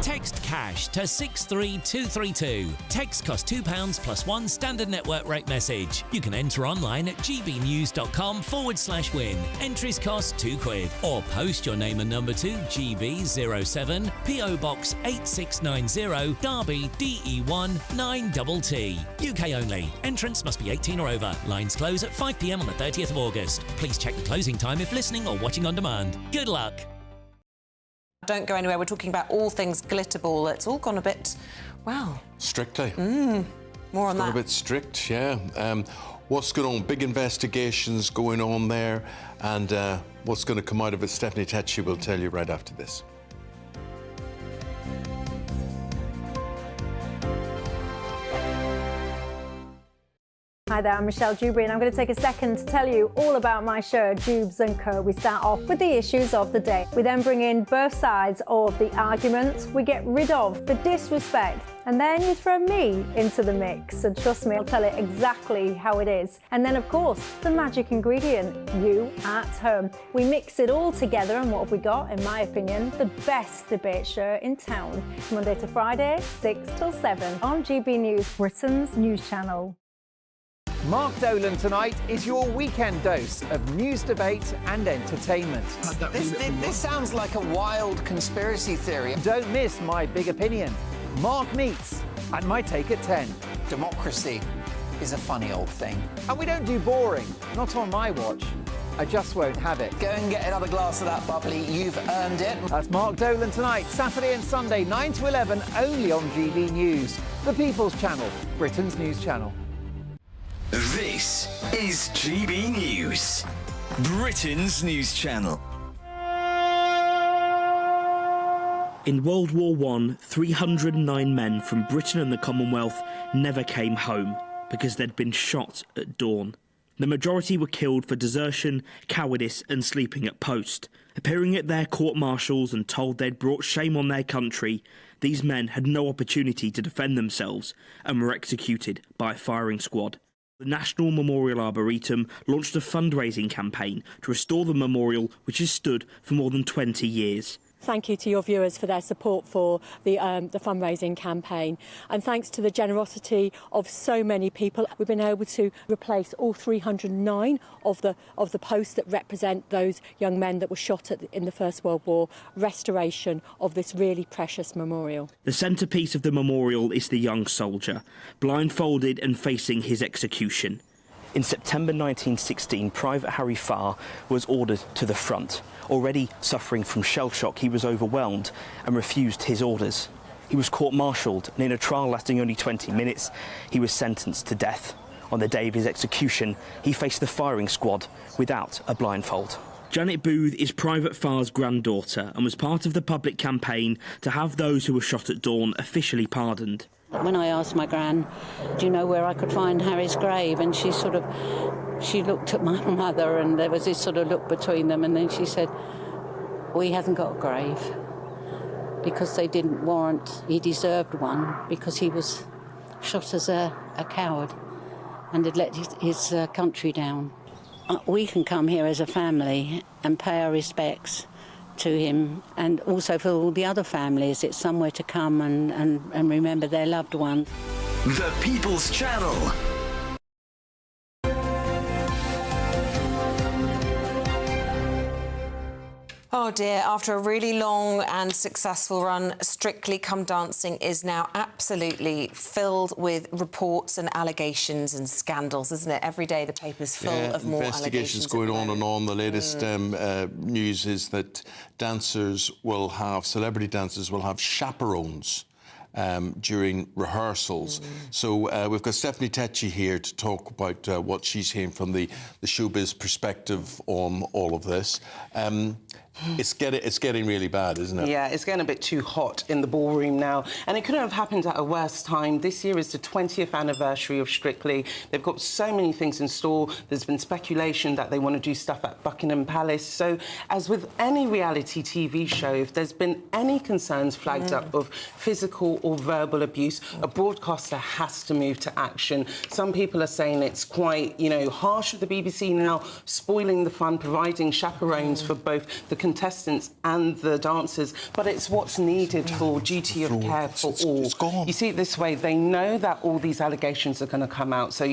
text cash to 63232. Text costs £2 plus one standard network rate message. You can enter online at gbnews.com/win. Entries cost £2. Or post your name and number to GB07 PO Box 8690 Derby DE1 9TT. UK only. Entrants must be 18 or over. Lines close at 5 p.m. on the 30th of August. Please check the closing time if listening or watching on demand. Good luck. Don't go anywhere. We're talking about all things glitterball. It's all gone a bit, well... Strictly. More on that. A bit strict, yeah. What's going on? Big investigations going on there. And what's going to come out of it, Stephanie Tetchy will tell you right after this. Hi there, I'm Michelle Dewberry and I'm going to take a second to tell you all about my show, Dubes & Co. We start off with the issues of the day. We then bring in both sides of the arguments. We get rid of the disrespect. And then you throw me into the mix. And trust me, I'll tell it exactly how it is. And then, of course, the magic ingredient, you at home. We mix it all together and what have we got? In my opinion, the best debate show in town. Monday to Friday, 6 till 7 on GB News, Britain's news channel. Mark Dolan tonight is your weekend dose of news, debate and entertainment. This sounds like a wild conspiracy theory. Don't miss my big opinion. Mark meets at my take at 10. Democracy is a funny old thing. And we don't do boring, not on my watch. I just won't have it. Go and get another glass of that bubbly, you've earned it. That's Mark Dolan tonight, Saturday and Sunday, 9 to 11, only on GB News, the People's Channel, Britain's news channel. This is GB News, Britain's news channel. In World War I, 309 men from Britain and the Commonwealth never came home because they'd been shot at dawn. The majority were killed for desertion, cowardice and sleeping at post. Appearing at their court-martials and told they'd brought shame on their country, these men had no opportunity to defend themselves and were executed by a firing squad. The National Memorial Arboretum launched a fundraising campaign to restore the memorial, which has stood for more than 20 years. Thank you to your viewers for their support for the fundraising campaign, and thanks to the generosity of so many people, we've been able to replace all 309 of the posts that represent those young men that were shot in the First World War. Restoration of this really precious memorial. The centrepiece of the memorial is the young soldier, blindfolded and facing his execution. In September 1916, Private Harry Farr was ordered to the front. Already suffering from shell shock, he was overwhelmed and refused his orders. He was court-martialed, and in a trial lasting only 20 minutes, he was sentenced to death. On the day of his execution, he faced the firing squad without a blindfold. Janet Booth is Private Farr's granddaughter and was part of the public campaign to have those who were shot at dawn officially pardoned. When I asked my gran, do you know where I could find Harry's grave? And she looked at my mother, and there was this sort of look between them, and then she said, well, he hasn't got a grave because they didn't warrant, he deserved one because he was shot as a coward and had let his country down. We can come here as a family and pay our respects to him, and also for all the other families, it's somewhere to come and remember their loved ones. The People's Channel. Oh dear, after a really long and successful run, Strictly Come Dancing is now absolutely filled with reports and allegations and scandals, isn't it? Every day the paper's full of more investigations allegations. going on and on. The latest news is that celebrity dancers will have chaperones during rehearsals. So we've got Stephanie Tecci here to talk about what she's hearing from the showbiz perspective on all of this. It's getting really bad, isn't it? Yeah, it's getting a bit too hot in the ballroom now. And it couldn't have happened at a worse time. This year is the 20th anniversary of Strictly. They've got so many things in store. There's been speculation that they want to do stuff at Buckingham Palace. So, as with any reality TV show, if there's been any concerns flagged up of physical or verbal abuse, a broadcaster has to move to action. Some people are saying it's quite, harsh with the BBC now, spoiling the fun, providing chaperones for both the contestants and the dancers, but it's what's needed for duty of care for all. It's gone. You see it this way, they know that all these allegations are going to come out. So,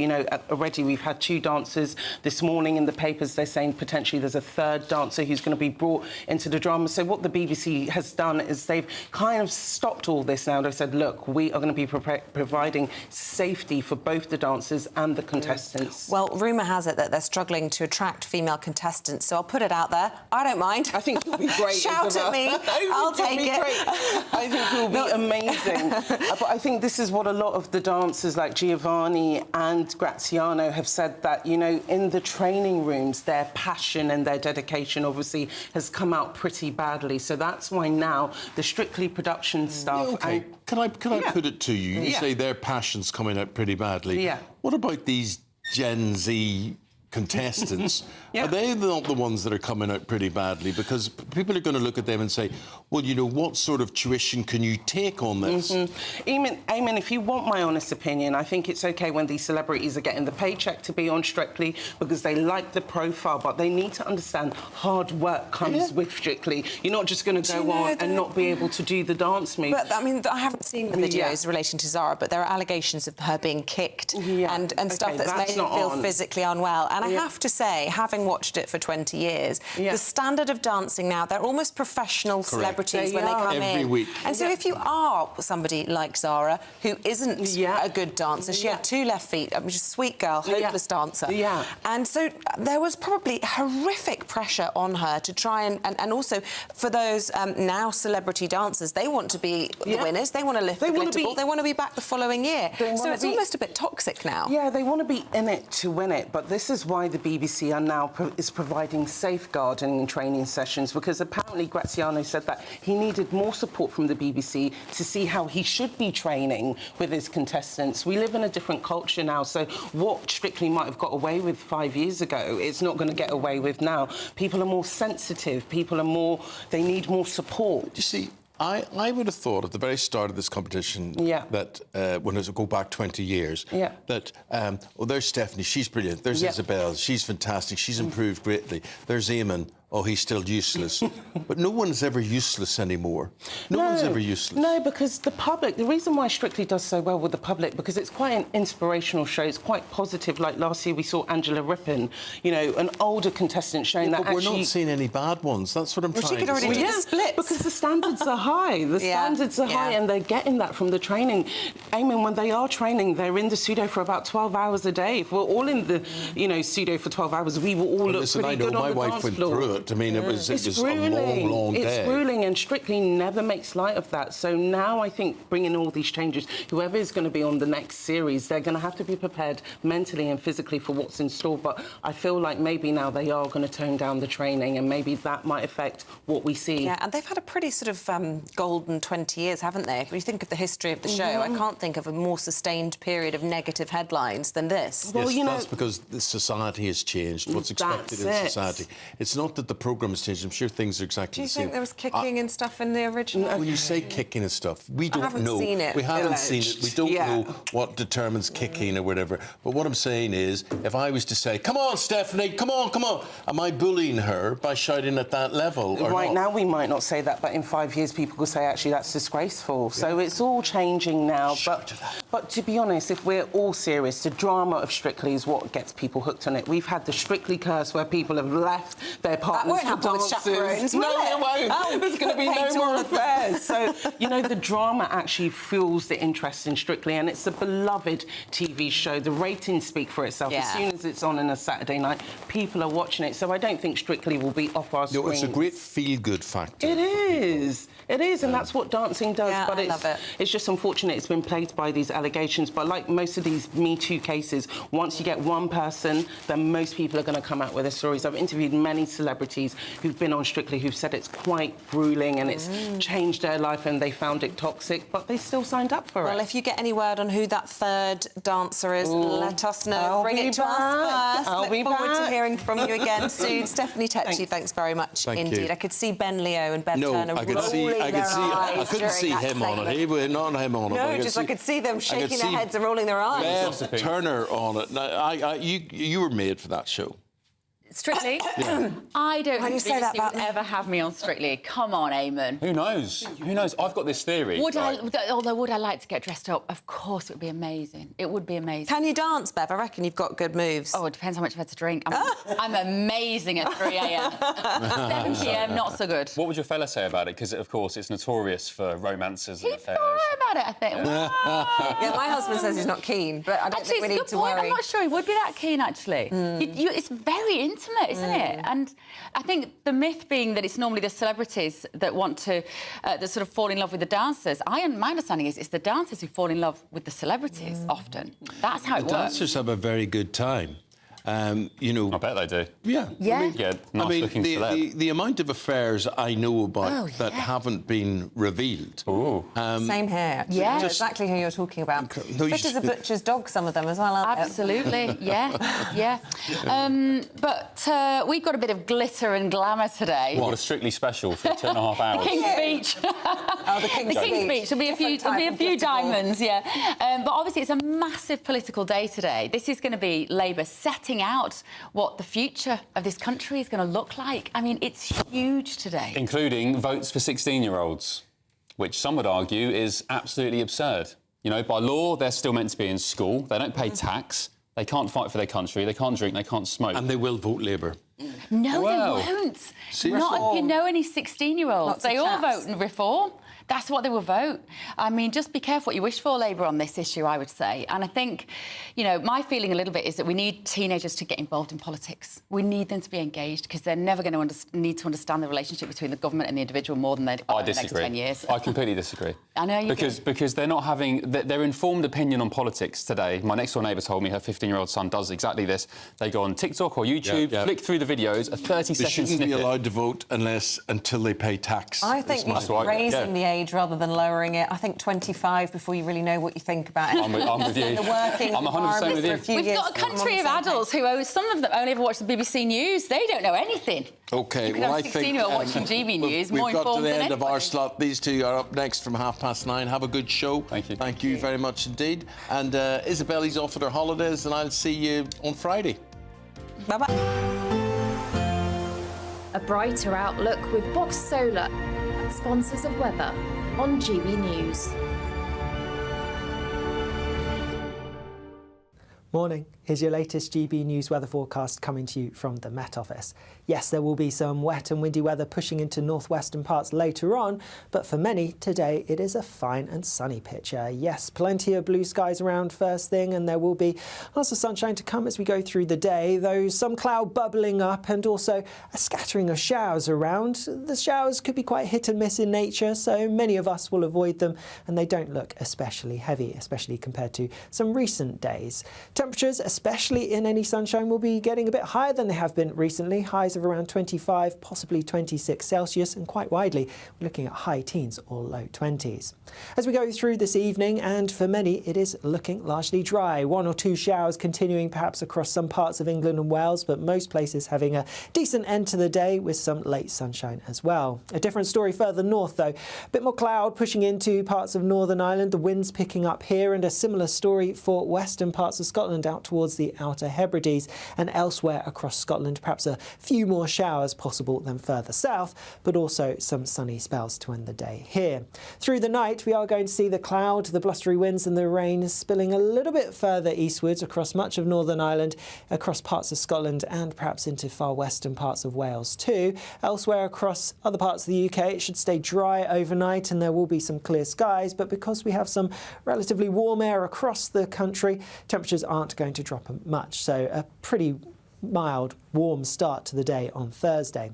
already we've had 2 dancers this morning in the papers. They're saying potentially there's a 3rd dancer who's going to be brought into the drama. So what the BBC has done is they've kind of stopped all this now. They've said, look, we are going to be providing safety for both the dancers and the contestants. Well, rumour has it that they're struggling to attract female contestants, so I'll put it out there. I don't mind. I think it'll be great. Shout Isabel. at me. I'll take it. I think it'll be amazing. But I think this is what a lot of the dancers like Giovanni and Graziano have said, that, in the training rooms, their passion and their dedication obviously has come out pretty badly. So that's why now the Strictly production staff... OK, can I put it to you? You say their passion's coming out pretty badly. Yeah. What about these Gen Z contestants? Are they not the ones that are coming out pretty badly? Because people are going to look at them and say, well, what sort of tuition can you take on this? Eamonn, if you want my honest opinion, I think it's OK when these celebrities are getting the paycheck to be on Strictly because they like the profile, but they need to understand hard work comes with Strictly. You're not just going to go on and not be able to do the dance move. But, I haven't seen the videos relating to Zara, but there are allegations of her being kicked and stuff that's made her feel physically unwell. And I have to say, having watched it for 20 years, the standard of dancing now, they're almost professional celebrities when they come every week. And so if you are somebody like Zara, who isn't a good dancer, she had 2 left feet, she's a sweet girl, hopeless dancer. And so there was probably horrific pressure on her to try and also for those now celebrity dancers, they want to be the winners, they want to lift the glitter ball, they want to be back the following year. So it's almost a bit toxic now. Yeah, they want to be in it to win it, but this is what why the BBC are now is providing safeguarding and training sessions, because apparently Graziano said that he needed more support from the BBC to see how he should be training with his contestants. We live in a different culture now, so what Strictly might have got away with 5 years ago, it's not going to get away with now. People are more sensitive, people are more, they need more support. You see, I would have thought at the very start of this competition that, when it go back 20 years, that, oh, there's Stephanie, she's brilliant. There's Isabel, she's fantastic, she's improved greatly. There's Eamonn, oh, he's still useless. But no one's ever useless anymore. No one's ever useless. No, because the public, the reason why Strictly does so well with the public, because it's quite an inspirational show. It's quite positive. Like last year we saw Angela Rippon, you know, an older contestant showing that but actually... we're not seeing any bad ones. That's what I'm trying to say. She could already do the splits. Because the standards are high. The standards are high, and they're getting that from the training. Eamonn, when they are training, they're in the studio for about 12 hours a day. If we're all in the, you know, studio for 12 hours, we will all look pretty good on the dance floor. My wife went through it. I mean, it was a long, long day. It's grueling, and Strictly never makes light of that. So now I think bringing all these changes, whoever is going to be on the next series, they're going to have to be prepared mentally and physically for what's in store. But I feel like maybe now they are going to tone down the training, and maybe that might affect what we see. Yeah, and they've had a pretty sort of golden 20 years, haven't they? If you think of the history of the show, I can't think of a more sustained period of negative headlines than this. Well, yes, that's because the society has changed. What's expected in society. It's not that the programme has changed. I'm sure things are exactly the same. Do you think there was kicking and stuff in the original? When you say kicking and stuff, we don't know. I haven't seen it. We haven't seen it. We don't know what determines kicking or whatever. But what I'm saying is, if I was to say, come on, Stephanie, come on, come on, am I bullying her by shouting at that level or Right not? now we might not say that, but in 5 years people will say, actually, that's disgraceful. So it's all changing now. But to be honest, if we're all serious, the drama of Strictly is what gets people hooked on it. We've had the Strictly curse where people have left their partners for dances. No, it won't. Oh, there's going to be no more affairs. So, you know, the drama actually fuels the interest in Strictly, and it's a beloved TV show. The ratings speak for itself. As soon as it's on a Saturday night, people are watching it. So I don't think Strictly will be off our screens. No, it's a great feel-good factor. It is. It is, and that's what dancing does. Yeah, but I love it. It's just unfortunate it's been plagued by these allegations. But like most of these Me Too cases, once you get one person, then most people are going to come out with their stories. I've interviewed many celebrities who've been on Strictly who've said it's quite grueling and it's changed their life and they found it toxic, but they still signed up for it. Well, if you get any word on who that third dancer is, let us know. Bring it to us first. Look forward to hearing from you again soon. Stephanie Tetchy, thanks very much indeed. I could see Ben Leo and Bev Turner I couldn't see him on it. He was not him on it. No, just I could see them shaking their heads and rolling their eyes. Bev Turner on it. Now, you were made for that show. Strictly? Yeah. I don't think say that BBC would ever have me on Strictly. Come on, Eamonn. Who knows? Who knows? I've got this theory. Would I like to get dressed up? Of course, it would be amazing. It would be amazing. Can you dance, Bev? I reckon you've got good moves. Oh, it depends how much I've had to drink. I'm amazing at 3 a.m. 7 p.m, not so good. What would your fella say about it? Because, of course, it's notorious for romances and affairs. He'd about it, I think. Yeah, my husband says he's not keen, but I don't think we need to worry. I'm not sure he would be that keen, actually. It's very intimate, isn't it? And I think the myth being that it's normally the celebrities that want to that sort of fall in love with the dancers. My understanding is it's the dancers who fall in love with the celebrities often. That's how it works. The dancers have a very good time. You know, I bet they do. Yeah. Nice looking the amount of affairs I know about that haven't been revealed. Same here. Yeah, exactly who you're talking about. Fit as a butcher's dog, some of them as well, aren't Absolutely, yeah. But we've got a bit of glitter and glamour today. What a Strictly special for 2.5 hours. The King's Speech. The King's Speech. There'll be a few diamonds, but obviously it's a massive political day today. This is going to be Labour setting out what the future of this country is going to look like. I mean, it's huge today. Including votes for 16-year-olds, which some would argue is absolutely absurd. You know, by law, they're still meant to be in school. They don't pay tax. They can't fight for their country. They can't drink. They can't smoke. And they will vote Labour. No, they won't. Seriously? Not if you know any 16-year-olds. They all vote in Reform. that's what they will vote. I mean, just be careful what you wish for, Labour, on this issue, I would say. And I think, you know, my feeling a little bit is that we need teenagers to get involved in politics. We need them to be engaged because they're never going to need to understand the relationship between the government and the individual more than they do in the next 10 years. I completely disagree. I know you do. Because they're not having their informed opinion on politics today. My next door neighbour told me her 15-year-old son does exactly this. They go on TikTok or YouTube, flick through the videos, a 30-second They shouldn't snippet. be allowed to vote until they pay tax. I think you should raising the age rather than lowering it. I think 25 before you really know what you think about it. I'm with you. The working I'm 100% with you. We've got a country of adults who, some of them only ever watch the BBC News. They don't know anything. OK, you well, I I think... think... You know, watching GB News, more we've got to informed the than end of our anybody. slot. These two are up next from 9:30. Have a good show. Thank you. Thank you very much indeed. And Isabel, off at her holidays, and I'll see you on Friday. Bye-bye. A brighter outlook with Box Solar, sponsors of weather on GB News. Morning. Here's your latest GB News weather forecast coming to you from the Met Office. Yes, there will be some wet and windy weather pushing into northwestern parts later on, but for many, today it is a fine and sunny picture. Yes, plenty of blue skies around first thing, and there will be lots of sunshine to come as we go through the day, though some cloud bubbling up and also a scattering of showers around. The showers could be quite hit and miss in nature, so many of us will avoid them, and they don't look especially heavy, especially compared to some recent days. Temperatures, especially in any sunshine, will be getting a bit higher than they have been recently. Highs of around 25, possibly 26 Celsius, and quite widely, we're looking at high teens or low 20s. As we go through this evening, and for many, it is looking largely dry. One or two showers continuing perhaps across some parts of England and Wales, but most places having a decent end to the day with some late sunshine as well. A different story further north, though. A bit more cloud pushing into parts of Northern Ireland, the winds picking up here, and a similar story for western parts of Scotland out towards the Outer Hebrides and elsewhere across Scotland. Perhaps a few more showers possible than further south, but also some sunny spells to end the day here. Through the night, we are going to see the cloud, the blustery winds and the rain spilling a little bit further eastwards across much of Northern Ireland, across parts of Scotland and perhaps into far western parts of Wales too. Elsewhere across other parts of the UK, it should stay dry overnight and there will be some clear skies, but because we have some relatively warm air across the country, temperatures aren't going to drop much, so a pretty mild, warm start to the day on Thursday.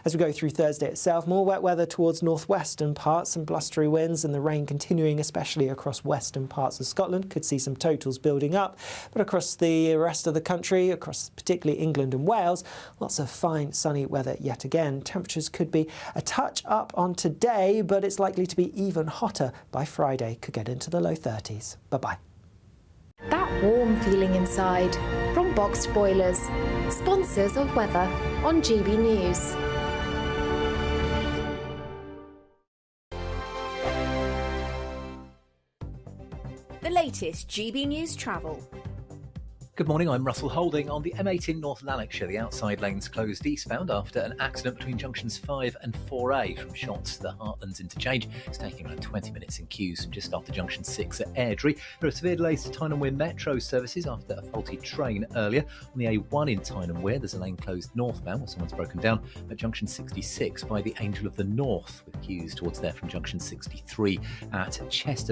As we go through Thursday itself, more wet weather towards northwestern parts, some blustery winds and the rain continuing, especially across western parts of Scotland. Could see some totals building up, but across the rest of the country, across particularly England and Wales, lots of fine sunny weather yet again. Temperatures could be a touch up on today, but it's likely to be even hotter by Friday. Could get into the low 30s. Bye-bye. That warm feeling inside from Boxed Boilers, sponsors of weather on GB News. The latest GB News travel. Good morning, I'm Russell Holding. On the M8 in North Lanarkshire, the outside lanes closed eastbound after an accident between junctions 5 and 4A from Shotts to the Heartlands interchange. It's taking around 20 minutes in queues from just after junction 6 at Airdrie. There are severe delays to Tyne and Wear metro services after a faulty train earlier. On the A1 in Tyne and Wear, there's a lane closed northbound where someone's broken down at junction 66 by the Angel of the North, with queues towards there from junction 63 at Chester.